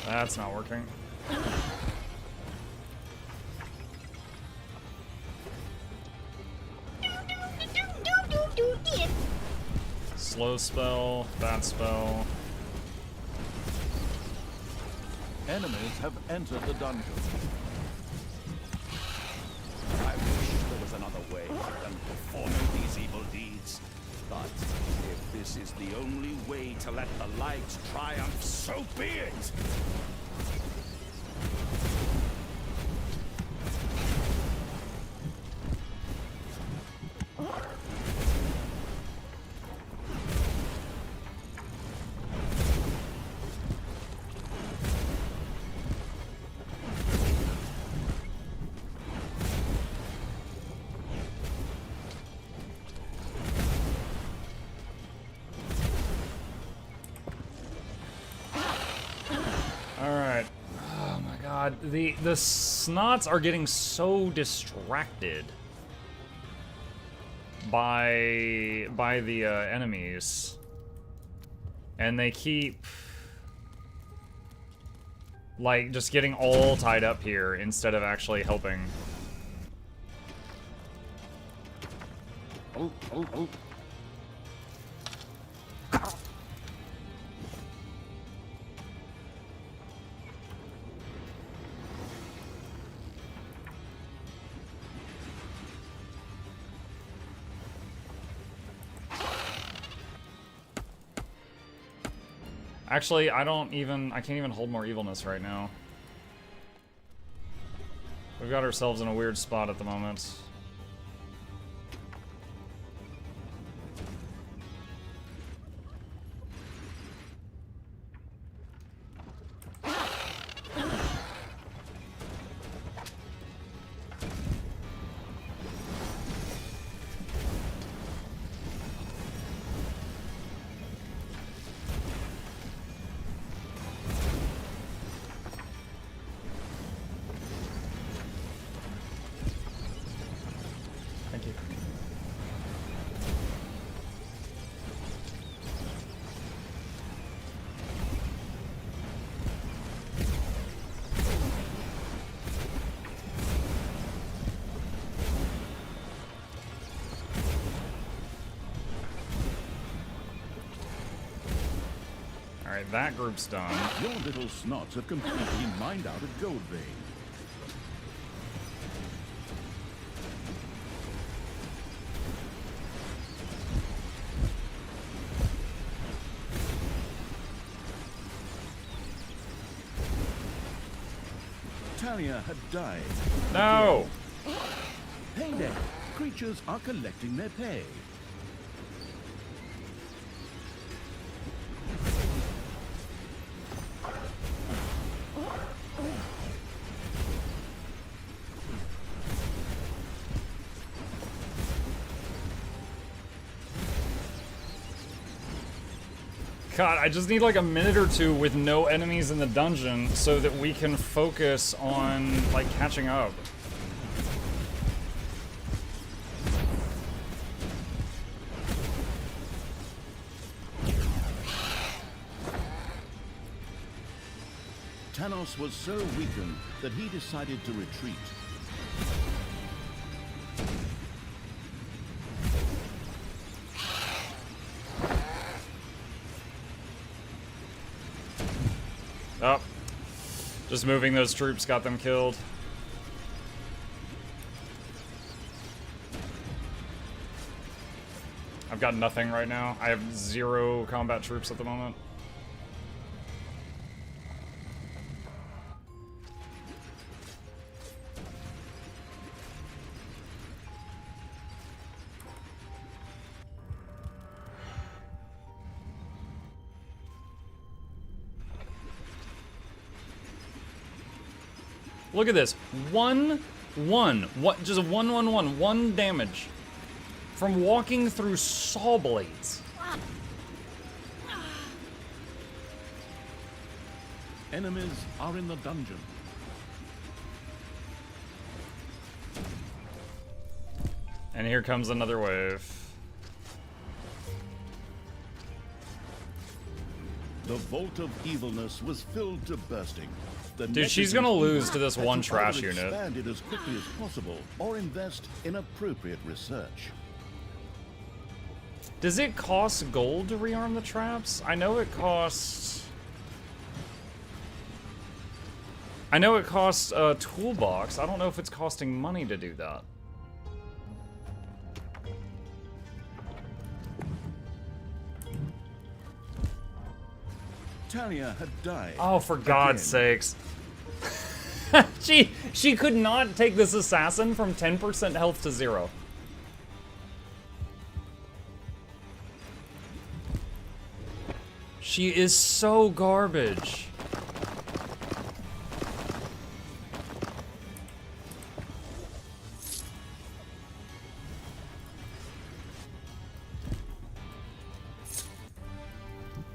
That's not working. Slow spell, bad spell. Enemies have entered the dungeon. I wish there was another way than performing these evil deeds. But if this is the only way to let the light triumph, so be it! The snots are getting so distracted by the enemies, and they keep like just getting all tied up here instead of actually helping. Oh. Actually, I can't even hold more evilness right now. We've got ourselves in a weird spot at the moment. Alright, that group's done. Your little snots have completely mined out a gold vein. Talia had died. No! Payday! Creatures are collecting their pay. God, I just need like a minute or two with no enemies in the dungeon so that we can focus on like catching up. Thanos was so weakened that he decided to retreat. Oh. Just moving those troops got them killed. I've got nothing right now. I have 0 combat troops at the moment. Look at this. 1, 1. What? Just a 1, 1, 1. 1 damage. From walking through saw blades. Enemies are in the dungeon. And here comes another wave. The vault of evilness was filled to bursting. The Dude, she's gonna lose to this one trash unit. Expand it as quickly as possible, or invest in appropriate research. Does it cost gold to rearm the traps? I know it costs a toolbox. I don't know if it's costing money to do that. Talia had died. Oh, for God's sakes. She could not take this assassin from 10% health to 0. She is so garbage.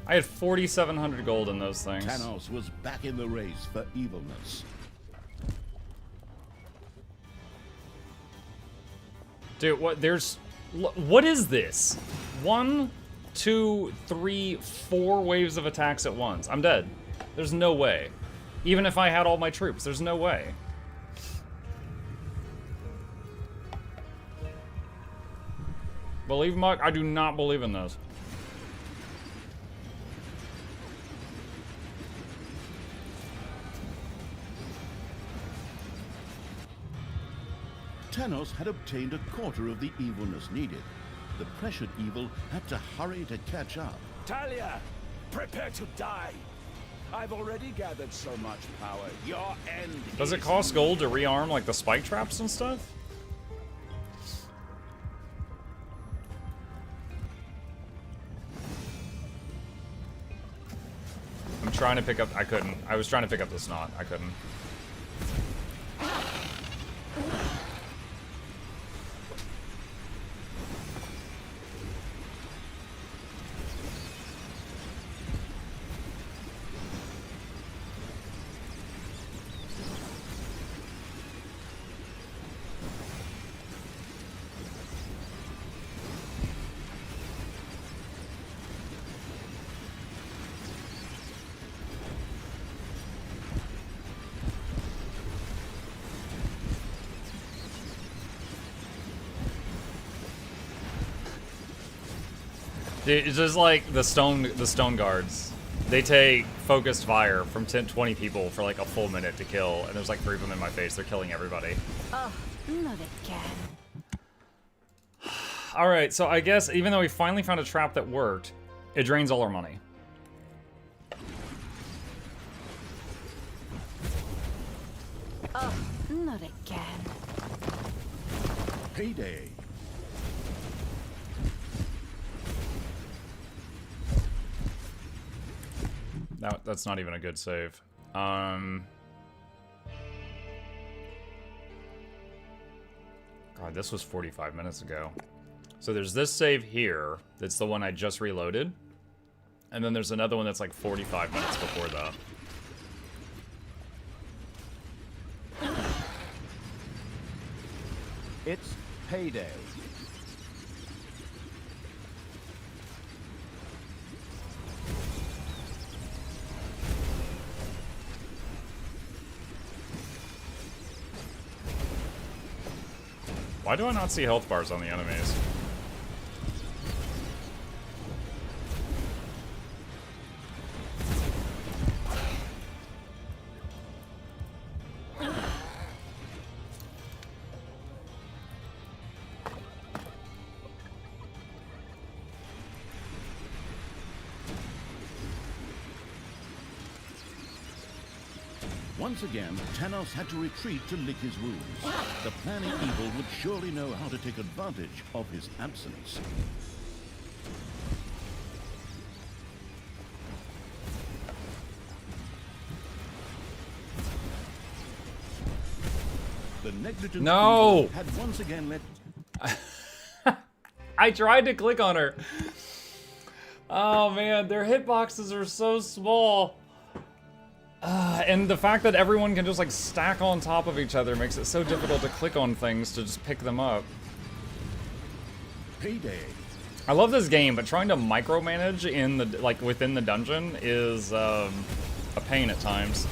I had 4,700 gold in those things. Thanos was back in the race for evilness. Dude, what is this? 1, 2, 3, 4 waves of attacks at once. I'm dead. There's no way. Even if I had all my troops, there's no way. Believe Muck? I do not believe in this. Thanos had obtained a quarter of the evilness needed. The pressured evil had to hurry to catch up. Talia, prepare to die. I've already gathered so much power. Your end. Does it cost gold to rearm like the spike traps and stuff? I'm trying to pick up. I couldn't. I was trying to pick up the snot. I couldn't. It's just like the stone guards. They take focused fire from 20 people for like a full minute to kill, and there's like 3 of them in my face. They're killing everybody. Oh, not again. All right, so I guess even though we finally found a trap that worked, it drains all our money. Oh, not again. Payday. No, that's not even a good save. God, this was 45 minutes ago. So there's this save here. That's the one I just reloaded. And then there's another one that's like 45 minutes before that. It's payday. Why do I not see health bars on the enemies? Once again, Thanos had to retreat to lick his wounds. The planning evil would surely know how to take advantage of his absence. The negligent No! evil had once again let... I tried to click on her. Oh man, their hitboxes are so small. And the fact that everyone can just like stack on top of each other makes it so difficult to click on things to just pick them up. Payday. I love this game, but trying to micromanage in the within the dungeon is a pain at times.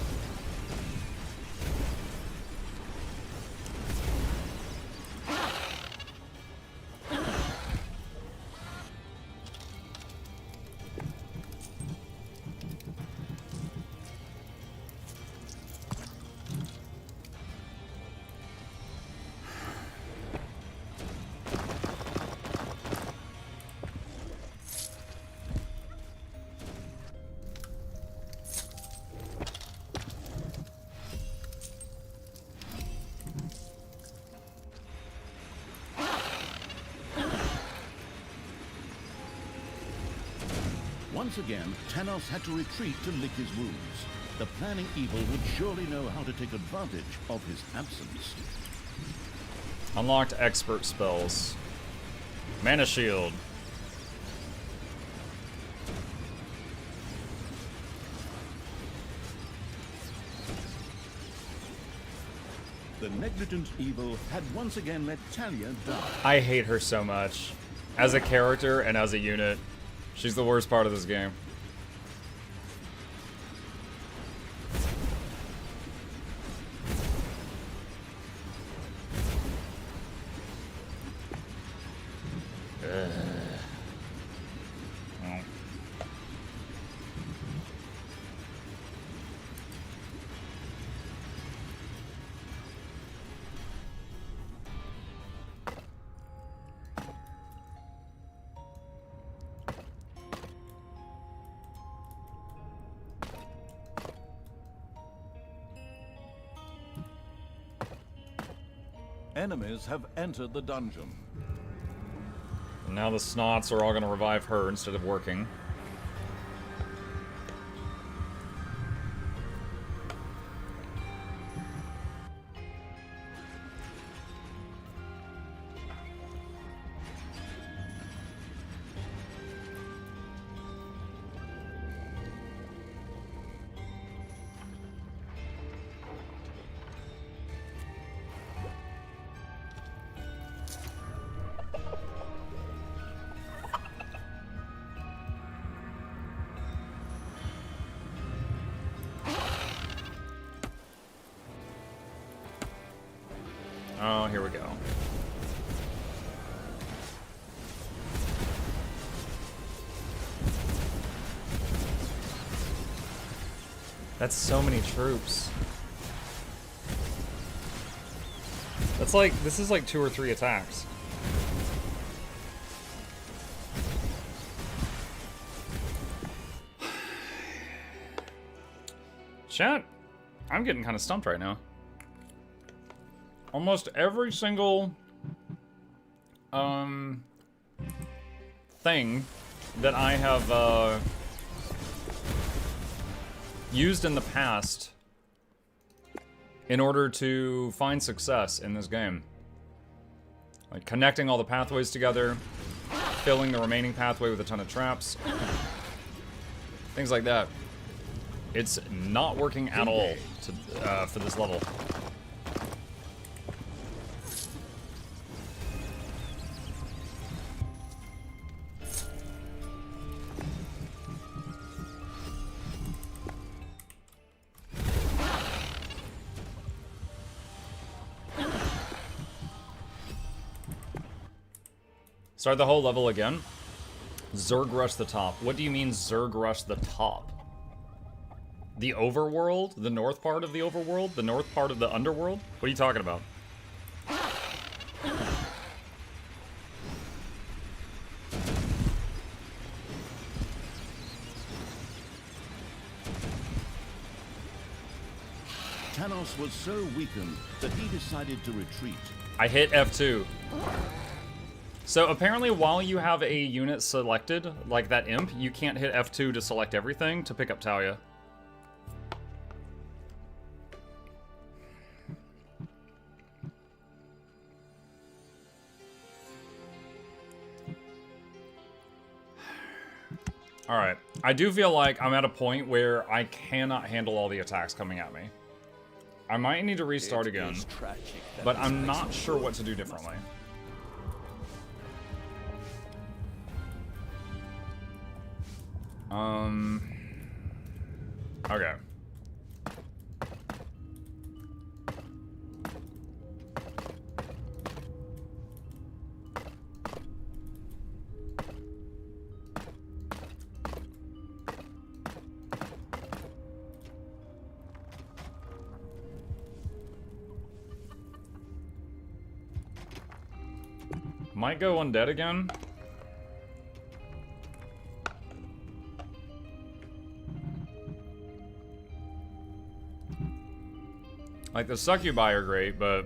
Once again, Thanos had to retreat to lick his wounds. The planning evil would surely know how to take advantage of his absence. Unlocked expert spells. Mana shield. The negligent evil had once again let Talia die. I hate her so much. As a character and as a unit. She's the worst part of this game. Enemies have entered the dungeon. And now the snots are all going to revive her instead of working. Oh, here we go. That's so many troops. That's like, this is like 2 or 3 attacks. Chat, I'm getting kind of stumped right now. Almost every single thing that I have used in the past in order to find success in this game. Like connecting all the pathways together, filling the remaining pathway with a ton of traps, things like that. It's not working at all to, for this level. Start the whole level again. Zerg rush the top. What do you mean Zerg rush the top? The overworld? The north part of the overworld? The north part of the underworld? What are you talking about? Tanos was so weakened that he decided to retreat. I hit F2. So apparently while you have a unit selected, like that imp, you can't hit F2 to select everything to pick up Talia. Alright, I do feel like I'm at a point where I cannot handle all the attacks coming at me. I might need to restart again, but I'm not sure what to do differently. Okay. Might go undead again. Like, the succubi are great, but...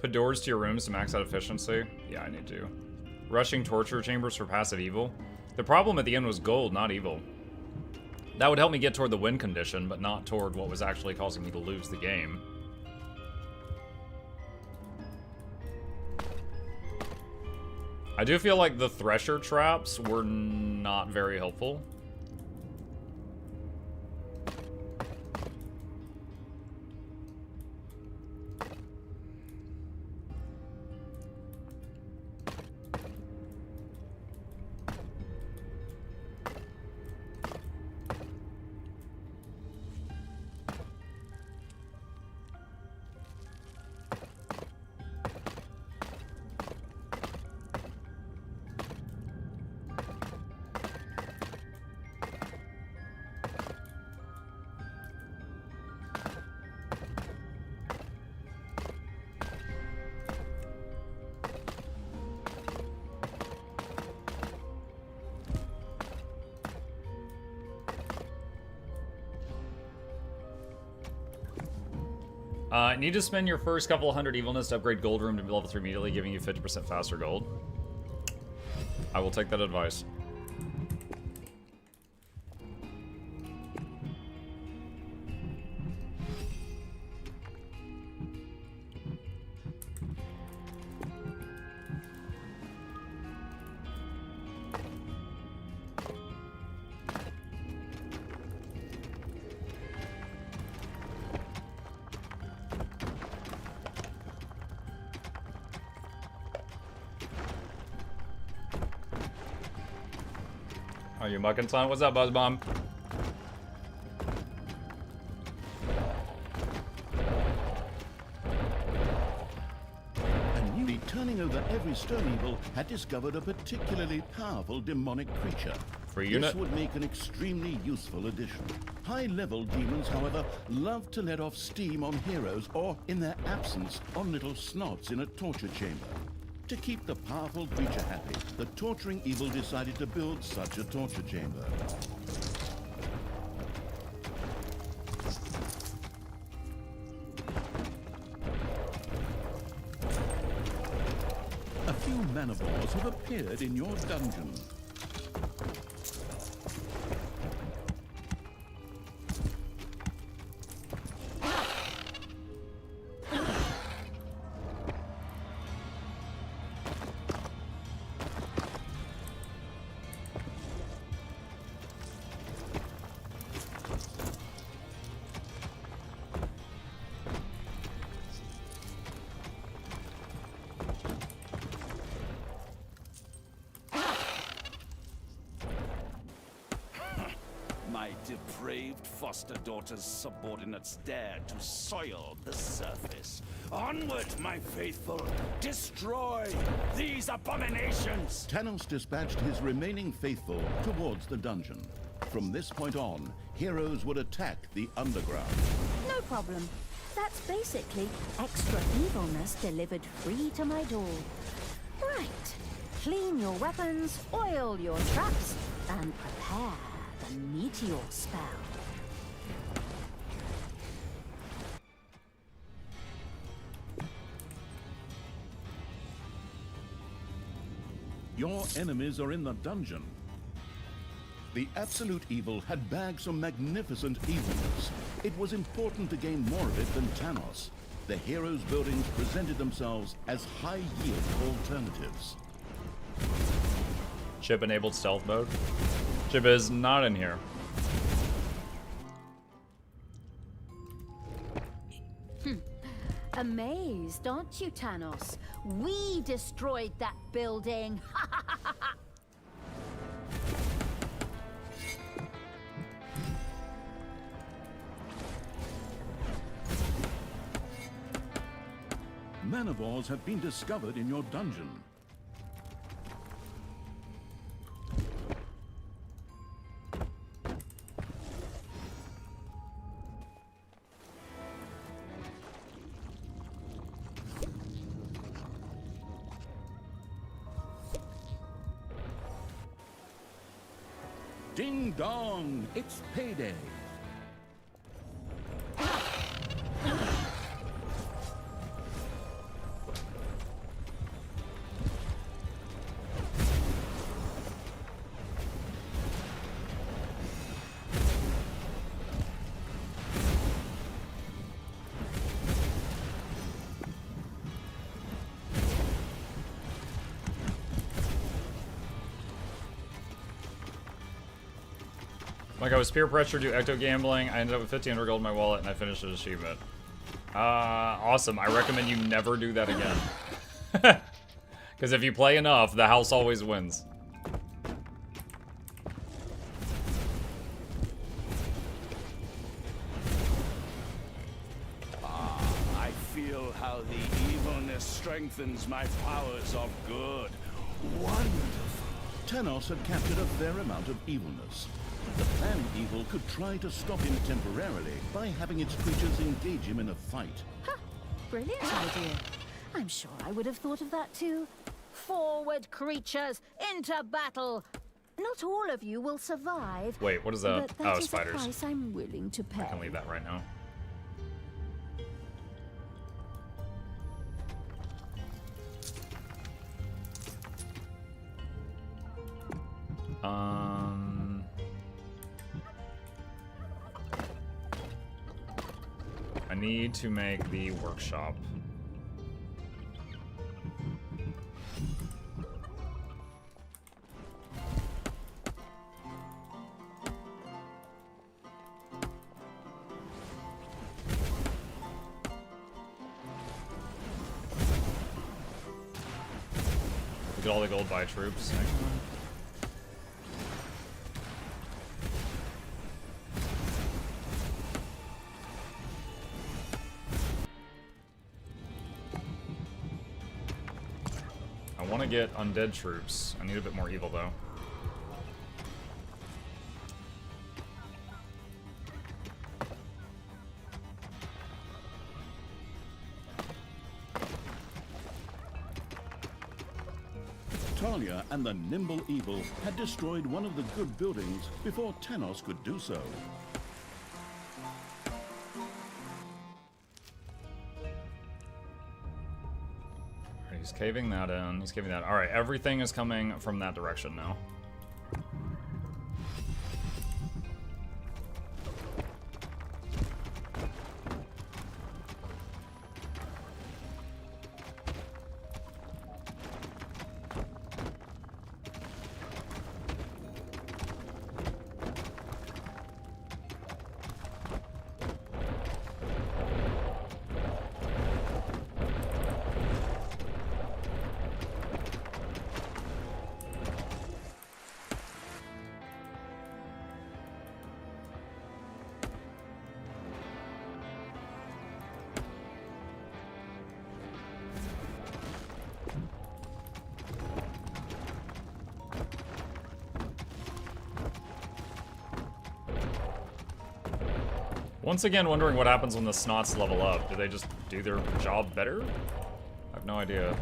Put doors to your rooms to max out efficiency? Yeah, I need to. Rushing torture chambers for passive evil? The problem at the end was gold, not evil. That would help me get toward the win condition, but not toward what was actually causing me to lose the game. I do feel like the Thresher traps were not very helpful. Need to spend your first couple hundred evilness to upgrade Gold Room to be level 3 immediately, giving you 50% faster gold. I will take that advice. Oh, you mucking son? What's up, Buzz Bomb? And newly turning over every stone evil had discovered a particularly powerful demonic creature. Free unit. This would make an extremely useful addition. High-level demons, however, love to let off steam on heroes or, in their absence, on little snots in a torture chamber. To keep the powerful creature happy, the torturing evil decided to build such a torture chamber. manivores have appeared in your dungeon. My depraved foster daughter's subordinates dared to soil the surface. Onward, my faithful! Destroy these abominations! Tanos dispatched his remaining faithful towards the dungeon. From this point on, heroes would attack the underground. No problem. That's basically extra evilness delivered free to my door. Right. Clean your weapons, oil your traps, and prepare the meteor spell. Your enemies are in the dungeon. The Absolute Evil had bagged some magnificent evilness. It was important to gain more of it than Tanos. The heroes' buildings presented themselves as high-yield alternatives. Chip enabled stealth mode. Chip is not in here. Amazed, aren't you, Tanos? We destroyed that building. Manivores have been discovered in your dungeon. Ding dong, it's payday. Like I was peer pressured to ecto gambling. I ended up with 1,500 gold in my wallet, and I finished an achievement. Awesome. I recommend you never do that again. Because if you play enough, the house always wins. I feel how the evilness strengthens my powers of good. Wonderful. Tanos had captured a fair amount of evilness. The planned evil could try to stop him temporarily by having its creatures engage him in a fight. Ha! Brilliant idea. I'm sure I would have thought of that too. Forward, creatures, into battle. Not all of you will survive. Wait, what is that? But that Oh, is spiders. a price I'm willing to pay. I can leave that right now. I need to make the workshop. Look at all the gold buy troops. I want to get undead troops. I need a bit more evil though. Talia and the Nimble Evil had destroyed one of the good buildings before Tanos could do so. Already He's caving that in. He's caving that. All right, everything is coming from that direction now. Once again, wondering what happens when the snots level up. Do they just do their job better? I have no idea.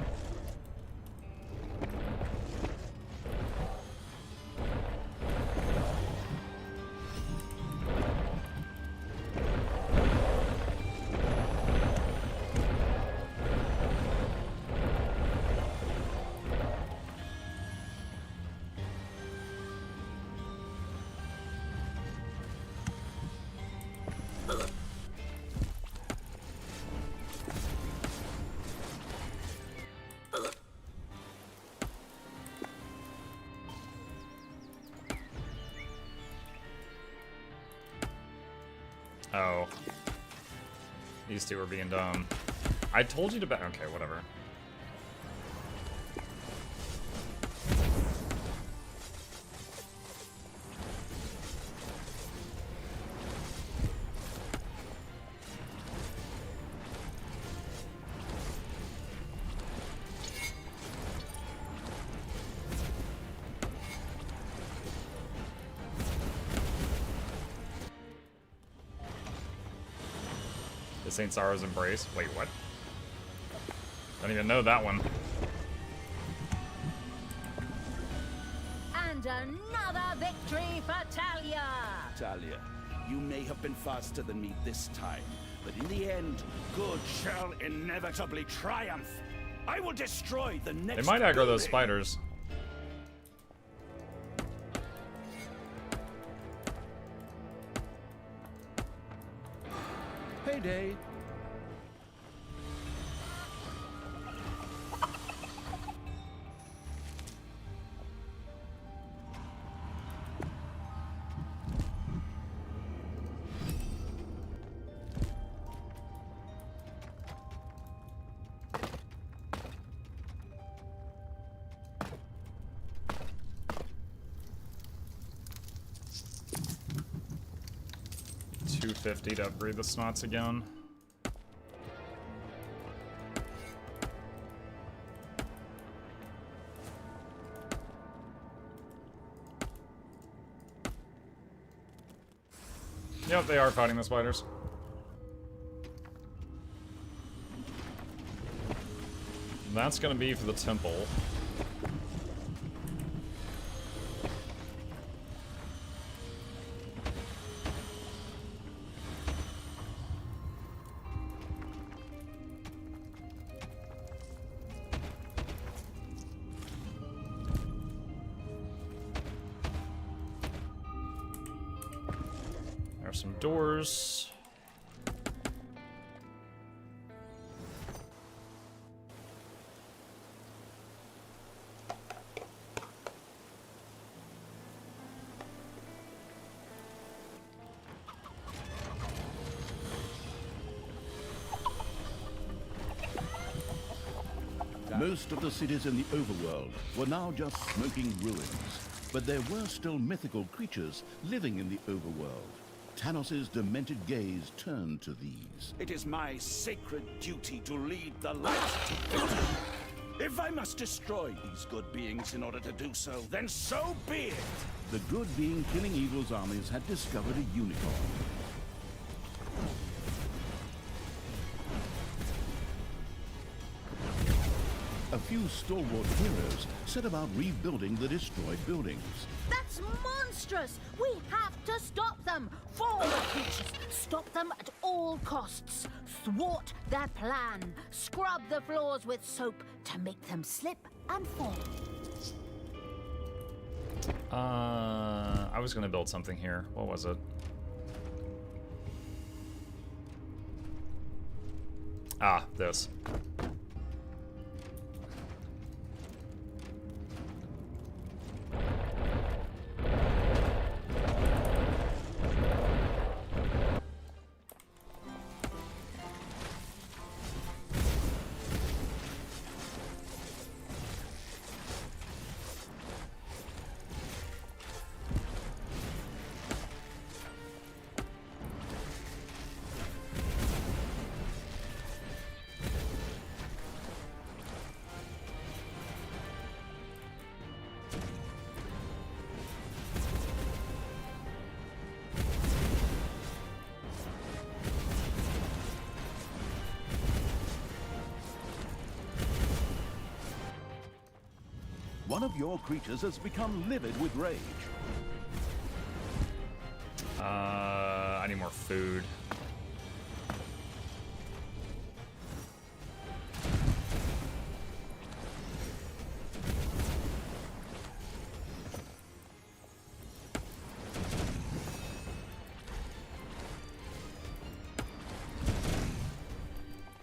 Oh. These two are being dumb. I told you to bet. Okay, whatever. Saint Sorrow's Embrace. Wait, what? Don't even know that one. And another victory for Talia! Talia, you may have been faster than me this time, but in the end, good shall inevitably triumph. I will destroy the next. They might aggro those spiders. Payday. $250 to upgrade the snots again. Yep, they are fighting the spiders. That's gonna be for the temple. There's some doors. Most of the cities in the overworld were now just smoking ruins, but there were still mythical creatures living in the overworld. Tanos's demented gaze turned to these. It is my sacred duty to lead the light to victory. If I must destroy these good beings in order to do so, then so be it. The good being killing evil's armies had discovered a unicorn. A few two stalwart heroes set about rebuilding the destroyed buildings. That's monstrous! We have to stop them! Forward, creatures! Stop them at all costs! Thwart their plan! Scrub the floors with soap to make them slip and fall. I was gonna build something here. What was it? Ah, this. One of your creatures has become livid with rage. I need more food.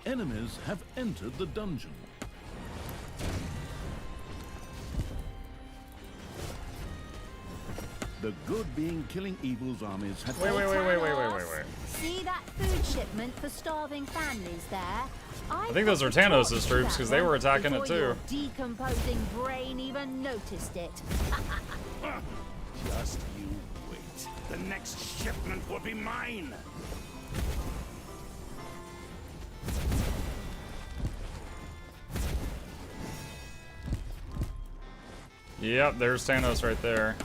Enemies have entered the dungeon. The good being killing evil's armies had... Wait. See that food shipment for starving families there? I think those are Tanos' troops, because they were attacking it too. Your decomposing brain even noticed it. Just you wait. The next shipment will be mine. Yep, there's Tanos right there.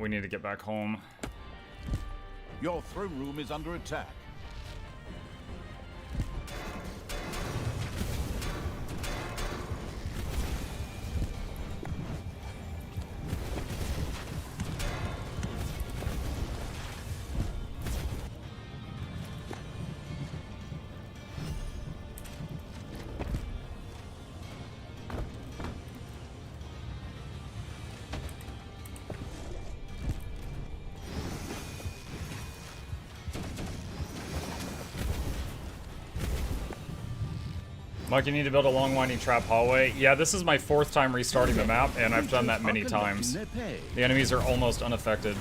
We need to get back home. Your throne room is under attack. Mike, you need to build a long winding trap hallway. Yeah, this is my 4th time restarting the map, and I've done that many times. The enemies are almost unaffected.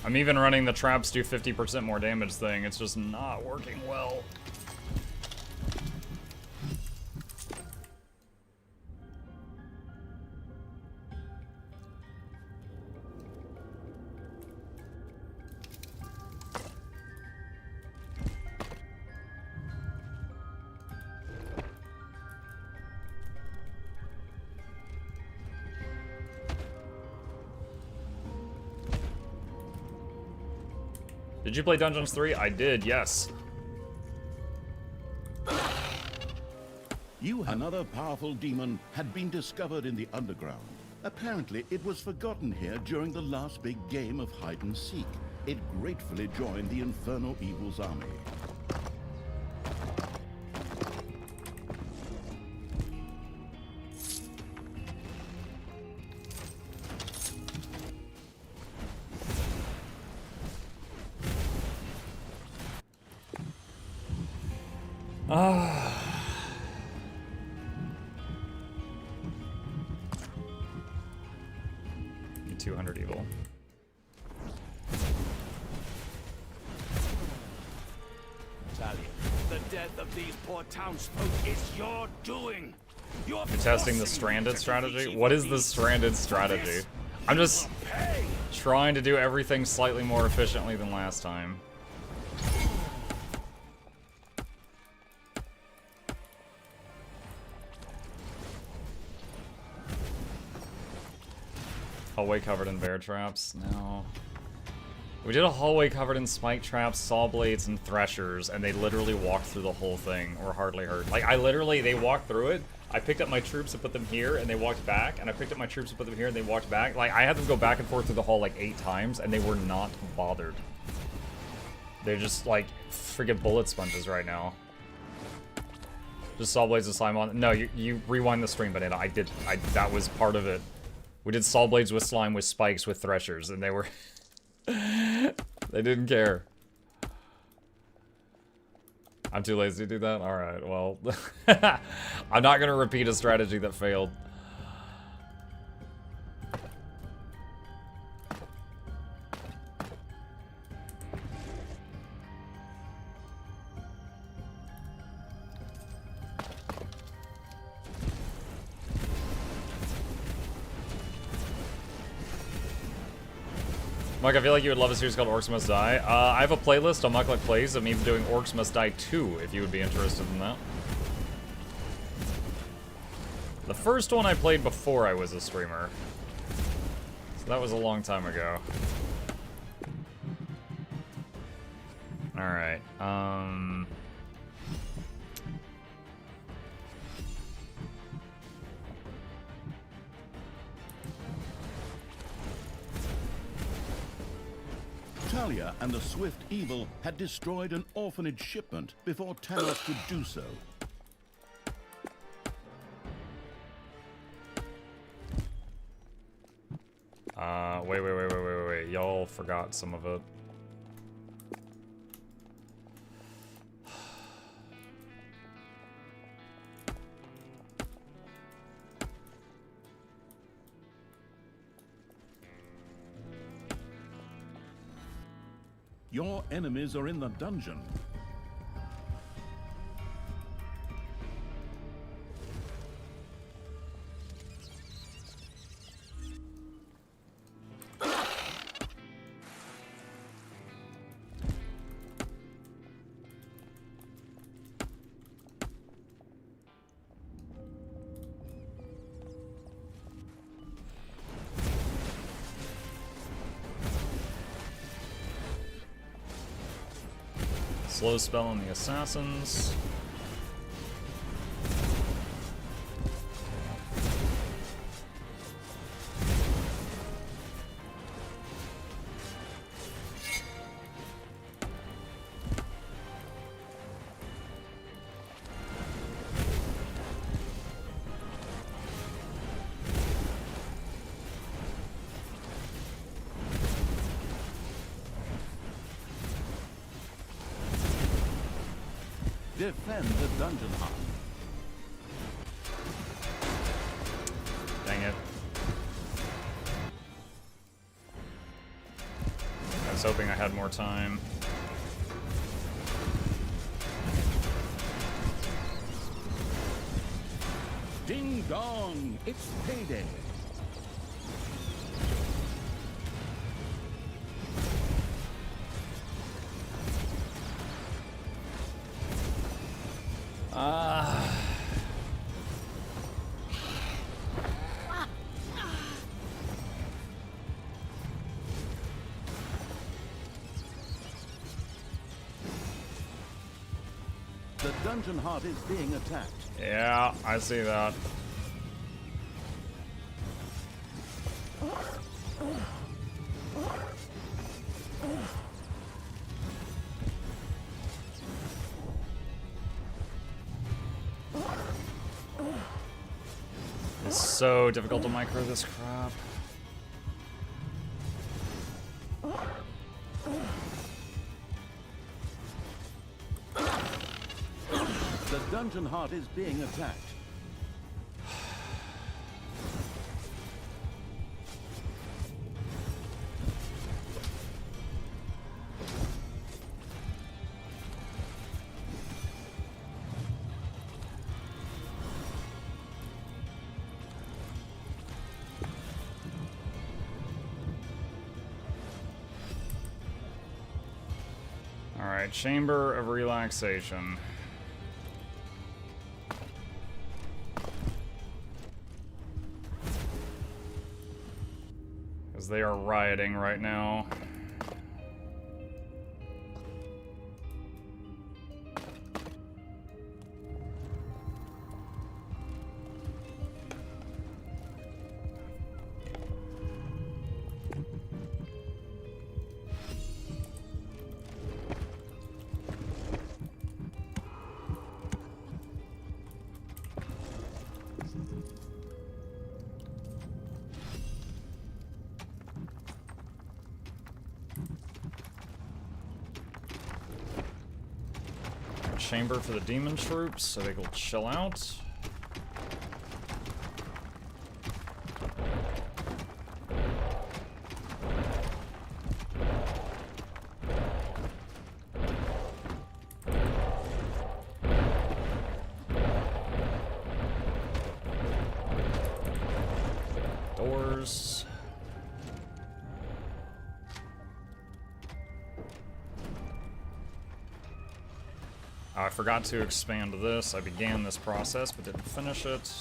I'm even running the traps do 50% more damage thing. It's just not working well. Did you play Dungeons 3? I did, yes. Another powerful demon had been discovered in the underground. Apparently, it was forgotten here during the last big game of hide and seek. It gratefully joined the Infernal Evil's army. Need 200 evil. Talia, the death of these poor townsfolk is your doing. You're Testing the stranded strategy? What is the stranded strategy? I'm just trying to do everything slightly more efficiently than last time. Hallway covered in bear traps? No. We did a hallway covered in spike traps, saw blades, and threshers, and they literally walked through the whole thing, or hardly hurt. Like, they walked through it, I picked up my troops and put them here, and they walked back, and I picked up my troops and put them here, and they walked back. Like, I had them go back and forth through the hall like 8 times, and they were not bothered. They're just, like, friggin' bullet sponges right now. Just saw blades and slime on. No, you rewind the stream, Banana. That was part of it. We did saw blades with slime, with spikes, with threshers, and they were... they didn't care. I'm too lazy to do that? Alright, well... I'm not gonna repeat a strategy that failed. Mike, I feel like you would love a series called Orcs Must Die. I have a playlist on Muckluck Plays of me doing Orcs Must Die 2, if you would be interested in that. The first one I played before I was a streamer. So that was a long time ago. Alright, Talia and the Swift Evil had destroyed an orphanage shipment before Talos could do so. Wait. Y'all forgot some of it. Your enemies are in the dungeon. Slow spell on the assassins. Defend the dungeon heart. Dang it. I was hoping I had more time. Ding dong, it's payday. The dungeon heart is being attacked. Yeah, I see that. It's so difficult to micro this crap. The dungeon heart is being attacked. Alright, Chamber of Relaxation. Because they are rioting right now. Chamber for the demon troops so they can chill out. Doors. I forgot to expand this. I began this process, but didn't finish it.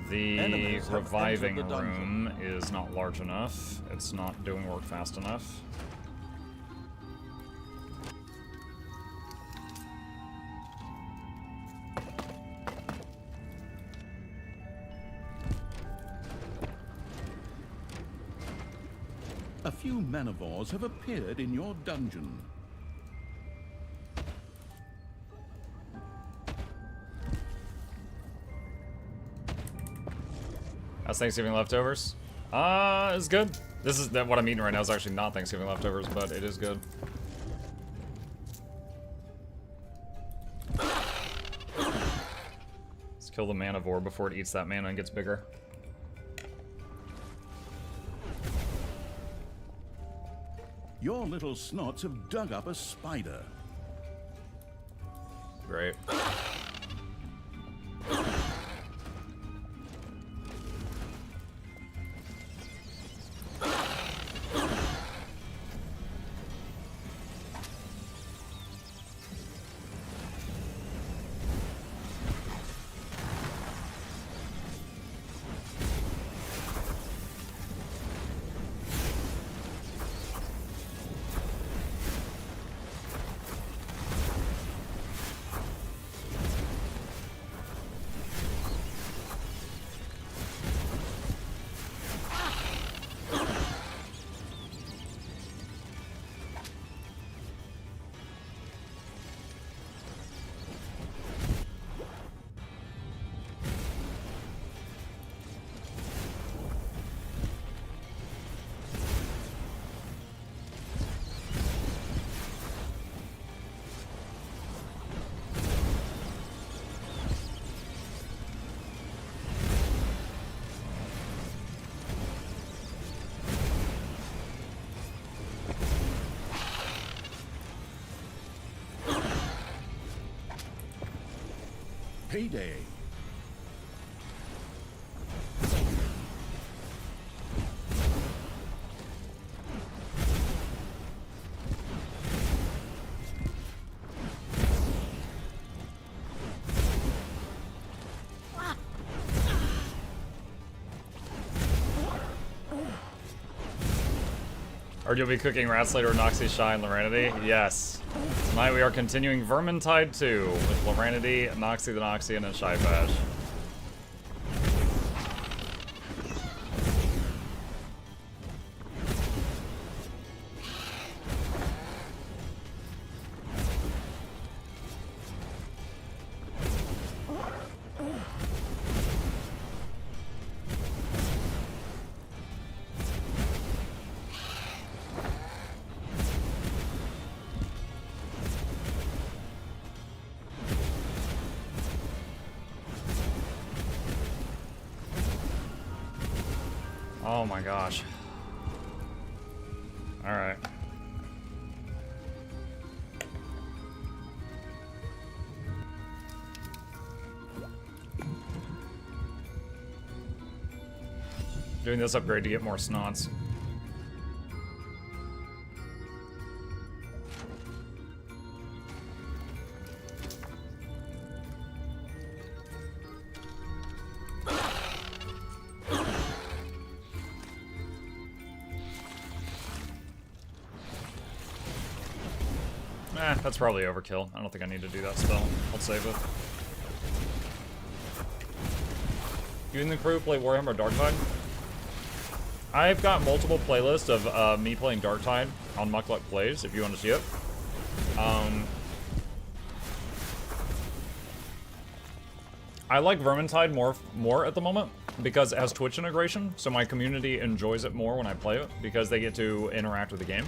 The reviving room is not large enough. It's not doing work fast enough. A few manivores have appeared in your dungeon. That's Thanksgiving leftovers. It's good. This is what I'm eating right now is actually not Thanksgiving leftovers, but it is good. Let's kill the manivore before it eats that mana and gets bigger. Your little snots have dug up a spider. Great. Payday. Or you'll be cooking Rat later with Noxxi, Shy, and Loranity? Yes. Tonight we are continuing Vermintide 2 with Loranity, Noxxi the Noxxi, and a Shy Patch. Oh my gosh. Alright. Doing this upgrade to get more snots. That's probably overkill. I don't think I need to do that spell. I'll save it. You and the crew play Warhammer Darktide? I've got multiple playlists of me playing Darktide on Muckluck Plays, if you want to see it. I like Vermintide more at the moment because it has Twitch integration, so my community enjoys it more when I play it because they get to interact with the game.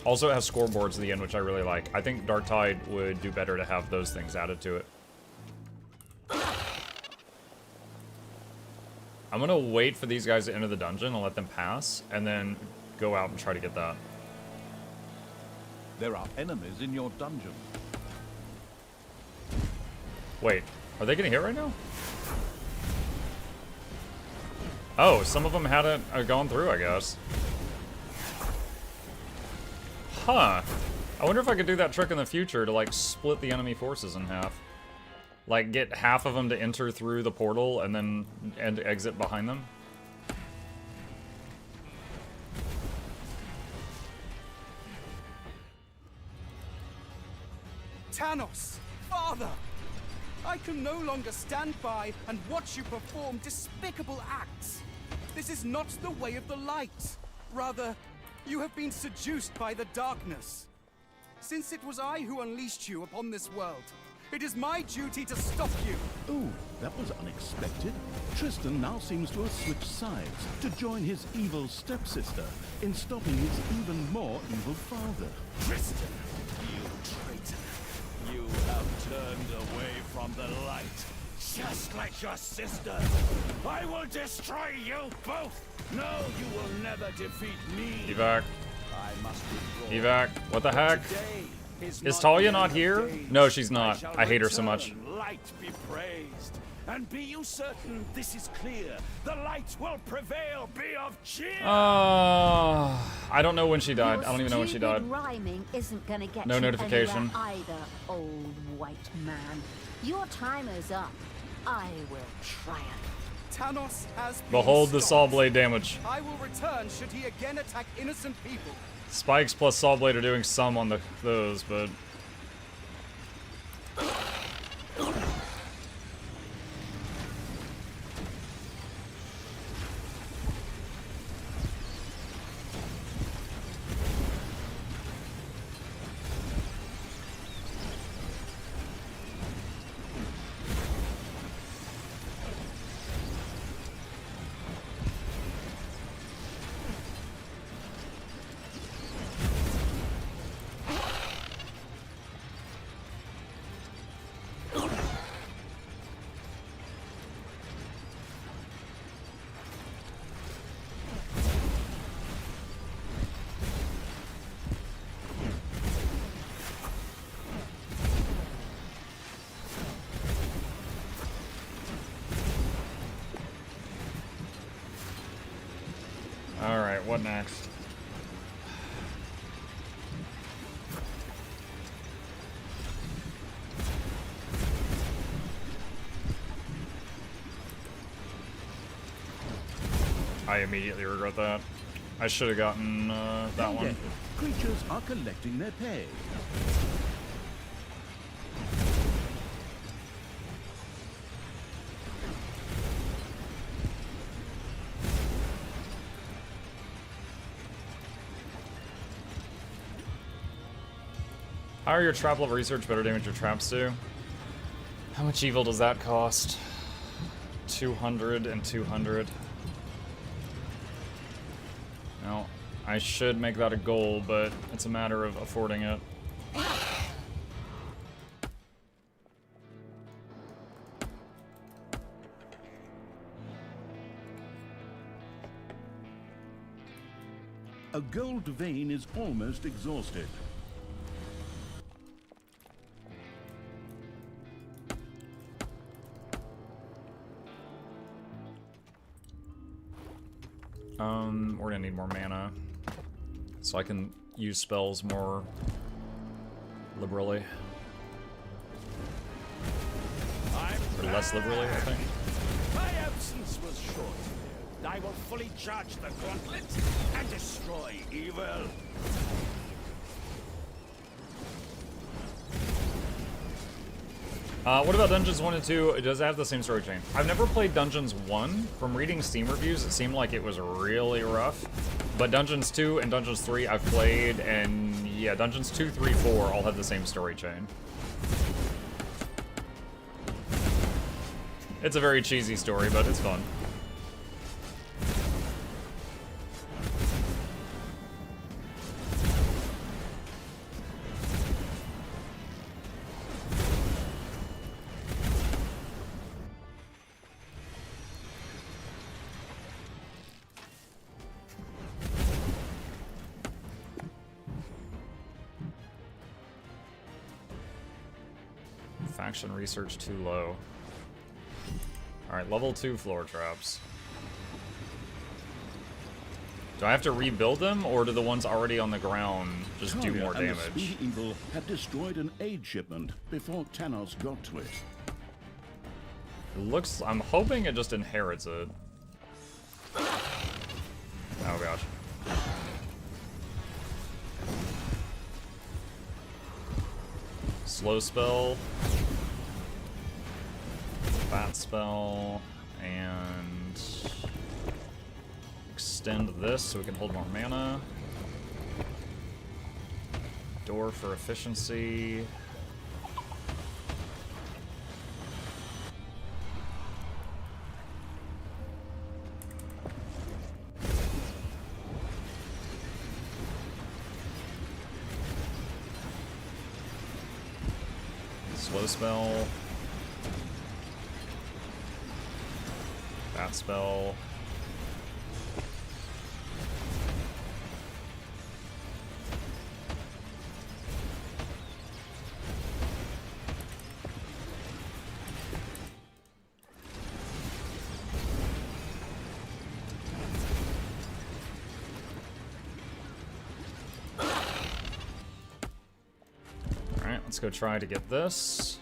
Also, it has scoreboards at the end, which I really like. I think Darktide would do better to have those things added to it. I'm gonna wait for these guys to enter the dungeon and let them pass, and then go out and try to get that. There are enemies in your dungeon. Wait, are they getting hit right now? Oh, some of them hadn't gone through, I guess. Huh. I wonder if I could do that trick in the future to, like, split the enemy forces in half. Like, get half of them to enter through the portal and then exit behind them. Tanos, Father! I can no longer stand by and watch you perform despicable acts. This is not the way of the light. Rather, you have been seduced by the darkness. Since it was I who unleashed you upon this world, it is my duty to stop you. Oh, that was unexpected. Tristan now seems to have switched sides to join his evil stepsister in stopping his even more evil father. Tristan, you traitor. You have turned away from the light, just like your sister. I will destroy you both. No, you will never defeat me. Evac. I must withdraw. Evac. What the heck? Is Talia not here? No, she's not. I hate her so much. Light be praised. And be you certain this is clear. The light will prevail. Be of cheer. I don't know when she died. I don't even know when she died. Rhyming isn't gonna get No you notification. anywhere either, old white man. Your time is up. I will triumph. Tanos has been Behold the stopped. saw blade damage. I will return should he again attack innocent people. Spikes plus saw blade are doing some on those, but alright, what next? I immediately regret that. I should have gotten that one. Creatures are collecting their pay. Higher your trap level research, better damage your traps do. How much evil does that cost? 200 and 200. Now, I should make that a goal, but it's a matter of affording it. A gold vein is almost exhausted. We're gonna need more mana, so I can use spells more liberally. Or less liberally, I think. My absence was short. I will fully charge the gauntlet and destroy evil. What about Dungeons 1 and 2? Does it have the same story chain? I've never played Dungeons 1. From reading Steam reviews, it seemed like it was really rough. But Dungeons 2 and Dungeons 3 I've played, and yeah, Dungeons 2, 3, 4 all have the same story chain. It's a very cheesy story, but it's fun. Faction research too low. Alright, level 2 floor traps. Do I have to rebuild them, or do the ones already on the ground just do more damage? And the Speedy Evil had destroyed an aid shipment before Thanos got to it. It looks... I'm hoping it just inherits it. Oh gosh. Slow spell. Fat spell. And... extend this so we can hold more mana. Door for efficiency. Slow spell. Fat spell. Let's go try to get this.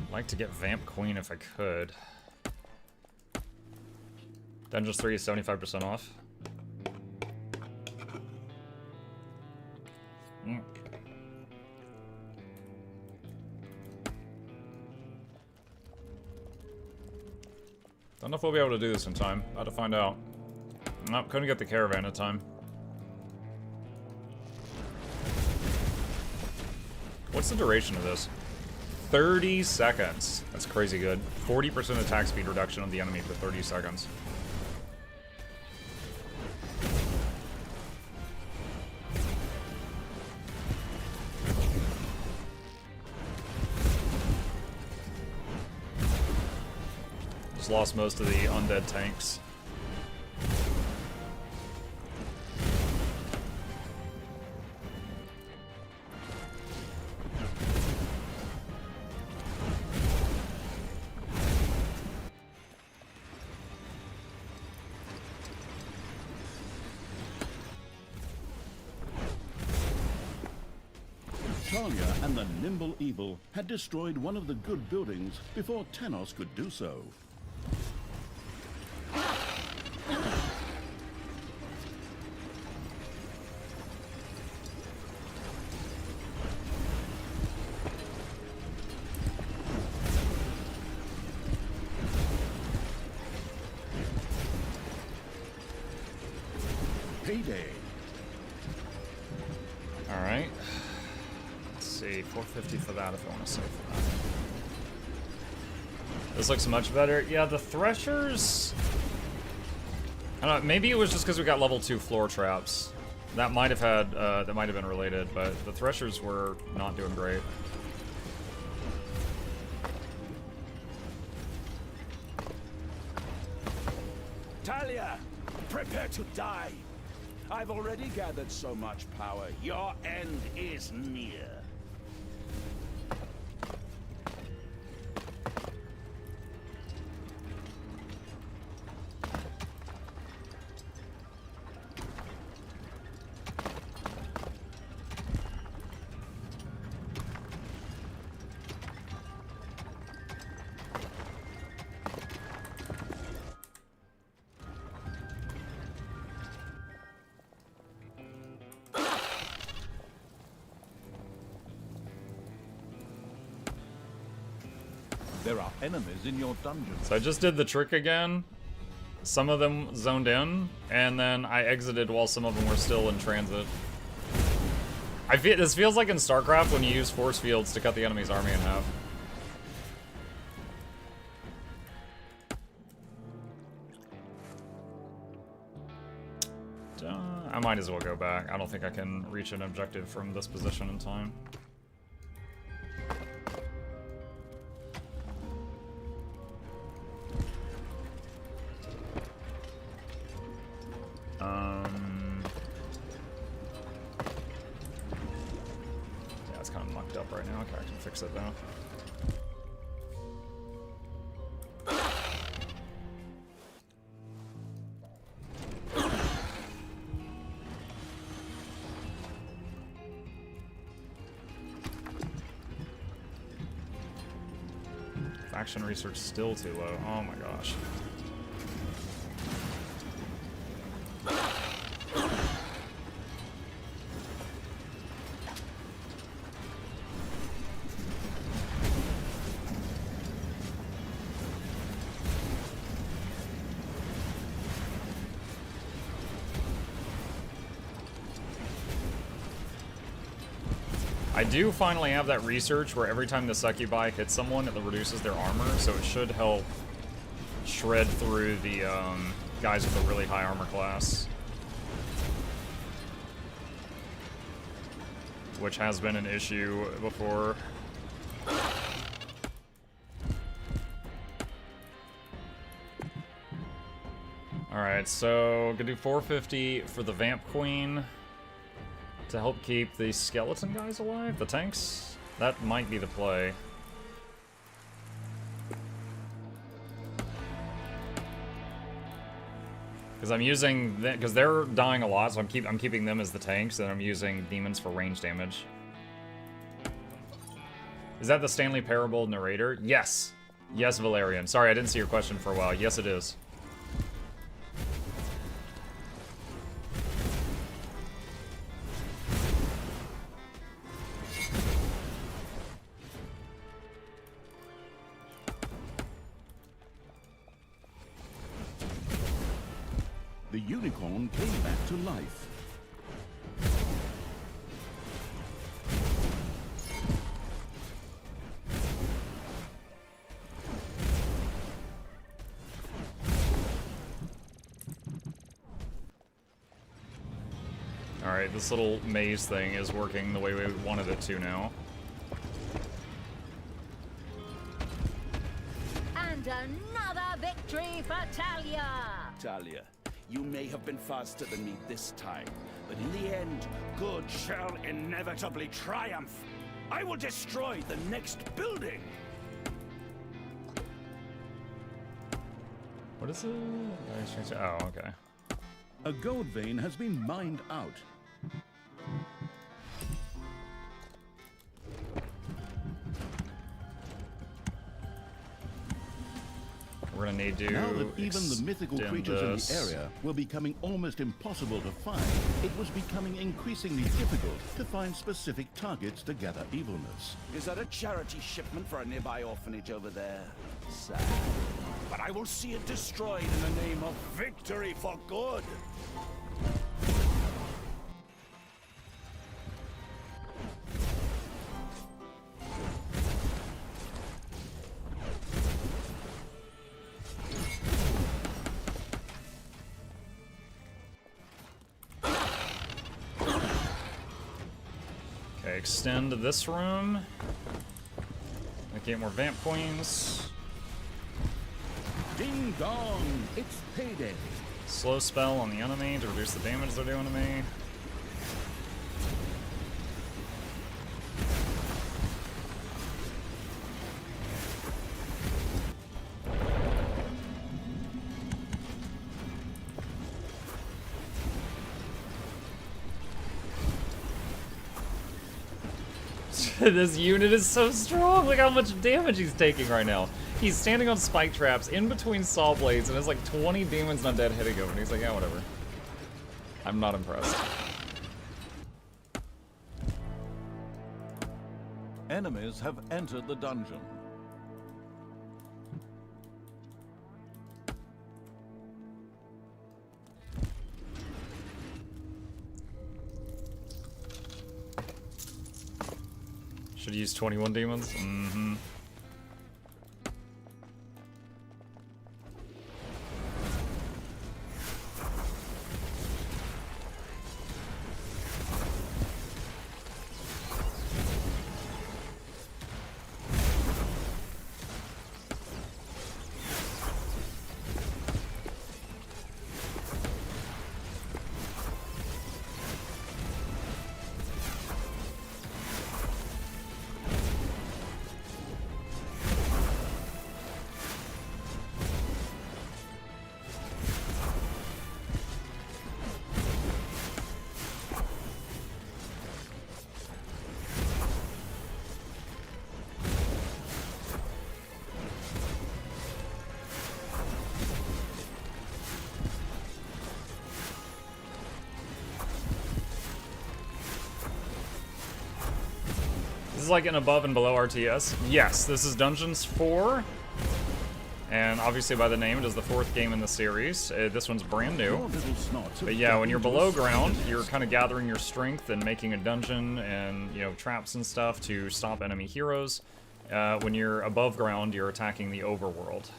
Like to get Vamp Queen if I could. Dungeons 3 is 75% off. Don't know if we'll be able to do this in time. About to find out. Nope, couldn't get the caravan in time. What's the duration of this? 30 seconds. That's crazy good. 40% attack speed reduction on the enemy for 30 seconds. Just lost most of the undead tanks. Talia and the Nimble Evil had destroyed one of the good buildings before Thanos could do so. Payday. All right. Let's see, 450 for that if I want to save for that. This looks much better. Yeah, the Threshers... I don't know, maybe it was just because we got level 2 floor traps. That might have had, that might have been related, but the Threshers were not doing great. Talia, prepare to die. I've already gathered so much power. Your end is near. There are enemies in your dungeon. So I just did the trick again. Some of them zoned in, and then I exited while some of them were still in transit. This feels like in StarCraft when you use force fields to cut the enemy's army in half. I might as well go back. I don't think I can reach an objective from this position in time. Yeah, it's kind of mucked up right now. Okay, I can fix it though. Faction research still too low. Oh my gosh. I do finally have that research where every time the succubi hits someone, it reduces their armor, so it should help shred through the guys with a really high armor class. Which has been an issue before. Alright, so gonna do 450 for the Vamp Queen. To help keep the skeleton guys alive? The tanks? That might be the play. Because I'm using... Because they're dying a lot, so I'm keeping them as the tanks, and I'm using demons for range damage. Is that the Stanley Parable narrator? Yes! Yes, Valerian. Sorry, I didn't see your question for a while. Yes, it is. The unicorn came back to life. Alright, this little maze thing is working the way we wanted it to now. And another victory for Talia! Talia, you may have been faster than me this time, but in the end, good shall inevitably triumph. I will destroy the next building. What is it? Oh, okay. A gold vein has been mined out. We're gonna need to Now that even the mythical creatures in the area were becoming almost impossible to find, it was becoming increasingly difficult to find specific targets to gather evilness. Is that a charity shipment for a nearby orphanage over there? Sad. But I will see it destroyed in the name of victory for good. Okay, extend this room. Get more Vamp Queens. Ding dong! It's payday! Slow spell on the enemy to reduce the damage they're doing to me. This unit is so strong. Look how much damage he's taking right now. He's standing on spike traps in between saw blades and has like 20 demons undead hitting him. And he's like, yeah, whatever. I'm not impressed. Enemies have entered the dungeon. Should use 21 demons? Mm-hmm. This is like an above and below RTS. Yes, this is Dungeons 4. And obviously by the name, it is the 4th game in the series. This one's brand new. But yeah, when you're below ground, you're kind of gathering your strength and making a dungeon and, you know, traps and stuff to stop enemy heroes. When you're above ground, you're attacking the overworld.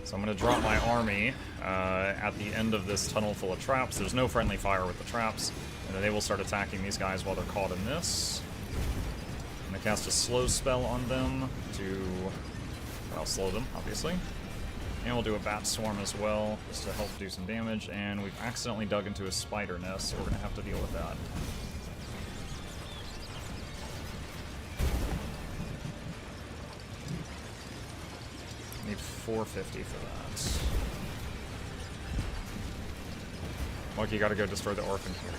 So I'm going to drop my army at the end of this tunnel full of traps. There's no friendly fire with the traps. And then they will start attacking these guys while they're caught in this. I'm going to cast a slow spell on them to... I'll slow them, obviously. And we'll do a bat swarm as well, just to help do some damage. And we've accidentally dug into a spider nest, so we're going to have to deal with that. Need 450 for that. Monkey, you gotta go destroy the orphan here.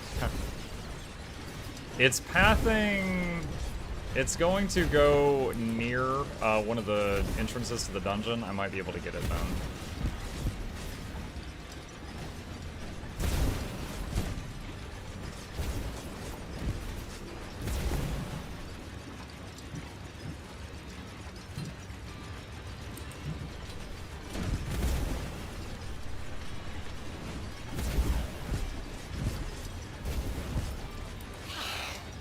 It's pathing... It's going to go near one of the entrances to the dungeon. I might be able to get it then.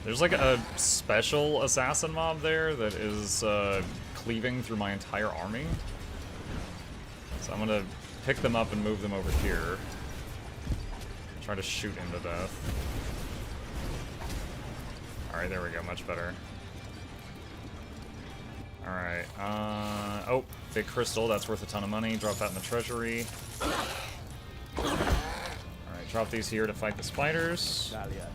There's like a special assassin mob there that is cleaving through my entire army. So I'm gonna pick them up and move them over here. Try to shoot him to death. Alright, there we go, much better. Alright, oh, big crystal, that's worth a ton of money. Drop that in the treasury. Alright, drop these here to fight the spiders. Talia,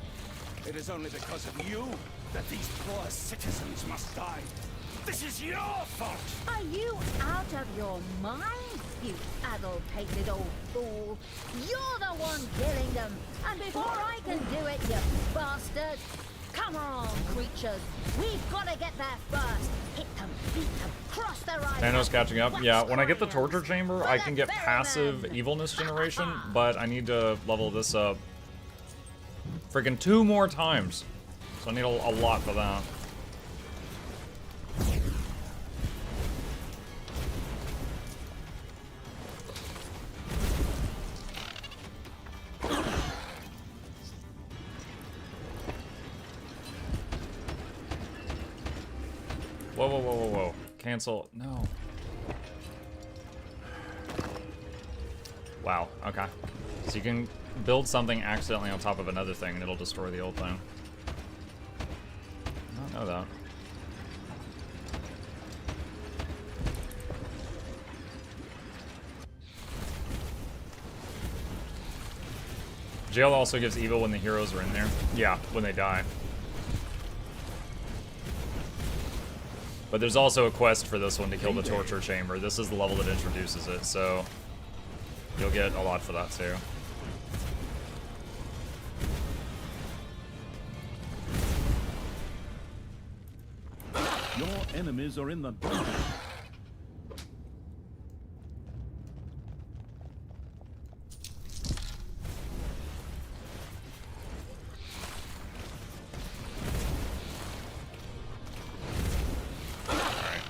it is only because of you that these poor citizens must die. This is your fault! Are you out of your mind, you addle-pated old fool? You're the one killing them! And before I can do it, you bastard! Come on, creatures! We've got to get there first! Hit them, beat them, cross their eyes! Thanos catching up. Yeah, when I get the torture chamber, I can get passive evilness generation, but I need to level this up freaking 2 more times. So I need a lot for that. Whoa, whoa, whoa, whoa, whoa. Cancel. No. Wow, okay. So you can build something accidentally on top of another thing and it'll destroy the old thing. I don't know that. Jail also gives evil when the heroes are in there. Yeah, when they die. But there's also a quest for this one to kill the torture chamber. This is the level that introduces it, so you'll get a lot for that too. Your enemies are in the dungeon.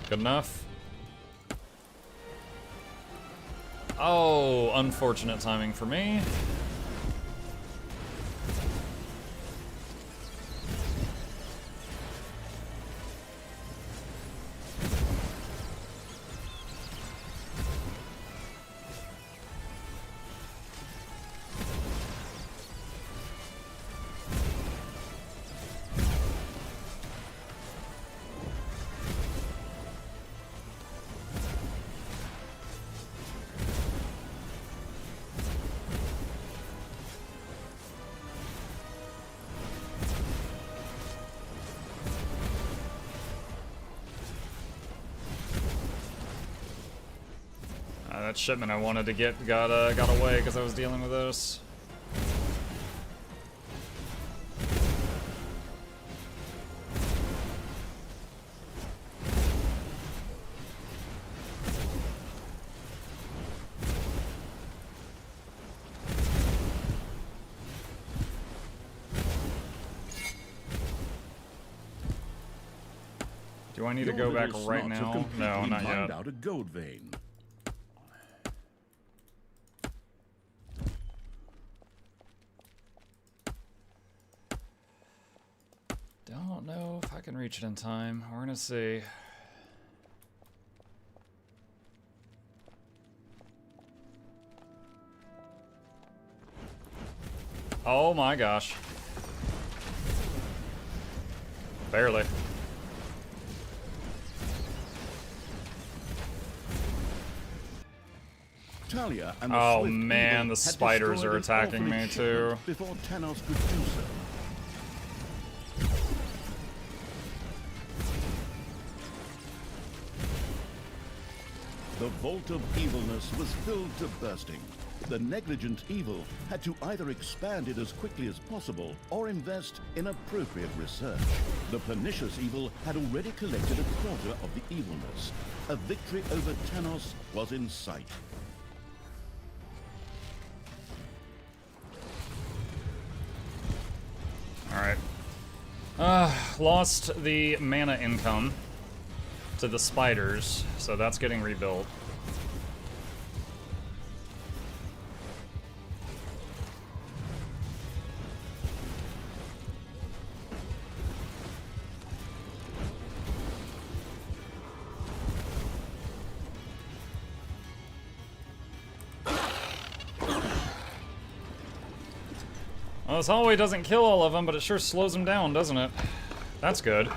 Good enough. Oh, unfortunate timing for me. That shipment I wanted to get got away because I was dealing with this. Do I need to go back right now? No, not yet. Out a gold vein. Don't know if I can reach it in time. We're gonna see. Oh my gosh. Barely. Talia and the Oh Swift man, Eagle the had spiders destroyed are an attacking me orphanage too. shipment before Tanos could do so. The vault of evilness was filled to bursting. The negligent evil had to either expand it as quickly as possible or invest in appropriate research. The pernicious evil had already collected a quarter of the evilness. A victory over Tanos was in sight. Alright. Lost the mana income to the spiders, so that's getting rebuilt. Well, this hallway doesn't kill all of them, but it sure slows them down, doesn't it? That's good.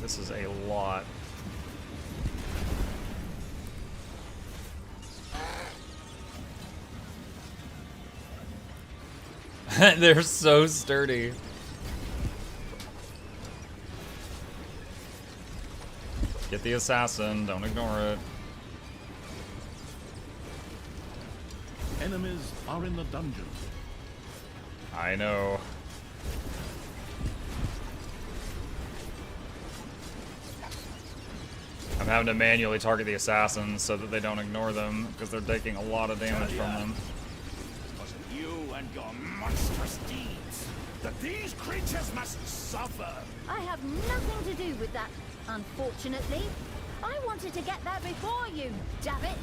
This is a lot. They're so sturdy. Get the assassin, don't ignore it. Enemies are in the dungeon. I know. I'm having to manually target the assassins so that they don't ignore them, because they're taking a lot of damage from them. Was it you and your monstrous deeds that these creatures must suffer? I have nothing to do with that, unfortunately. I wanted to get there before you, damn it!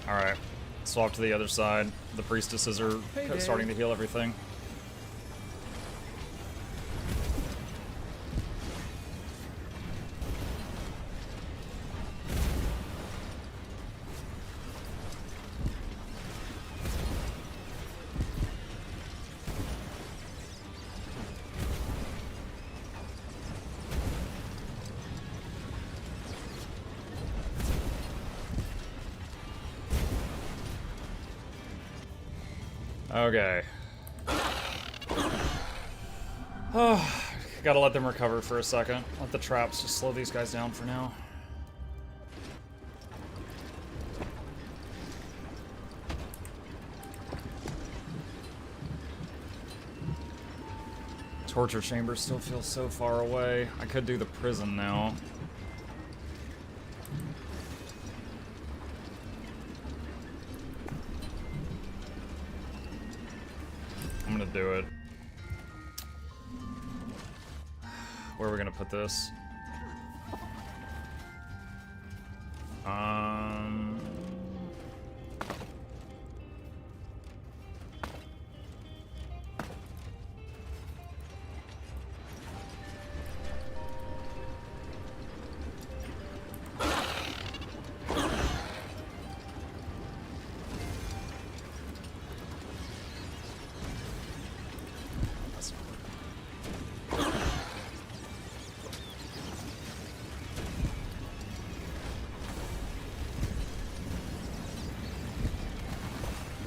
Alright. Swap to the other side. The priestesses are starting to heal everything. Okay. Oh, gotta let them recover for a second. Let the traps just slow these guys down for now. Torture chamber still feels so far away. I could do the prison now. I'm gonna do it. Where are we gonna put this?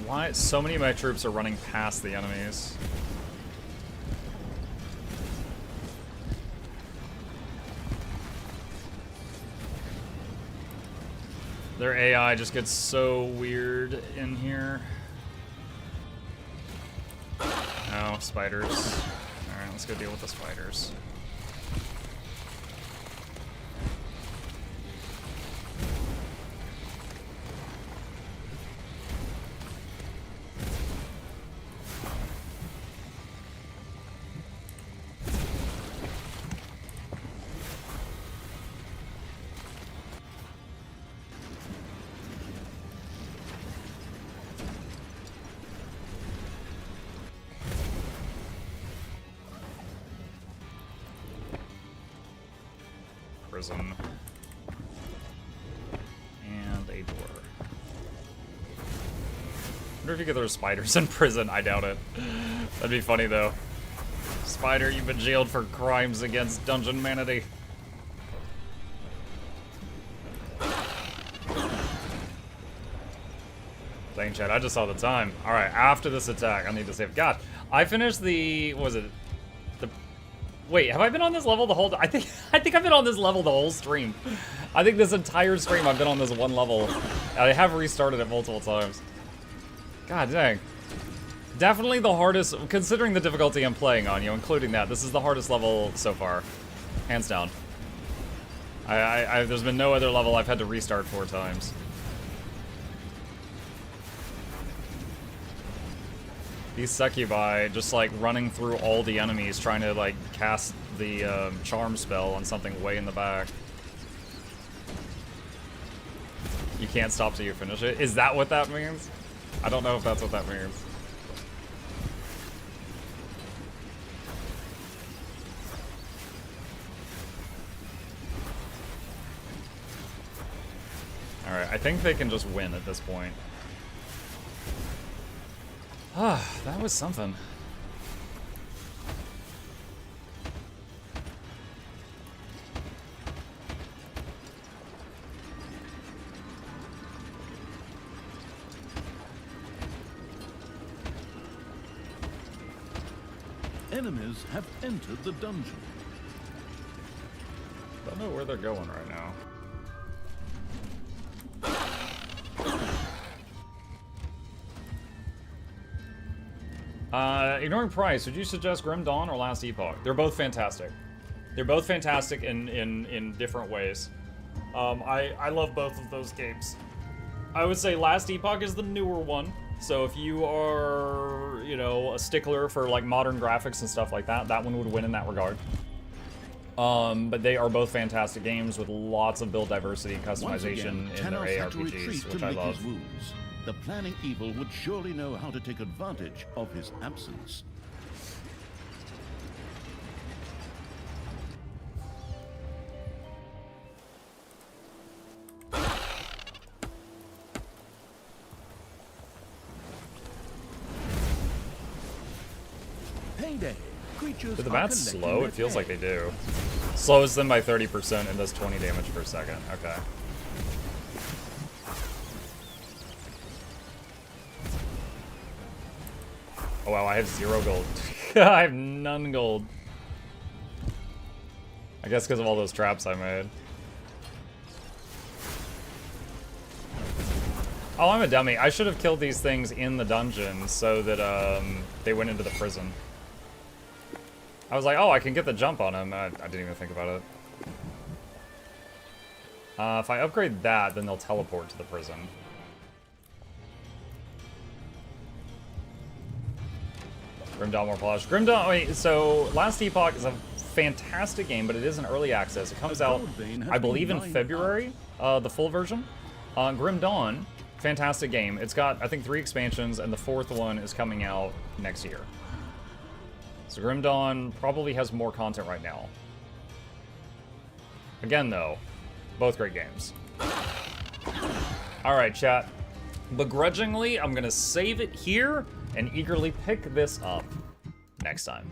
Why so many of my troops are running past the enemies? Their AI just gets so weird in here. Oh, spiders. Alright, let's go deal with the spiders. Prison. And a door. I wonder if you get those spiders in prison. I doubt it. That'd be funny though. Spider, you've been jailed for crimes against dungeon humanity. Dang, Chad, I just saw the time. Alright, after this attack, I need to save. God, I finished the... what was it? Wait, have I been on this level the whole... I think I've been on this level the whole stream. I think this entire stream I've been on this one level. I have restarted it multiple times. God dang. Definitely the hardest, considering the difficulty I'm playing on, including that. This is the hardest level so far. Hands down. There's been no other level I've had to restart 4 times. These succubi just like running through all the enemies trying to like cast the charm spell on something way in the back. You can't stop till you finish it. Is that what that means? I don't know if that's what that means. Alright, I think they can just win at this point. Ah, that was something. Enemies have entered the dungeon. Don't know where they're going right now. Ignoring price, would you suggest Grim Dawn or Last Epoch? They're both fantastic. They're both fantastic in different ways. I love both of those games. I would say Last Epoch is the newer one. So if you are, you know, a stickler for like modern graphics and stuff like that, that one would win in that regard. But they are both fantastic games with lots of build diversity and customization in their ARPGs, which I love. Wounds. The planning evil would surely know how to take advantage of his absence. Payday. Creatures Do the bats slow? It feels like they do. Slows them by 30% and does 20 damage per second. Okay. Oh wow, I have 0 gold. I have none gold. I guess because of all those traps I made. Oh, I'm a dummy. I should have killed these things in the dungeon so that they went into the prison. I was like, oh, I can get the jump on them. I didn't even think about it. If I upgrade that, then they'll teleport to the prison. Grim Dawn more polish. Grim Dawn, wait, so Last Epoch is a fantastic game, but it is an early access. It comes out, I believe, in February, the full version. Grim Dawn, fantastic game. It's got, I think, 3 expansions, and the 4th one is coming out next year. So Grim Dawn probably has more content right now. Again, though, both great games. All right, chat. Begrudgingly, I'm going to save it here and eagerly pick this up next time.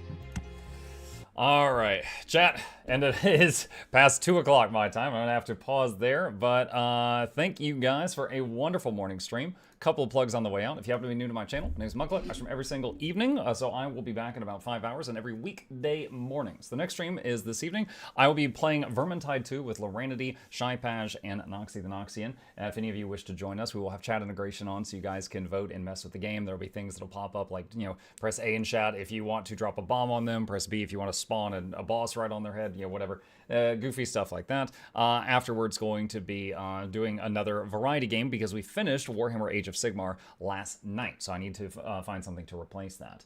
All right, chat, and it is past 2 o'clock my time. I'm gonna have to pause there, but thank you guys for a wonderful morning stream. Couple of plugs on the way out. If you happen to be new to my channel, my name is Mucklet. I stream every single evening, so I will be back in about 5 hours and every weekday mornings. The next stream is this evening. I will be playing Vermintide 2 with Loranity, Shypaj, and Noxxi the Noxian. If any of you wish to join us, we will have chat integration on so you guys can vote and mess with the game. There will be things that'll pop up like, you know, press A in chat if you want to drop a bomb on them, press B if you want to spawn a boss right on their head, you know, whatever. Goofy stuff like that. Afterwards, going to be doing another variety game because we finished Warhammer Age of Sigmar last night, so I need to find something to replace that.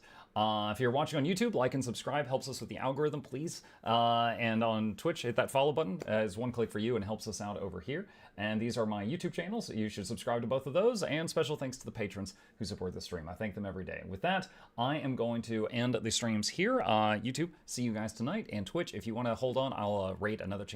If you're watching on YouTube, like and subscribe, helps us with the algorithm, please. And on Twitch, hit that follow button. It's 1 click for you and helps us out over here. And these are my YouTube channels. You should subscribe to both of those. And special thanks to the patrons who support the stream. I thank them every day. With that, I am going to end the streams here. YouTube, see you guys tonight. And Twitch, if you want to hold on, I'll rate another channel.